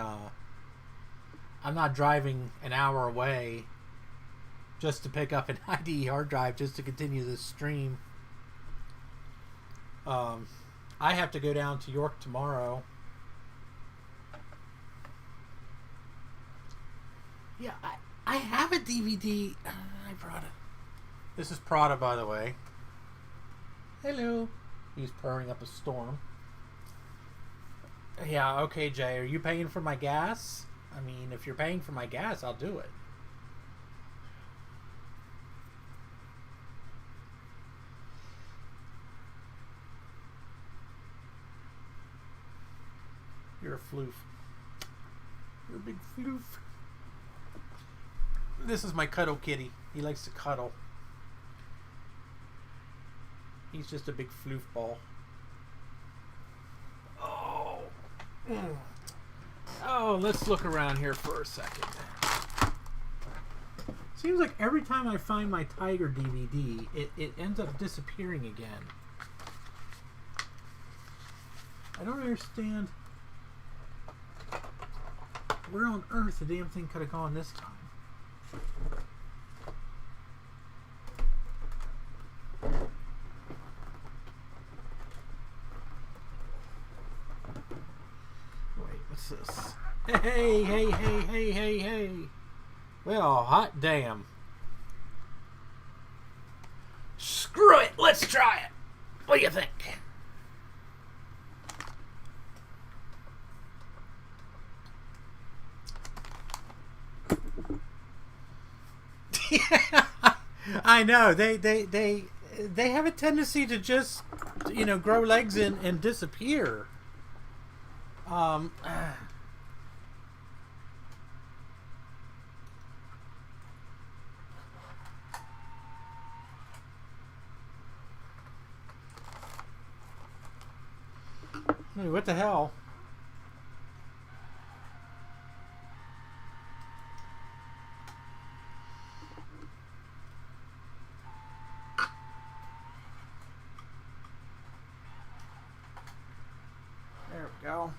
Speaker 2: I'm not driving an hour away just to pick up an IDE hard drive just to continue this stream. I have to go down to York tomorrow. Yeah, I have a DVD. I brought it. This is Prada, by the way. Hello. He's purring up a storm. Yeah, okay, Jay. Are you paying for my gas? I mean, if you're paying for my gas, I'll do it. You're a floof. You're a big floof. This is my cuddle kitty. He likes to cuddle. He's just a big floof ball. Oh. Oh, let's look around here for a second. Seems like every time I find my Tiger DVD, it ends up disappearing again. I don't understand where on earth the damn thing could have gone this time. Wait, what's this? Hey, hey, hey, hey, hey, hey. Well, hot damn. Screw it, let's try it. What do you think? Yeah, I know. They have a tendency to just, you know, grow legs and disappear. Hey, what the hell? There we go.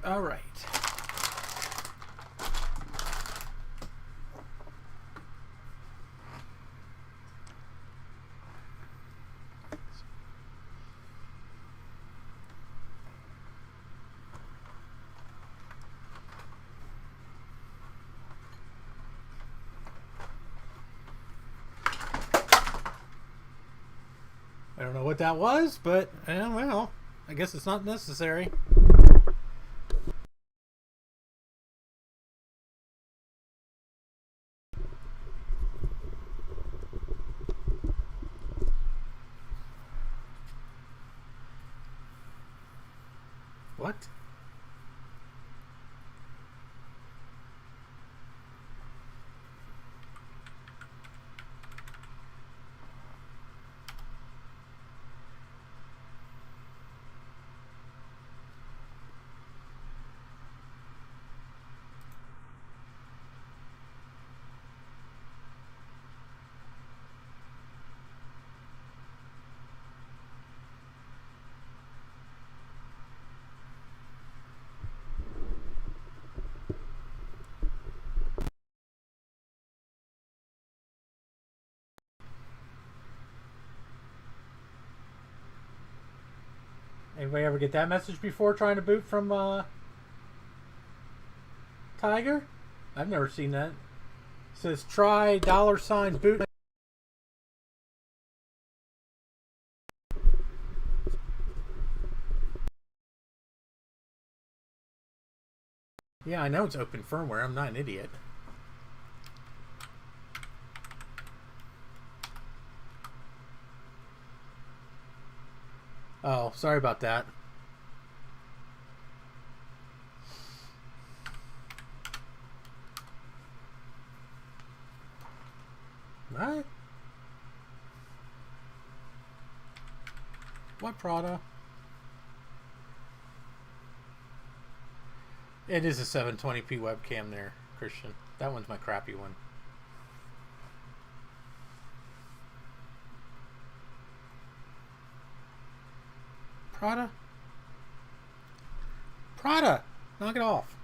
Speaker 2: All right. I don't know what that was, but well, I guess it's not necessary. What? Anybody ever get that message before trying to boot from Tiger? I've never seen that. It says try $ boot. Yeah, I know it's open firmware. I'm not an idiot. Oh, sorry about that. What? What Prada? It is a 720p webcam there, Christian. That one's my crappy one. Prada? Prada! Knock it off.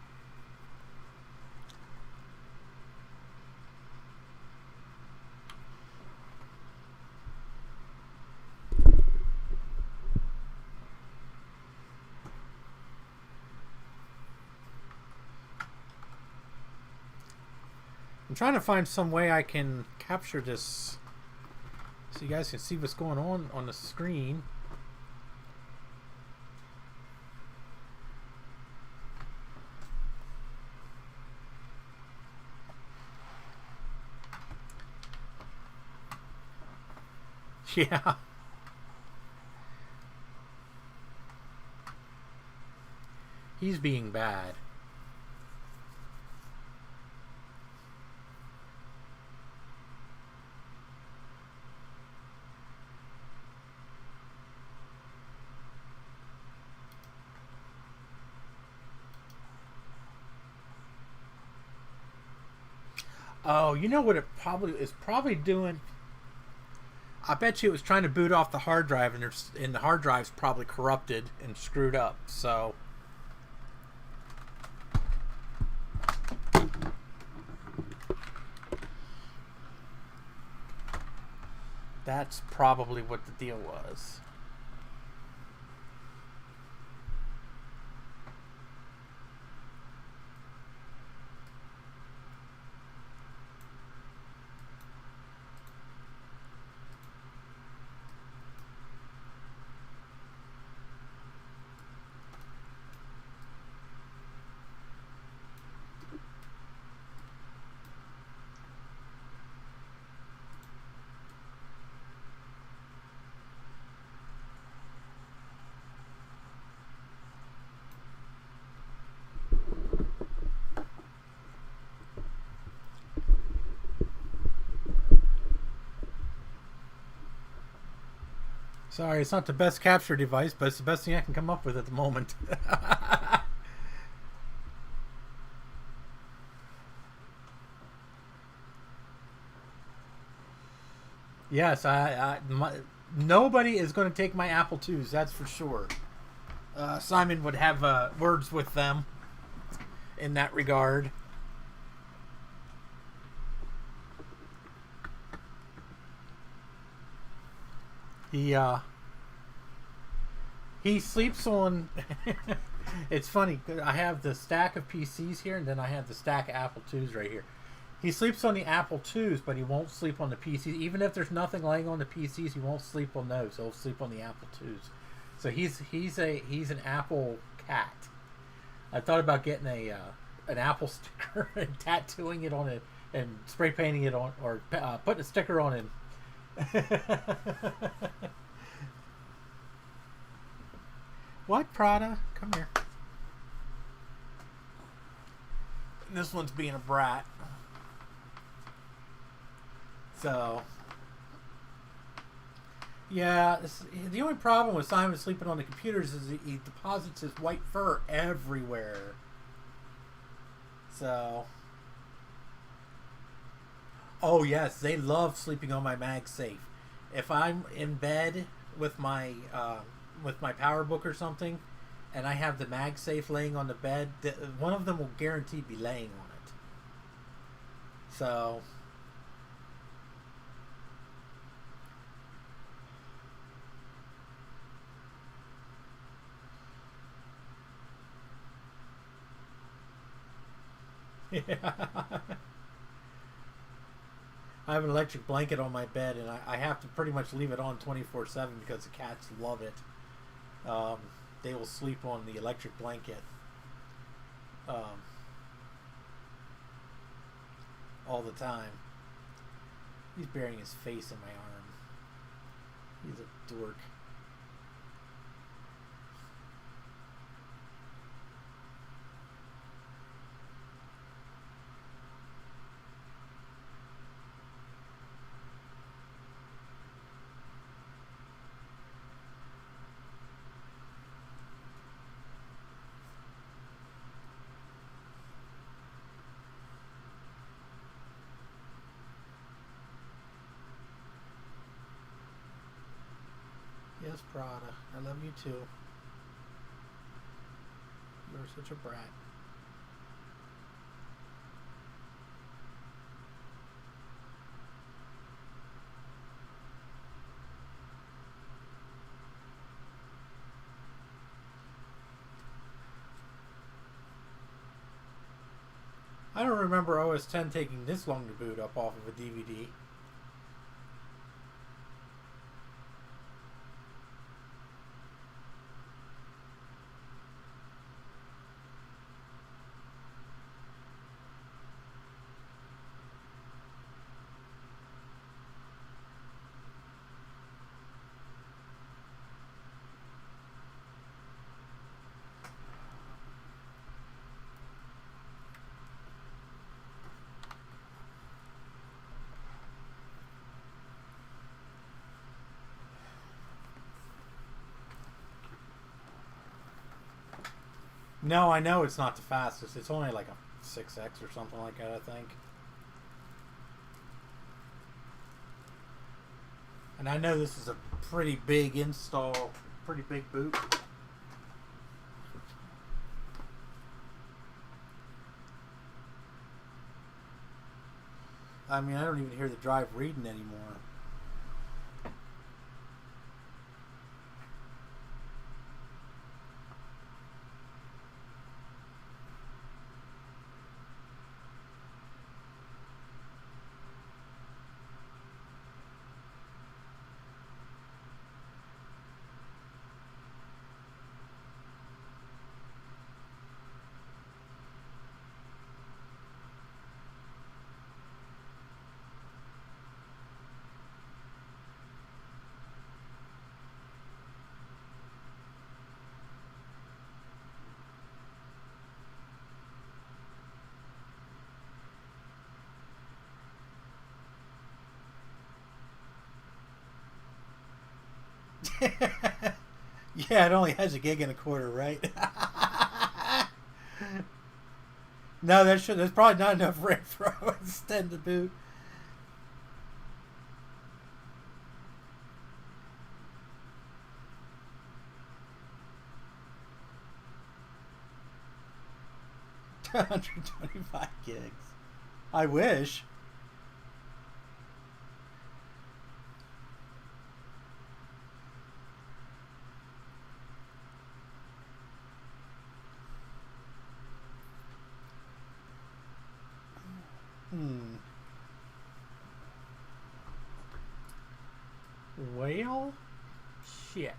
Speaker 2: I'm trying to find some way I can capture this so you guys can see what's going on the screen. Yeah. He's being bad. Oh, you know what it probably is doing? I bet you it was trying to boot off the hard drive, and the hard drive's probably corrupted and screwed up. So that's probably what the deal was. Sorry, it's not the best capture device, but it's the best thing I can come up with at the moment. Yes, nobody is going to take my Apple IIs, that's for sure. Simon would have words with them in that regard. He sleeps on. It's funny. I have the stack of PCs here, and then I have the stack of Apple IIs right here. He sleeps on the Apple IIs, but he won't sleep on the PCs. Even if there's nothing laying on the PCs, he won't sleep on those. He'll sleep on the Apple IIs. So he's an Apple cat. I thought about getting an Apple sticker and tattooing it on it and spray painting it on, or putting a sticker on him. What, Prada? Come here. This one's being a brat. So, yeah, the only problem with Simon sleeping on the computers is he deposits his white fur everywhere. So, oh yes, they love sleeping on my MagSafe. If I'm in bed with my PowerBook or something, and I have the MagSafe laying on the bed, one of them will guaranteed be laying on it. So, yeah. I have an electric blanket on my bed, and I have to pretty much leave it on 24/7 because the cats love it. They will sleep on the electric blanket all the time. He's burying his face in my arm. He's a dork. Yes, Prada. I love you too. You're such a brat. I don't remember OS X taking this long to boot up off of a DVD. No, I know it's not the fastest. It's only like a 6X or something like that, I think. And I know this is a pretty big install, pretty big boot. I mean, I don't even hear the drive reading anymore. Yeah, it only has 1.25 gigs, right? No, that's probably not enough RAM for extend the boot. $125 gigs. I wish. Well, shit.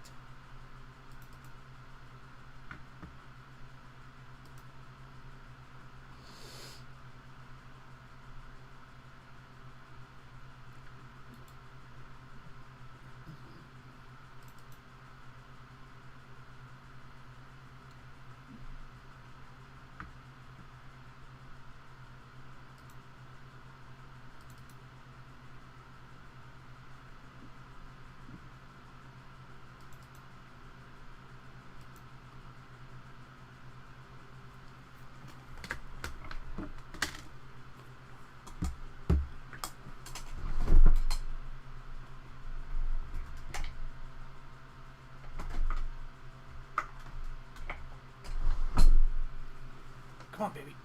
Speaker 2: Come on, baby.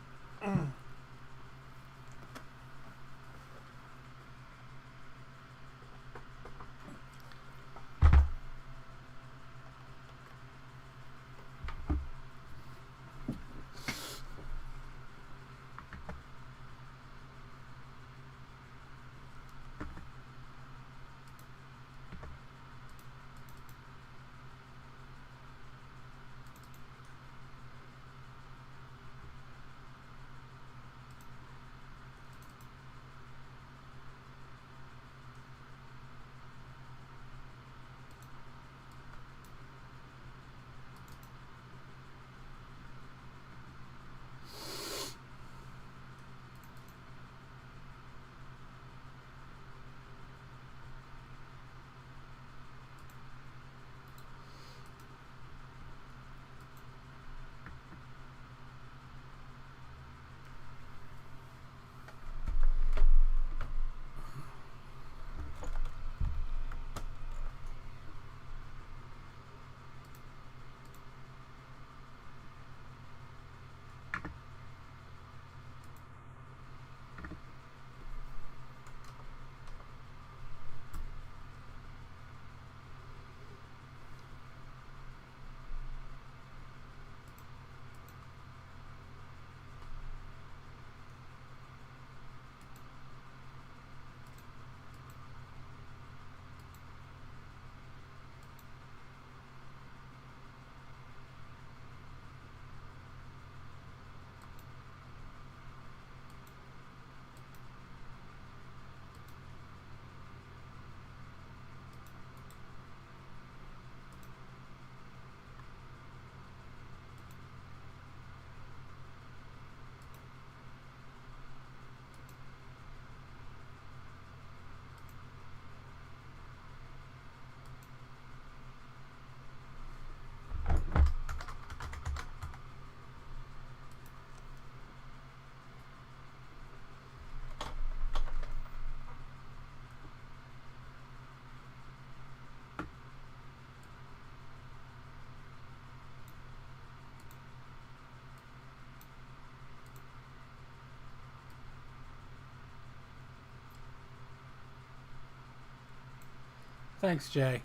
Speaker 2: Thanks, Jay.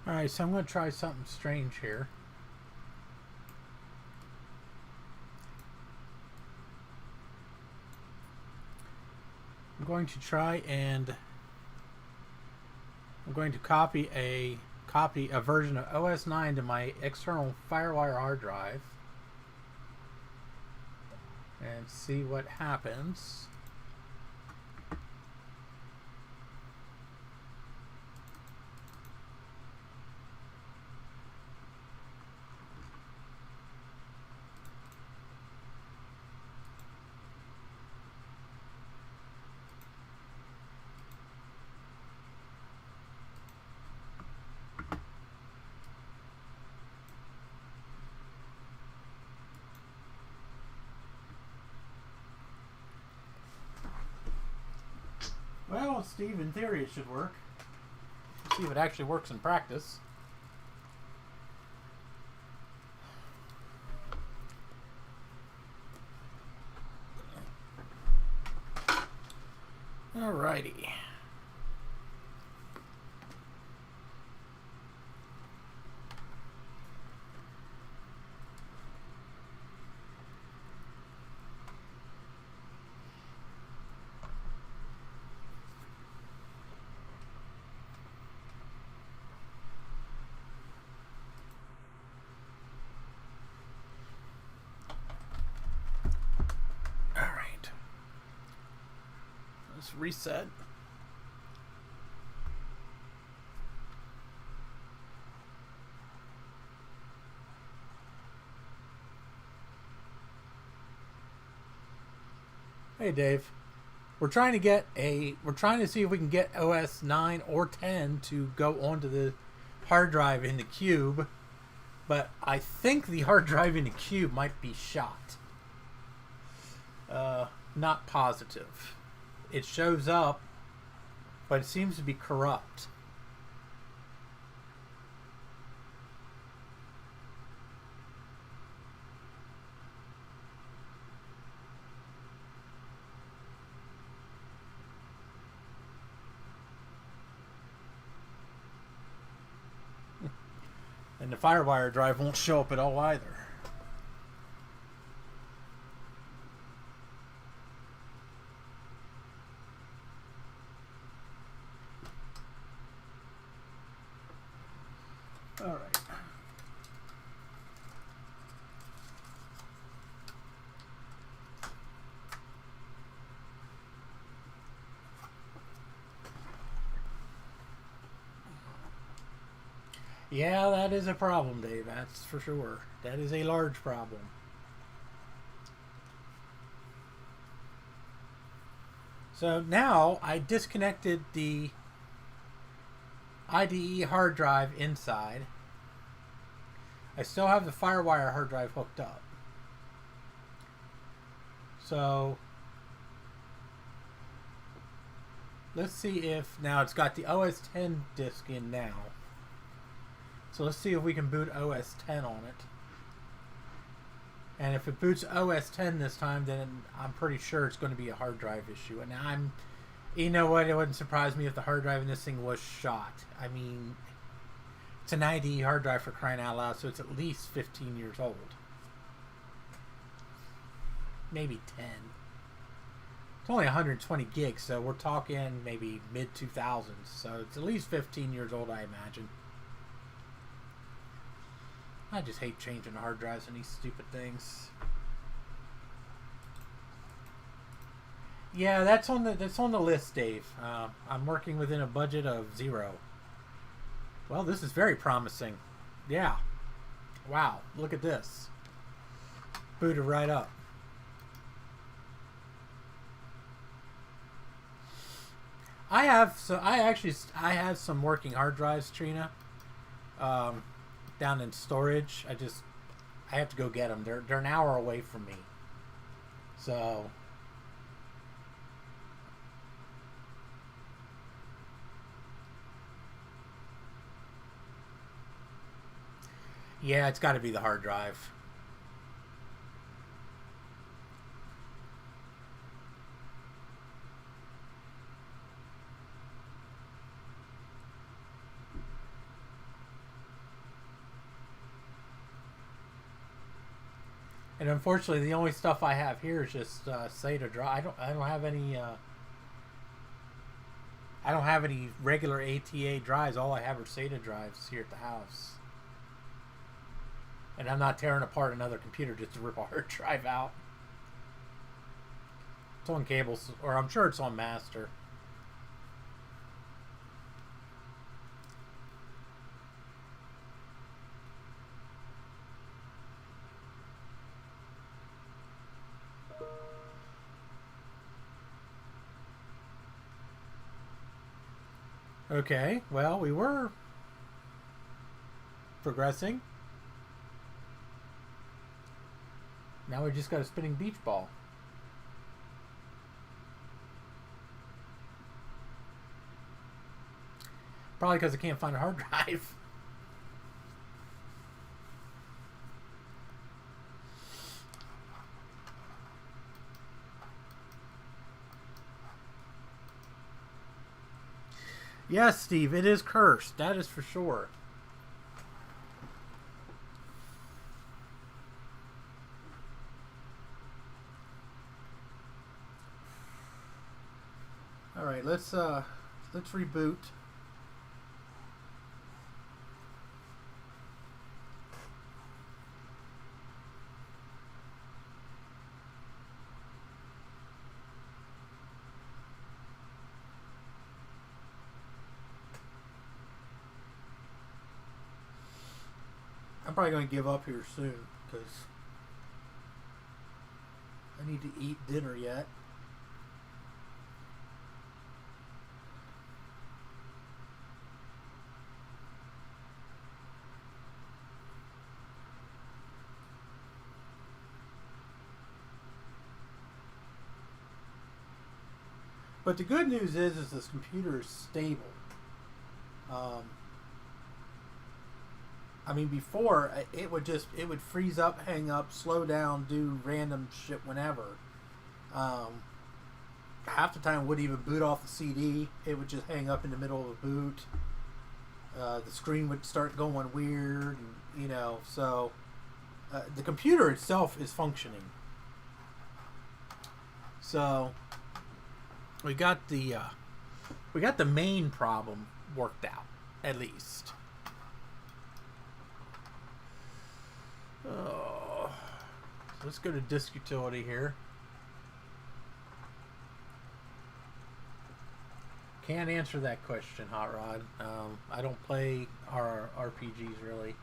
Speaker 2: Alright, so I'm going to try something strange here. I'm going to try and I'm going to copy a version of OS 9 to my external FireWire hard drive and see what happens. Well, Steve, in theory it should work. Let's see if it actually works in practice. Alrighty. Reset. Hey Dave, we're trying to see if we can get OS 9 or 10 to go onto the hard drive in the Cube, but I think the hard drive in the Cube might be shot. Not positive. It shows up, but it seems to be corrupt. And the FireWire drive won't show up at all either. All right. Yeah, that is a problem, Dave. That's for sure. That is a large problem. So now I disconnected the IDE hard drive inside. I still have the FireWire hard drive hooked up. So let's see if now it's got the OS 10 disk in now. So let's see if we can boot OS 10 on it. And if it boots OS 10 this time, then I'm pretty sure it's going to be a hard drive issue. And you know what? It wouldn't surprise me if the hard drive in this thing was shot. I mean, it's an IDE hard drive for crying out loud, so it's at least 15 years old. Maybe 10. It's only 120 gigs, so we're talking maybe mid-2000s. So it's at least 15 years old, I imagine. I just hate changing hard drives and these stupid things. Yeah, that's on the list, Dave. I'm working within a budget of 0. Well, this is very promising. Yeah. Wow, look at this. Booted right up. I have some working hard drives, Trina. Down in storage. I have to go get them. They're an hour away from me. So yeah, it's got to be the hard drive. And unfortunately, the only stuff I have here is just SATA drive. I don't have any. I don't have any regular ATA drives. All I have are SATA drives here at the house. And I'm not tearing apart another computer just to rip a hard drive out. It's on cables, or I'm sure it's on master. Okay, well, we were progressing. Now we just got a spinning beach ball. Probably because I can't find a hard drive. Yes, Steve, it is cursed. That is for sure. All right, let's reboot. I'm probably going to give up here soon because I need to eat dinner yet. But the good news is this computer is stable. I mean, before it would freeze up, hang up, slow down, do random shit whenever. Half the time it wouldn't even boot off the CD. It would just hang up in the middle of a boot. The screen would start going weird, and, you know. So the computer itself is functioning. So we got the main problem worked out, at least. Oh, so let's go to disk utility here. Can't answer that question, Hot Rod. I don't play our RPGs really.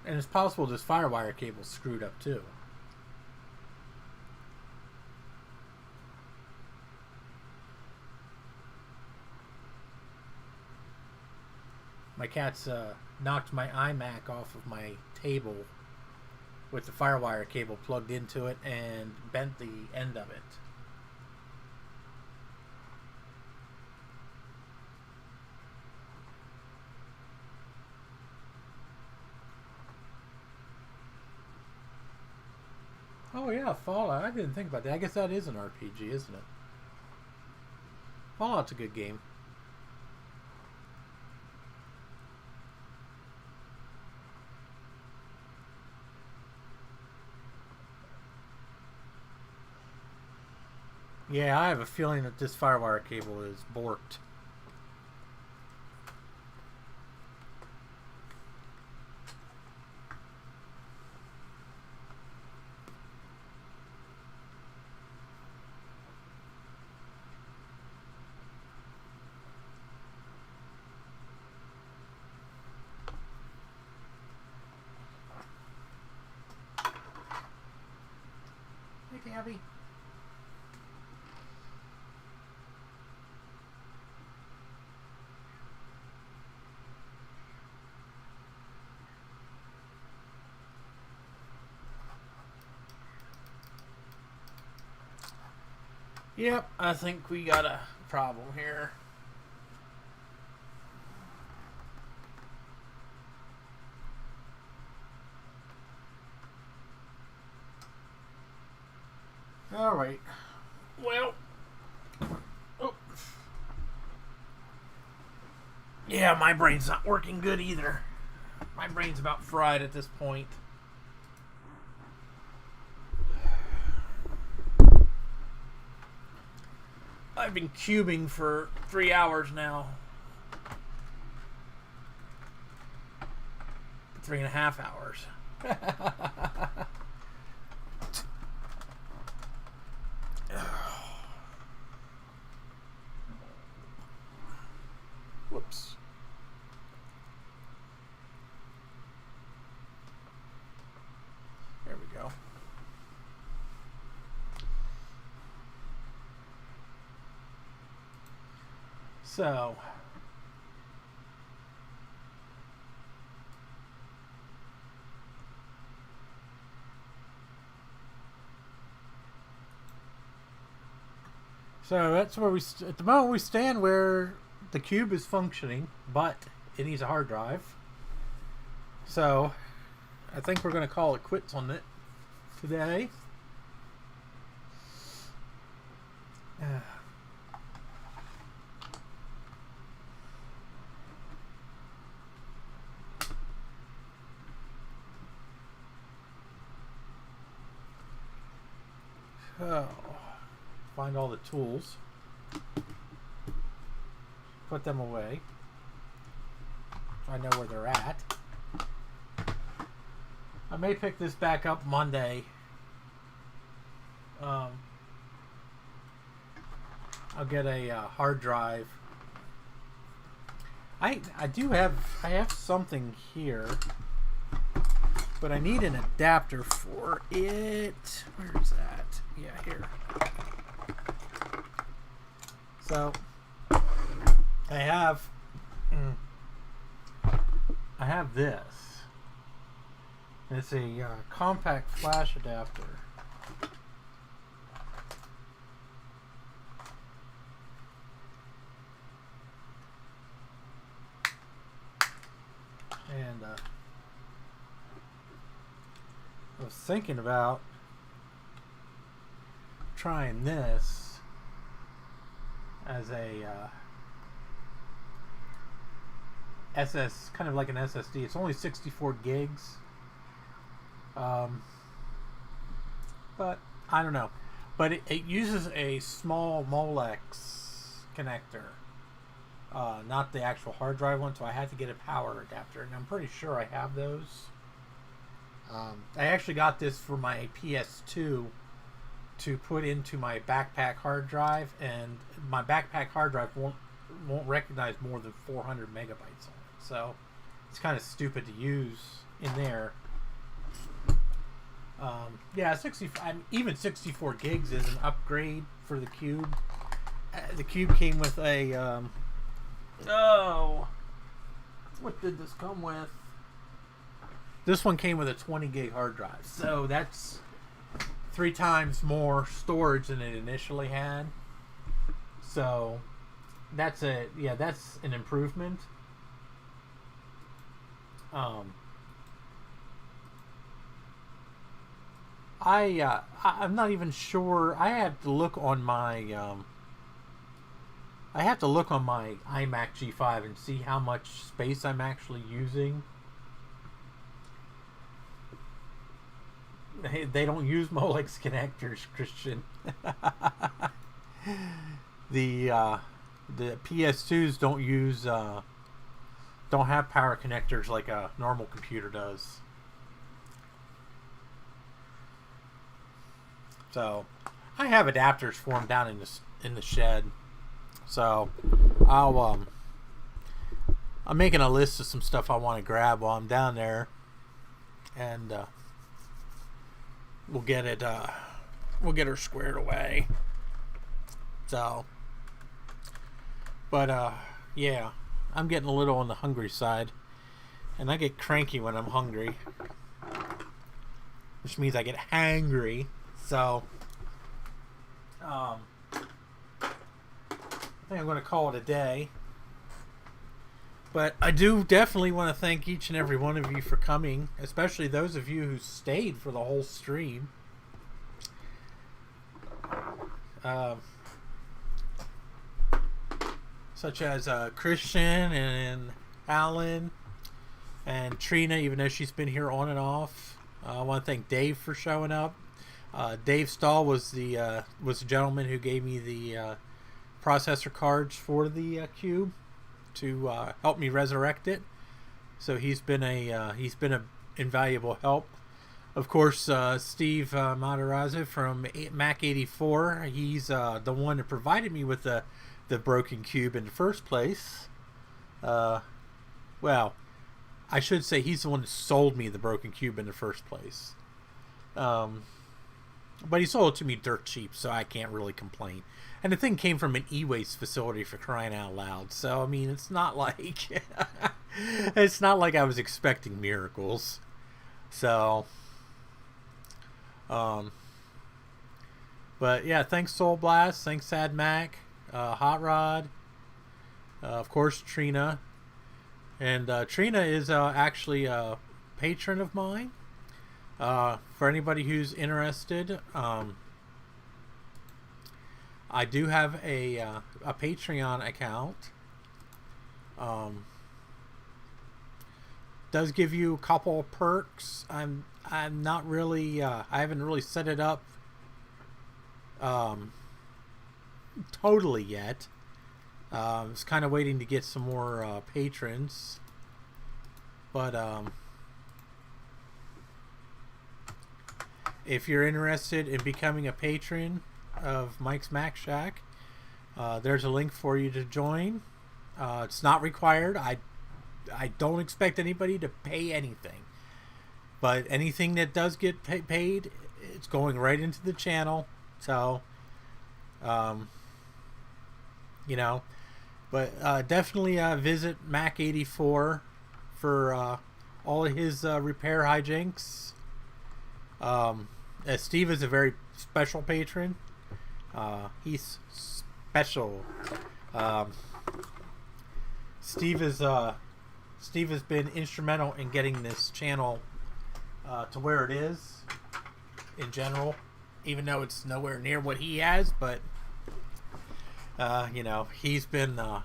Speaker 2: And it's possible this FireWire cable's screwed up too. My cat's knocked my iMac off of my table with the FireWire cable plugged into it and bent the end of it. Oh yeah, Fallout. I didn't think about that. I guess that is an RPG, isn't it? Fallout's a good game. Yeah, I have a feeling that this FireWire cable is borked. Hey, Gabby. Yep, I think we got a problem here. All right. Well, oh. Yeah, my brain's not working good either. My brain's about fried at this point. I've been cubing for 3 hours now. 3.5 hours. Whoops. There we go. So, that's where at the moment we stand, where the cube is functioning, but it needs a hard drive. So I think we're going to call it quits on it today. Oh, find all the tools, put them away. I know where they're at. I may pick this back up Monday. I'll get a hard drive. I have something here, but I need an adapter for it. Where is that? Yeah, here. So I have this. It's a compact flash adapter. And I was thinking about trying this as a kind of like an SSD. It's only 64 gigs. But I don't know. But it uses a small Molex connector. Not the actual hard drive one, so I had to get a power adapter, and I'm pretty sure I have those. I actually got this for my PS2 to put into my backpack hard drive, and my backpack hard drive won't recognize more than 400 megabytes on it, so it's kind of stupid to use in there. Yeah, even 64 gigs is an upgrade for the Cube. The Cube came with a what did this come with? This one came with a 20 gig hard drive, so that's 3 times more storage than it initially had. So that's an improvement. I'm not even sure. I have to look on my iMac G5 and see how much space I'm actually using. They don't use Molex connectors, Christian. The PS2s don't have power connectors like a normal computer does. So I have adapters for them down in the shed. So I'm making a list of some stuff I want to grab while I'm down there, and we'll get her squared away. So, but yeah, I'm getting a little on the hungry side, and I get cranky when I'm hungry, which means I get hangry. So, think I'm going to call it a day. But I do definitely want to thank each and every one of you for coming, especially those of you who stayed for the whole stream. Such as Christian and Alan and Trina, even though she's been here on and off. I want to thank Dave for showing up. Dave Stahl was the gentleman who gave me the processor cards for the Cube to help me resurrect it. So he's been a invaluable help. Of course, Steve Matarazzo from Mac 84. He's the one that provided me with the broken cube in the first place. Well, I should say he's the one that sold me the broken cube in the first place. But he sold it to me dirt cheap, so I can't really complain. And the thing came from an e-waste facility, for crying out loud. So I mean, it's not like it's not like I was expecting miracles. So, but yeah, thanks Soul Blast, thanks Sad Mac, Hot Rod, of course Trina, and Trina is actually a patron of mine. For anybody who's interested, I do have a Patreon account. Does give you a couple of perks. I'm not really I haven't really set it up totally yet. I was kind of waiting to get some more patrons, but if you're interested in becoming a patron of Mike's Mac Shack, there's a link for you to join. It's not required. I don't expect anybody to pay anything, but anything that does get paid, it's going right into the channel. So, you know, but definitely visit Mac 84 for all of his repair hijinks. Steve is a very special patron. He's special. Steve has been instrumental in getting this channel to where it is in general, even though it's nowhere near what he has. But you know, he's been one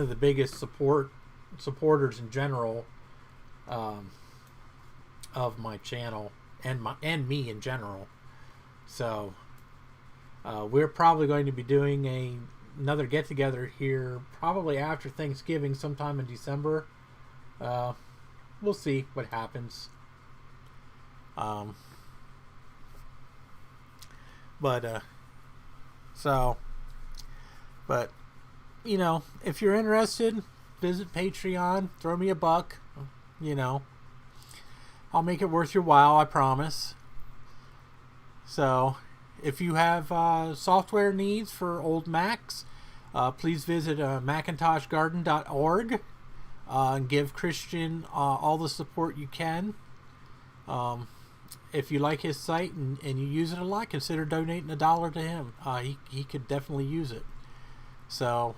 Speaker 2: of the biggest supporters in general of my channel and me in general. So we're probably going to be doing another get together here probably after Thanksgiving, sometime in December. We'll see what happens. But you know, if you're interested, visit Patreon, throw me a buck, you know. I'll make it worth your while, I promise. So, if you have software needs for old Macs, please visit MacintoshGarden.org and give Christian all the support you can. If you like his site and you use it a lot, consider donating $1 to him. He could definitely use it. So,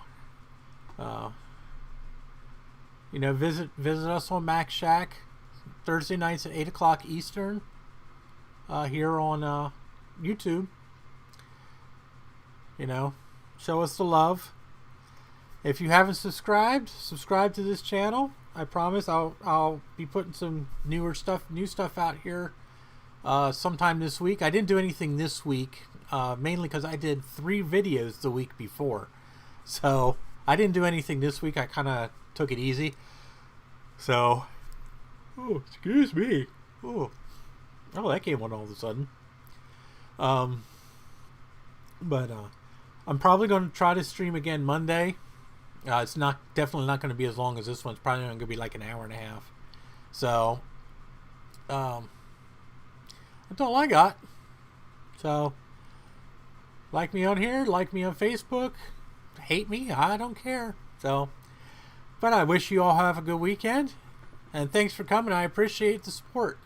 Speaker 2: you know, visit us on Mac Shack Thursday nights at 8 o'clock Eastern here on YouTube. You know, show us the love. If you haven't subscribed, subscribe to this channel. I promise I'll be putting some new stuff out here sometime this week. I didn't do anything this week, mainly because I did 3 videos the week before. So I didn't do anything this week. I kind of took it easy. So, oh, excuse me. Oh, that came on all of a sudden. But I'm probably going to try to stream again Monday. It's definitely not going to be as long as this one. It's probably going to be like an hour and a half. So, that's all I got. So, like me on here, like me on Facebook, hate me, I don't care. So, but I wish you all have a good weekend, and thanks for coming. I appreciate the support.